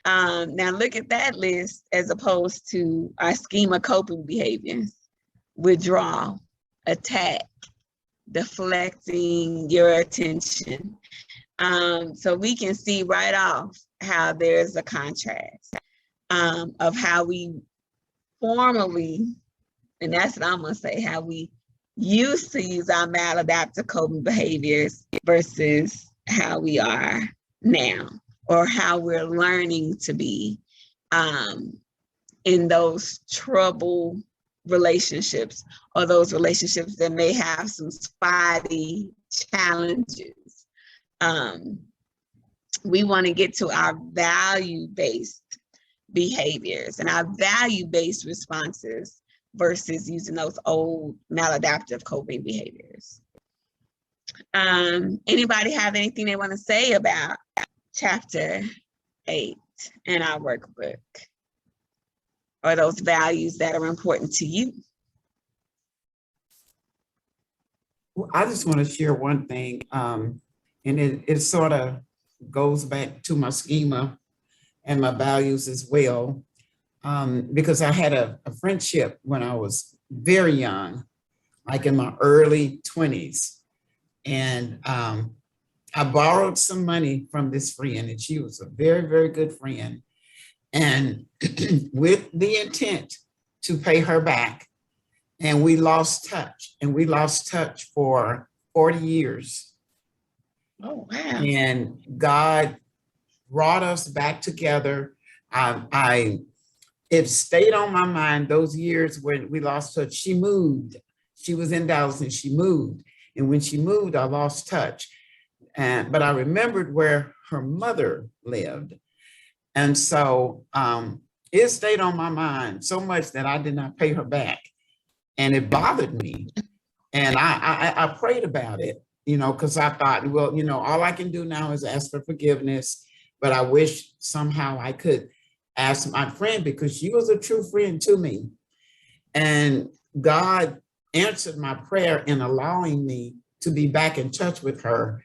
Now look at that list as opposed to our schema coping behaviors: withdrawal, attack, deflecting your attention. So we can see right off how there's a contrast of how we formerly, and that's what I'm gonna say, how we used to use our maladaptive coping behaviors versus how we are now, or how we're learning to be in those troubled relationships, or those relationships that may have some spotty challenges. We want to get to our value-based behaviors and our value-based responses versus using those old maladaptive coping behaviors. Anybody have anything they want to say about chapter 8 in our workbook, or those values that are important to you? Well, I just want to share one thing, and it sort of goes back to my schema and my values as well, because I had a friendship when I was very young, like in my early 20s. And I borrowed some money from this friend, and she was a very, very good friend. And with the intent to pay her back, and we lost touch, for 40 years. Oh, wow. And God brought us back together. It stayed on my mind those years when we lost touch. She moved. She was in Dallas and she moved. And when she moved, I lost touch. But I remembered where her mother lived. And so it stayed on my mind so much that I did not pay her back. And it bothered me. And I prayed about it, you know, because I thought, well, you know, all I can do now is ask for forgiveness. But I wish somehow I could ask my friend, because she was a true friend to me. And God answered my prayer in allowing me to be back in touch with her.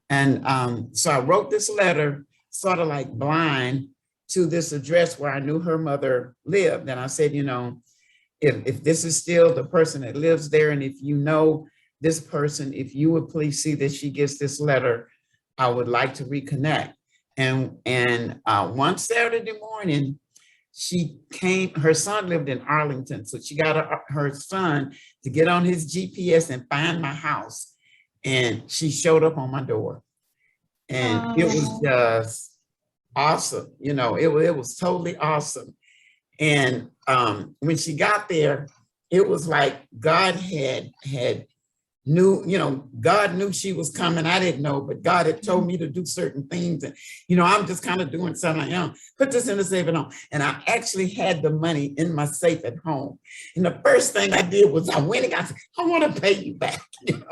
And so I wrote this letter, sort of like blind, to this address where I knew her mother lived. And I said, you know, if this is still the person that lives there, and if you know this person, if you would please see that she gets this letter, I would like to reconnect. And one Saturday morning, she came, her son lived in Arlington. So she got her son to get on his GPS and find my house. And she showed up on my door. And it was just awesome. You know, it was totally awesome. And when she got there, it was like God knew, you know, God knew she was coming. I didn't know, but God had told me to do certain things. And, you know, I'm just kind of doing something like, put this in the safe at home. And I actually had the money in my safe at home. And the first thing I did was I went and I said, I want to pay you back. You know?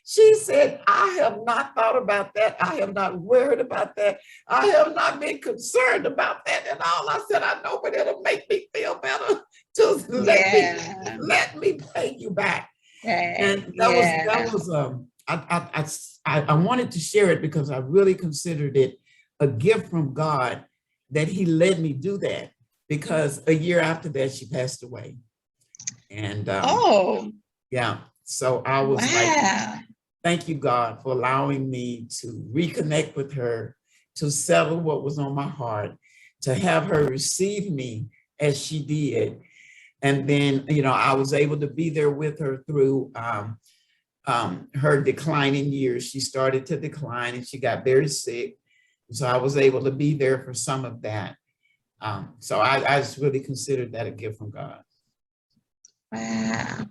She said, I have not thought about that. I have not worried about that. I have not been concerned about that at all. I said, I know, but it'll make me feel better. Just let me pay you back. And that was I wanted to share it because I really considered it a gift from God that he let me do that, because a year after that she passed away. And yeah, so I was like, thank you, God, for allowing me to reconnect with her, to settle what was on my heart, to have her receive me as she did. And then, you know, I was able to be there with her through her declining years. She started to decline and she got very sick. So I was able to be there for some of that. So I just really considered that a gift from God. Wow.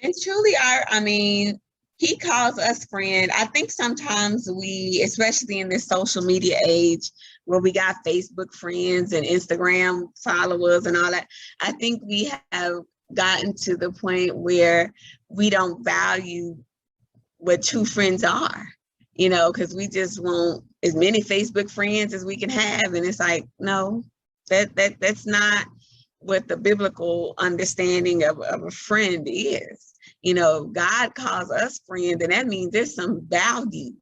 And truly he calls us friend. I think sometimes we, especially in this social media age where we got Facebook friends and Instagram followers and all that, I think we have gotten to the point where we don't value what true friends are, you know, because we just want as many Facebook friends as we can have. And it's like, no, that's not what the biblical understanding of a friend is. You know, God calls us friend, and that means there's some value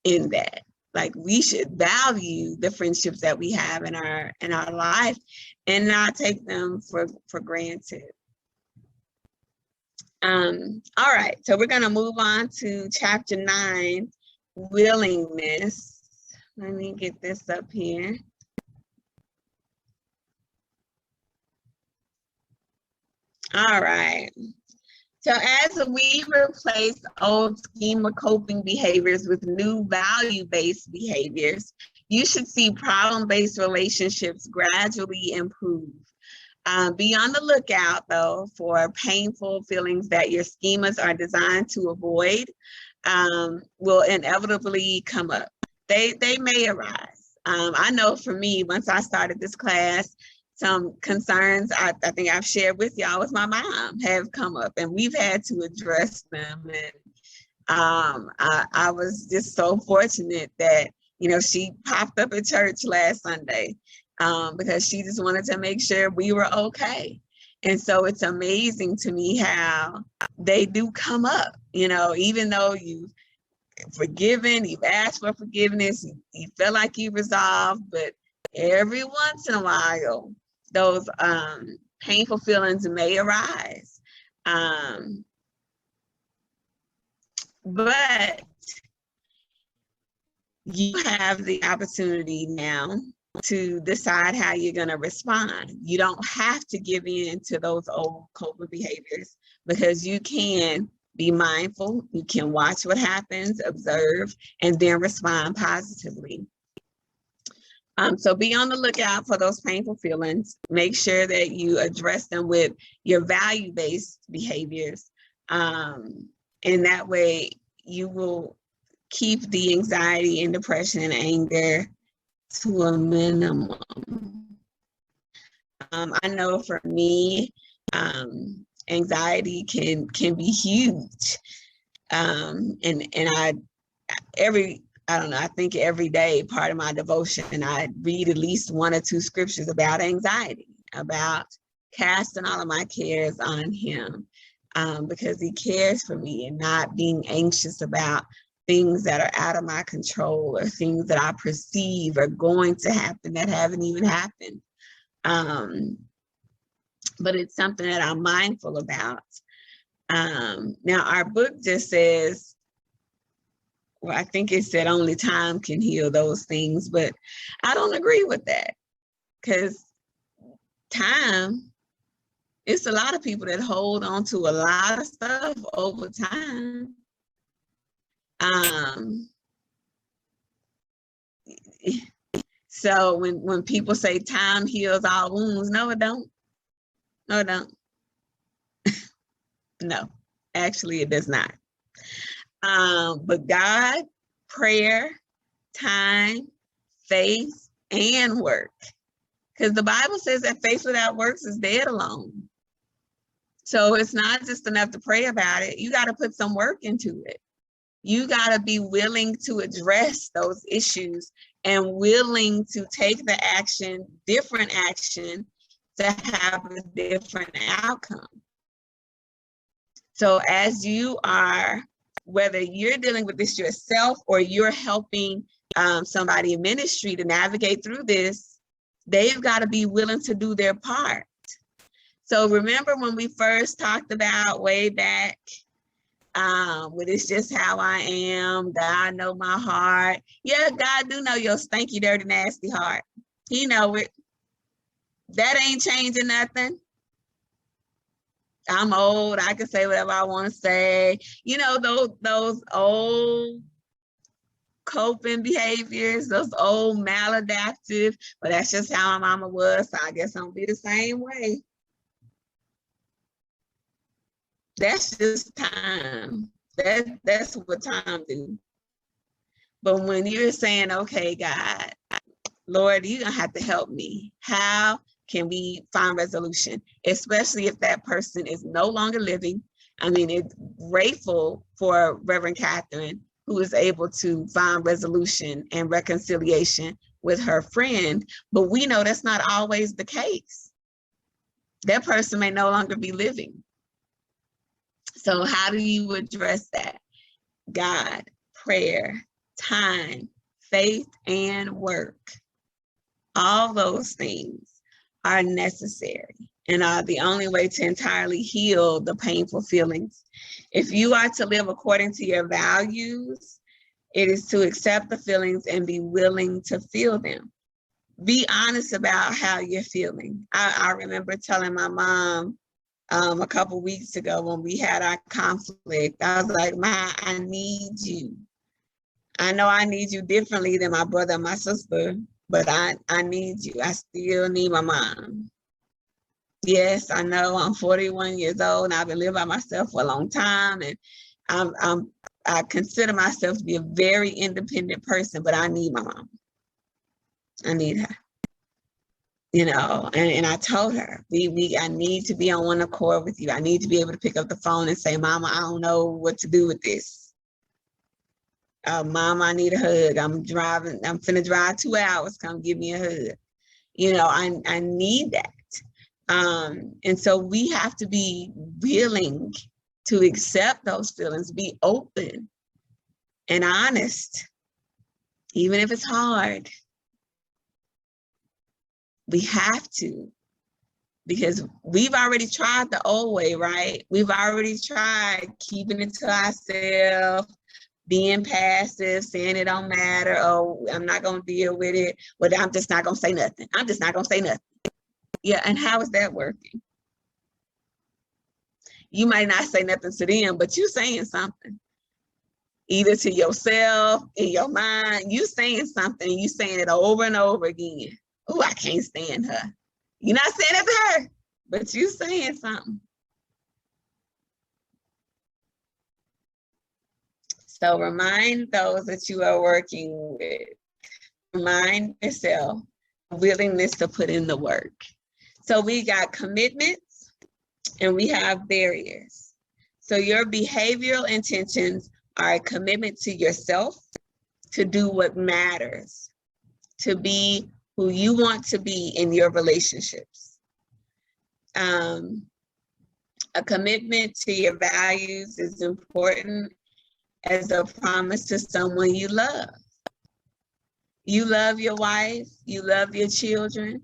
in that. Like, we should value the friendships that we have in our life and not take them for granted. All right, so we're gonna move on to chapter 9, willingness. Let me get this up here. All right. So as we replace old schema coping behaviors with new value-based behaviors, you should see problem-based relationships gradually improve. Be on the lookout, though, for painful feelings that your schemas are designed to avoid will inevitably come up. They may arise. I know for me, once I started this class, some concerns I think I've shared with y'all with my mom have come up, and we've had to address them. And I was just so fortunate that, you know, she popped up at church last Sunday because she just wanted to make sure we were okay. And so it's amazing to me how they do come up, you know, even though you've forgiven, you've asked for forgiveness, you feel like you resolved, but every once in a while, those painful feelings may arise. But you have the opportunity now to decide how you're going to respond. You don't have to give in to those old coping behaviors, because you can be mindful, you can watch what happens, observe, and then respond positively. So be on the lookout for those painful feelings. Make sure that you address them with your value-based behaviors. And that way you will keep the anxiety and depression and anger to a minimum. I know for me, anxiety can be huge. And I think every day, part of my devotion, I read at least 1 or 2 scriptures about anxiety, about casting all of my cares on him, because he cares for me, and not being anxious about things that are out of my control or things that I perceive are going to happen that haven't even happened. But it's something that I'm mindful about. Now, our book just says, well, I think it said only time can heal those things, but I don't agree with that, because time, it's a lot of people that hold on to a lot of stuff over time. So when people say time heals all wounds, no, it don't. No, it don't. No, actually it does not. But God, prayer, time, faith, and work. Because the Bible says that faith without works is dead alone. So it's not just enough to pray about it. You got to put some work into it. You got to be willing to address those issues and willing to take the action, different action, to have a different outcome. So as you are, whether you're dealing with this yourself or you're helping somebody in ministry to navigate through this, they've got to be willing to do their part. So remember when we first talked about way back, well, it's just how I am. God know my heart. Yeah, God do know your stinky, dirty, nasty heart. He know it. That ain't changing nothing. I'm old. I can say whatever I want to say. You know, those old coping behaviors, those old maladaptive, but that's just how my mama was. So I guess I'm gonna be the same way. That's just time. That's what time do. But when you're saying, okay, God, Lord, you're gonna have to help me. How can we find resolution? Especially if that person is no longer living. I mean, it's grateful for Reverend Catherine, who is able to find resolution and reconciliation with her friend, but we know that's not always the case. That person may no longer be living. So how do you address that? God, prayer, time, faith, and work. All those things are necessary and are the only way to entirely heal the painful feelings. If you are to live according to your values, it is to accept the feelings and be willing to feel them. Be honest about how you're feeling. I remember telling my mom a couple weeks ago when we had our conflict, I was like, Ma, I need you. I know I need you differently than my brother and my sister, but I need you. I still need my mom. Yes, I know I'm 41 years old and I've been living by myself for a long time, and I consider myself to be a very independent person, but I need my mom. I need her. You know, and I told her, I need to be on one accord with you. I need to be able to pick up the phone and say, Mama, I don't know what to do with this. Mama, I need a hug. I'm finna drive 2 hours. Come give me a hug. You know, I need that. And so we have to be willing to accept those feelings, be open and honest, even if it's hard. We have to, because we've already tried the old way, right? We've already tried keeping it to ourselves, being passive, saying it don't matter. Oh, I'm not going to deal with it, but I'm just not going to say nothing. I'm just not going to say nothing. Yeah, and how is that working? You might not say nothing to them, but you saying something. Either to yourself, in your mind, you saying something, and you saying it over and over again. Oh, I can't stand her. You're not saying it to her, but you saying something. So remind those that you are working with. Remind yourself, willingness to put in the work. So we got commitments and we have barriers. So your behavioral intentions are a commitment to yourself, to do what matters, to be who you want to be in your relationships. A commitment to your values is important as a promise to someone you love. You love your wife, you love your children.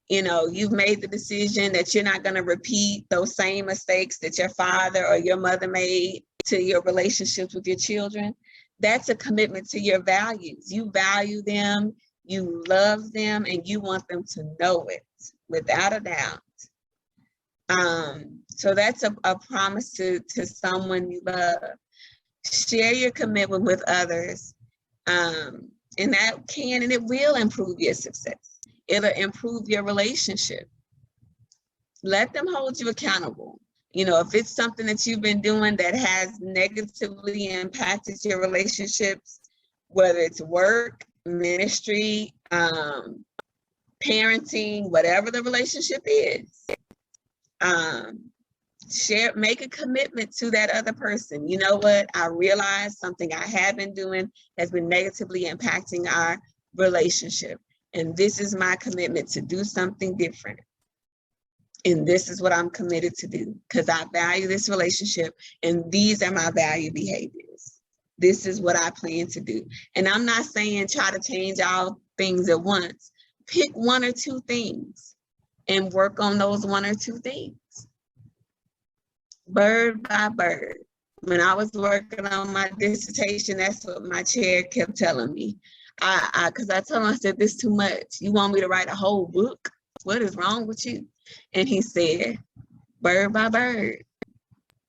You know, you've made the decision that you're not going to repeat those same mistakes that your father or your mother made to your relationships with your children. That's a commitment to your values. You value them, you love them, and you want them to know it without a doubt. So that's a promise to someone you love. Share your commitment with others, and that can and it will improve your success. It'll improve your relationship. Let them hold you accountable. You know, if it's something that you've been doing that has negatively impacted your relationships, whether it's work, ministry, parenting, whatever the relationship is, make a commitment to that other person. You know what? I realize something I have been doing has been negatively impacting our relationship. And this is my commitment to do something different. And this is what I'm committed to do because I value this relationship and these are my value behaviors. This is what I plan to do. And I'm not saying try to change all things at once. Pick one or two things and work on those one or two things. Bird by bird. When I was working on my dissertation, that's what my chair kept telling me. Because I told him, I said, this is too much. You want me to write a whole book? What is wrong with you? And he said, bird by bird,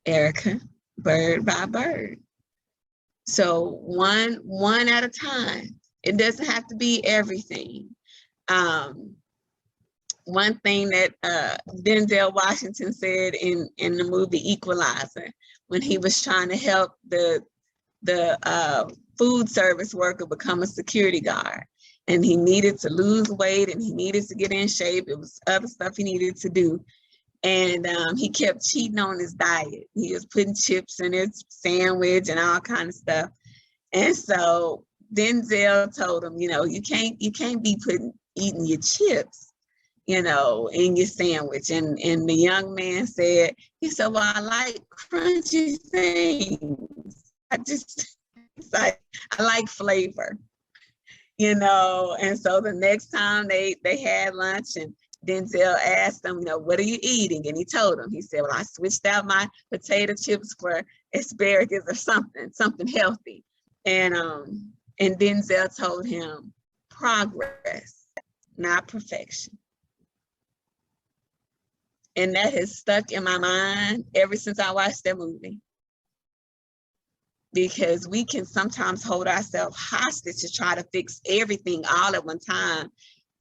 Erica, bird by bird. So one at a time. It doesn't have to be everything. One thing that Denzel Washington said in the movie Equalizer, when he was trying to help the food service worker become a security guard, and he needed to lose weight and he needed to get in shape. It was other stuff he needed to do. And he kept cheating on his diet. He was putting chips in his sandwich and all kind of stuff. And so Denzel told him, you know, you can't be eating your chips, you know, in your sandwich. And the young man said, he said, well, I like crunchy things. I like flavor, you know. And so the next time they had lunch and Denzel asked him, you know, what are you eating? And he told him, he said, well, I switched out my potato chips for asparagus or something healthy. And Denzel told him, progress, not perfection. And that has stuck in my mind ever since I watched that movie. Because we can sometimes hold ourselves hostage to try to fix everything all at one time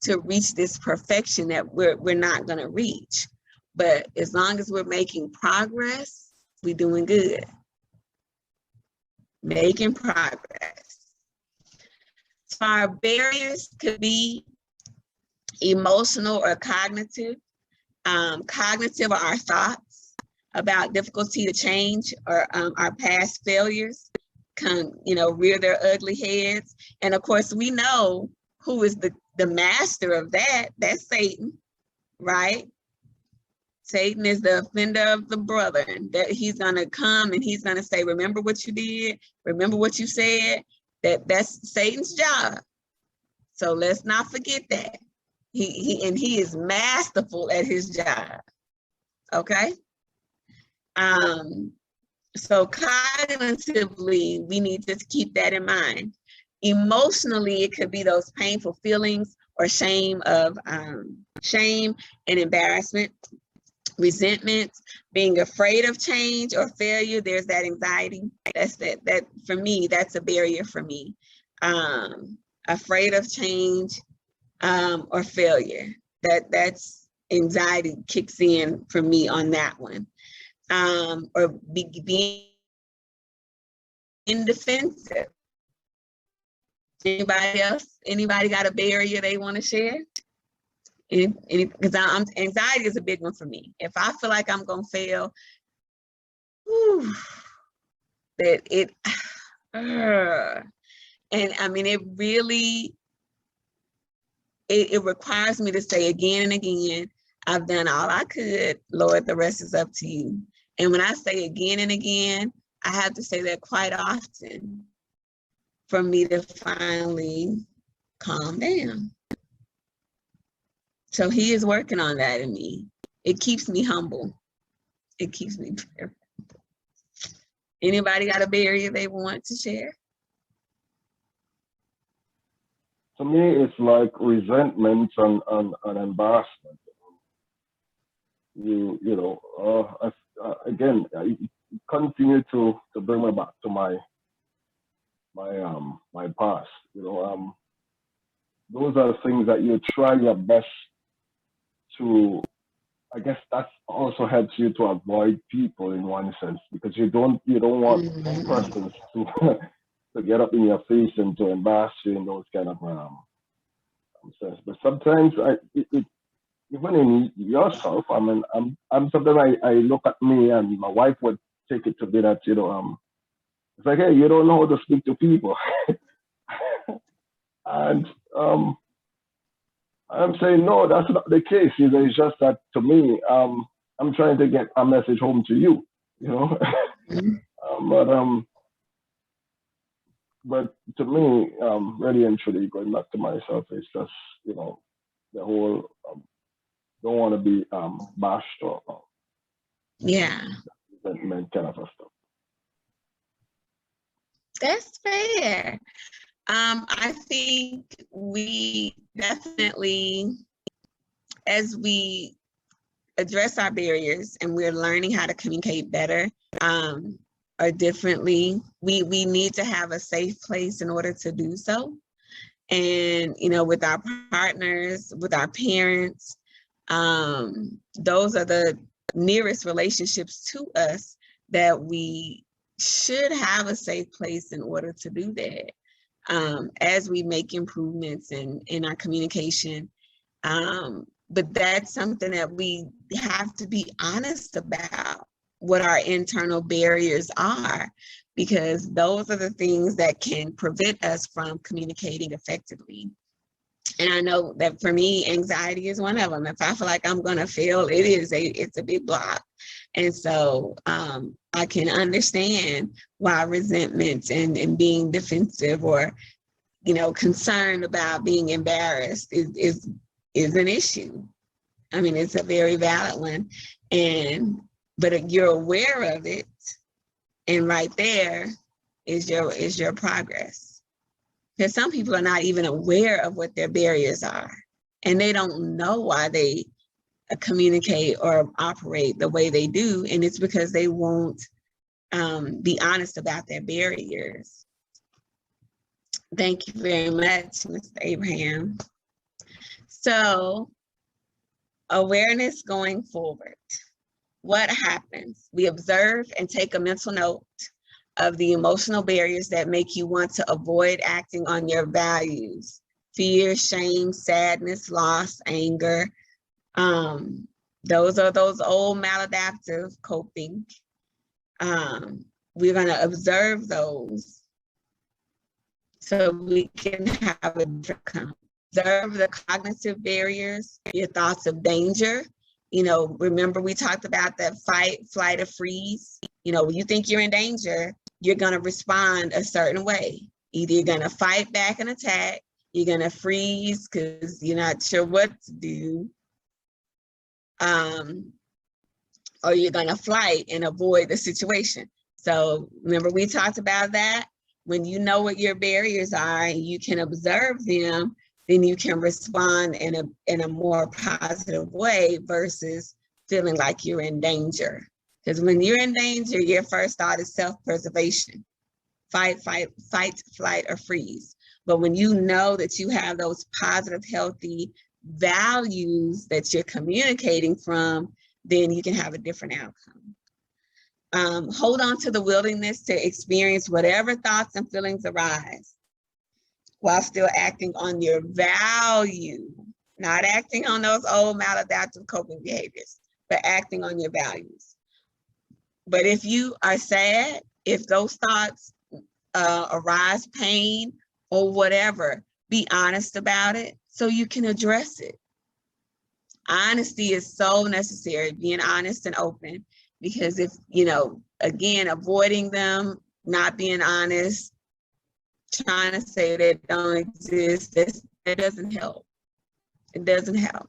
to reach this perfection that we're not going to reach. But as long as we're making progress, we're doing good. Making progress. So our barriers could be emotional or cognitive. Cognitive are our thoughts about difficulty to change, or our past failures can, you know, rear their ugly heads. And of course, we know who is the master of that. That's Satan, right? Satan is the offender of the brother, and that he's gonna come and he's gonna say, remember what you did, remember what you said. That's Satan's job. So let's not forget that. He is masterful at his job. Okay. So cognitively, we need to keep that in mind. Emotionally, it could be those painful feelings or shame and embarrassment, resentment, being afraid of change or failure. There's that anxiety. That for me, that's a barrier for me. Afraid of change or failure. That's anxiety kicks in for me on that one. Or being defensive. Anybody got a barrier they want to share? Because anxiety is a big one for me. If I feel like I'm gonna fail, and I mean, it really, it requires me to say again and again, I've done all I could, Lord, the rest is up to you. And when I say again and again, I have to say that quite often for me to finally calm down. So he is working on that in me. It keeps me humble. It keeps me very humble. Anybody got a barrier they want to share? To me, it's like resentment and embarrassment. Again, I continue to bring me back to my past. Those are things that you try your best to. I guess that also helps you to avoid people in one sense, because you don't want persons to to get up in your face and to embarrass you in those kind of sense. But sometimes even in yourself. I mean, I'm sometimes I look at me, and my wife would take it to be that, it's like, hey, you don't know how to speak to people. And I'm saying, no, that's not the case. It's just that to me, I'm trying to get a message home to you, but to me, really and truly, going back to myself, it's just, the whole, don't want to be bashed or Yeah, resentment kind of stuff. that's fair. I think we definitely, as we address our barriers and we're learning how to communicate better or differently, we need to have a safe place in order to do so. And, with our partners, with our parents, those are the nearest relationships to us that we should have a safe place in order to do that. As we make improvements in our communication. But that's something that we have to be honest about, what our internal barriers are, because those are the things that can prevent us from communicating effectively. And I know that for me, anxiety is one of them. If I feel like I'm going to fail, it's a big block. And so I can understand why resentment and being defensive or, concerned about being embarrassed is an issue. I mean, it's a very valid one. But you're aware of it, and right there is your progress. Because some people are not even aware of what their barriers are, and they don't know why they communicate or operate the way they do, and it's because they won't be honest about their barriers. Thank you very much, Mr. Abraham. So, awareness going forward. What happens? We observe and take a mental note of the emotional barriers that make you want to avoid acting on your values. Fear, shame, sadness, loss, anger. Those are those old maladaptive coping. We're going to observe those so we can have a different outcome. Observe the cognitive barriers, your thoughts of danger. Remember we talked about that fight, flight, or freeze. When you think you're in danger, you're going to respond a certain way. Either you're going to fight back and attack, you're going to freeze because you're not sure what to do, or you're going to flight and avoid the situation. So remember we talked about that. When you know what your barriers are and you can observe them, then you can respond in a more positive way versus feeling like you're in danger. Because when you're in danger, your first thought is self-preservation. Fight, flight, or freeze. But when you know that you have those positive, healthy values that you're communicating from, then you can have a different outcome. Hold on to the willingness to experience whatever thoughts and feelings arise, while still acting on your value, not acting on those old maladaptive coping behaviors, but acting on your values. But if you are sad, if those thoughts arise, pain or whatever, be honest about it so you can address it. Honesty is so necessary, being honest and open, because if, again, avoiding them, not being honest, trying to say they don't exist, that doesn't help. It doesn't help.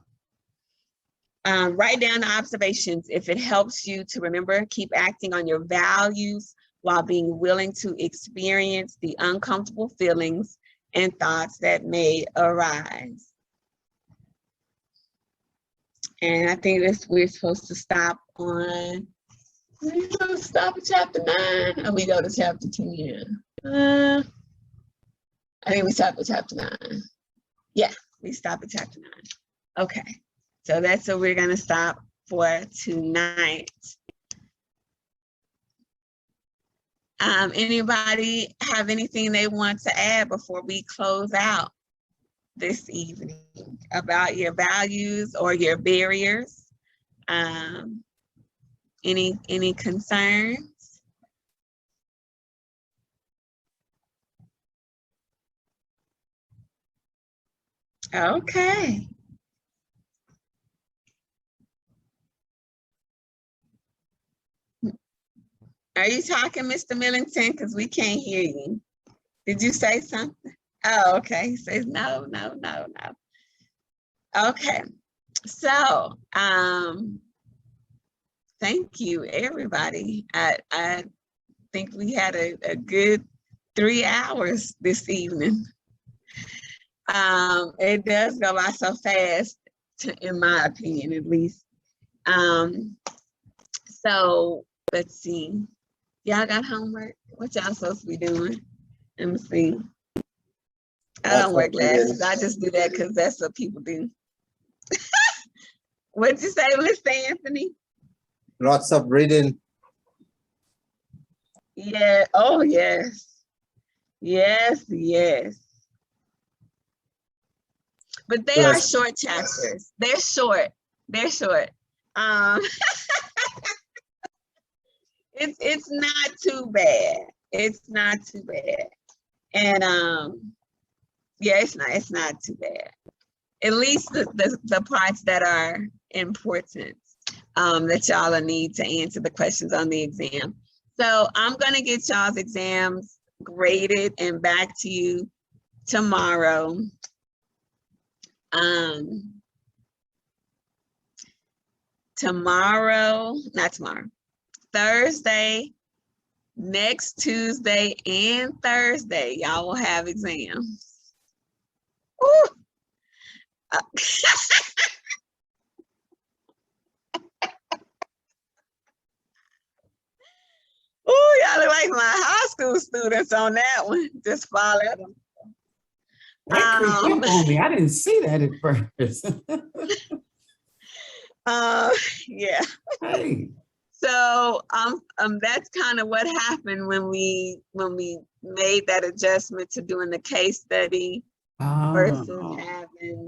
Write down the observations. If it helps you to remember, keep acting on your values while being willing to experience the uncomfortable feelings and thoughts that may arise. And I think we're supposed to stop on, we're supposed to stop at chapter 9, or we go to chapter 10. I think we stop at chapter 9. Yeah, we stop at chapter 9. Okay, so that's where we're gonna stop for tonight. Anybody have anything they want to add before we close out? this evening about your values or your barriers. Any concerns? Okay. Are you talking, Mr. Millington? Because we can't hear you. Did you say something? Oh, okay. He says no, no, no, no. Okay. So, thank you, everybody. I think we had a good 3 hours this evening. It does go by so fast, in my opinion, at least. So let's see. Y'all got homework? What y'all supposed to be doing? Let me see. I don't wear glasses. I just do that because that's what people do. What'd you say, Mr. Anthony? Lots of reading. Yeah. Oh, yes. Yes, yes. But they are short chapters. They're short. They're short. It's not too bad. It's not too bad. And yeah, it's not too bad. At least the parts that are important that y'all will need to answer the questions on the exam. So I'm gonna get y'all's exams graded and back to you tomorrow. Thursday, next Tuesday and Thursday, y'all will have exams. Oh, y'all look like my high school students on that one. Just follow them. That creeped up on me. I didn't see that at first. Yeah. Hey. So that's kind of what happened when we made that adjustment to doing the case study versus having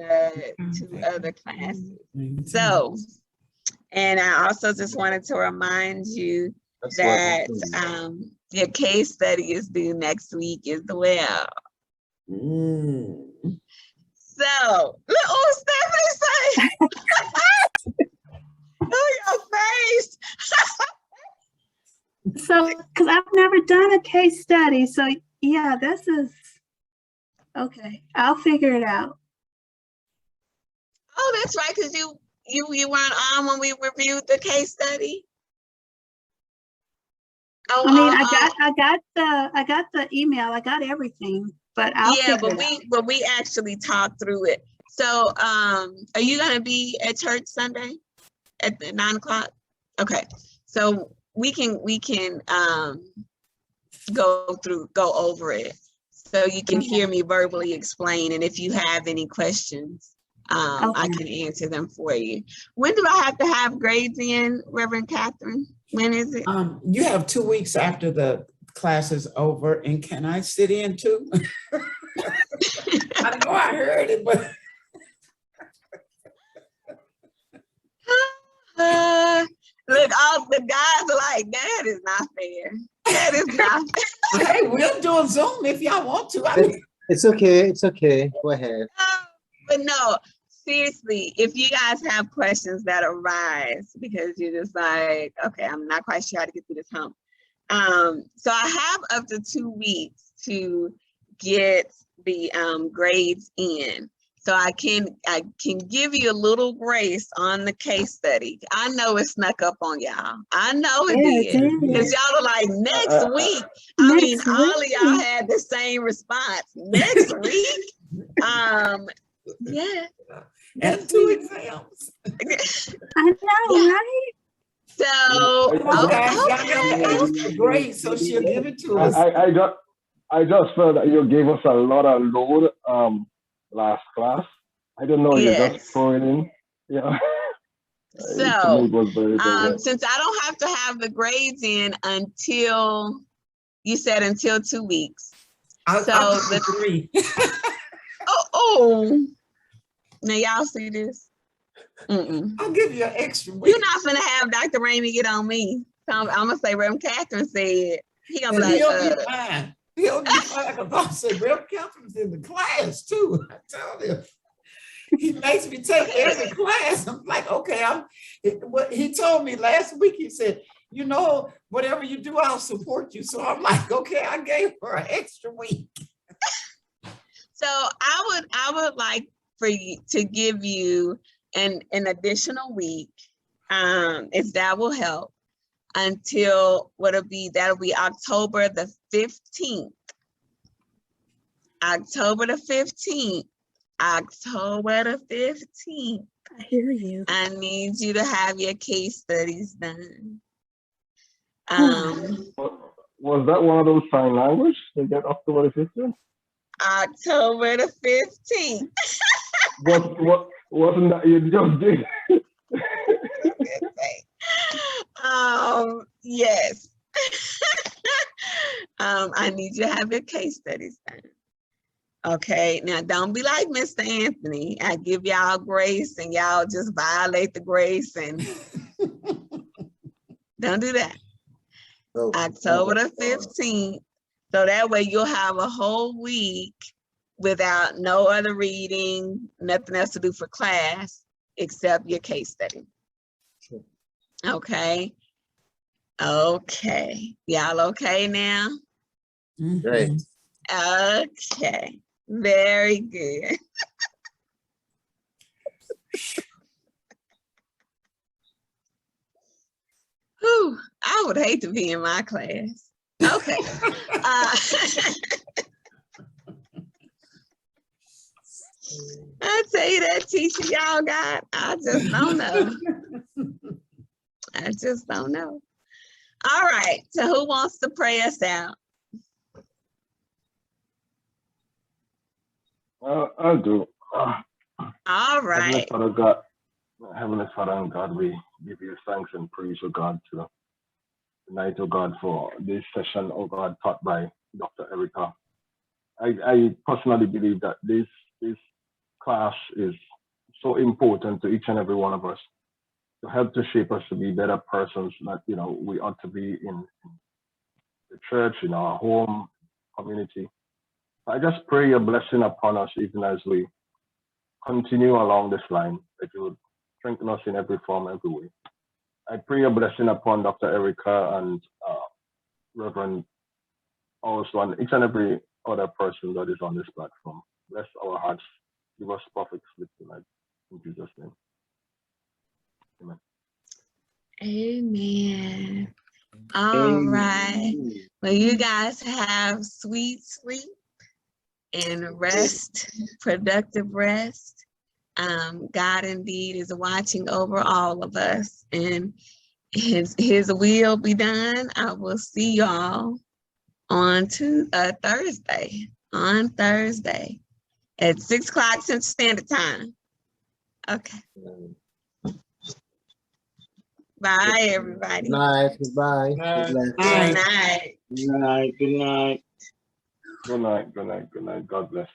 two other classes. So, and I also just wanted to remind you that your case study is due next week as well. So, look, oh, Stephanie say, oh, your face. So, because I've never done a case study, so yeah, this is okay. I'll figure it out. Oh, that's right, because you weren't on when we reviewed the case study. Oh, I mean, I got the email, I got everything, but I'll figure it out. But we actually talked through it. So, are you gonna be at church Sunday at 9 o'clock? Okay, so we can go over it, so you can hear me verbally explain, and if you have any questions, I can answer them for you. When do I have to have grades in, Reverend Catherine? When is it? You have 2 weeks after the class is over, and can I sit in too? I know I heard it, but look, all the guys are like, that is not fair. That is not fair. Hey, we'll do a Zoom if y'all want to. It's okay. It's okay. Go ahead. But no, seriously, if you guys have questions that arise because you're just like, okay, I'm not quite sure how to get through this hump. So I have up to 2 weeks to get the grades in. So I can give you a little grace on the case study. I know it snuck up on y'all. I know it did. Because y'all are like, next week. I mean, all of y'all had the same response. Next week? Yeah. And 2 exams. I know, right? So, okay. Great. So she'll give it to us. I just felt that you gave us a lot of load last class. I don't know, you just throw it in. Yeah. So, since I don't have to have the grades in until, you said until 2 weeks. I'll 3. Oh, Oh, now y'all see this? I'll give you an extra week. You're not gonna have Dr. Rainey get on me. So I'm gonna say Reverend Catherine said. He gonna be like, he'll be fine. He'll be fine. Because I said, Reverend Catherine's in the class too. I told him. He makes me take every class. I'm like, okay, what he told me last week, he said, you know, whatever you do, I'll support you. So I'm like, okay, I gave her an extra week. So I would like for you to give you an additional week, if that will help, until that'll be October the 15th. October the 15th. October the 15th. I hear you. I need you to have your case studies done. Was that one of those sign language to get October the 15th? October the 15th. Wasn't that you just did? Yes. I need you to have your case studies done. Okay, now don't be like Mr. Anthony. I give y'all grace and y'all just violate the grace and don't do that. October the 15th. So that way you'll have a whole week without no other reading, nothing else to do for class except your case study. Sure. Okay. Okay. Y'all okay now? Great. Okay. Very good. Whew, I would hate to be in my class. Okay. I tell you that teacher y'all got, I just don't know. I just don't know. All right. So who wants to pray us out? I'll do. All right. Heavenly Father and God, we give you thanks and praise, oh God, tonight, oh God, for this session, oh God, taught by Dr. Erica. I personally believe that this class is so important to each and every one of us to help to shape us to be better persons that, you know, we ought to be in the church, in our home, community. I just pray your blessing upon us even as we continue along this line, that you would strengthen us in every form, every way. I pray your blessing upon Dr. Erica and Reverend also, and each and every other person that is on this platform. Bless our hearts. Give us perfect sleep tonight. In Jesus' name. Amen. Amen. All right. Well, you guys have sweet sleep and rest, productive rest. God indeed is watching over all of us, and his will be done. I will see y'all on Thursday at 6 o'clock Central Standard Time. Okay. Bye, everybody. Good night. Goodbye. Good Good Good night. night. Good night. Good night. Good night. Good night. Good night. God bless.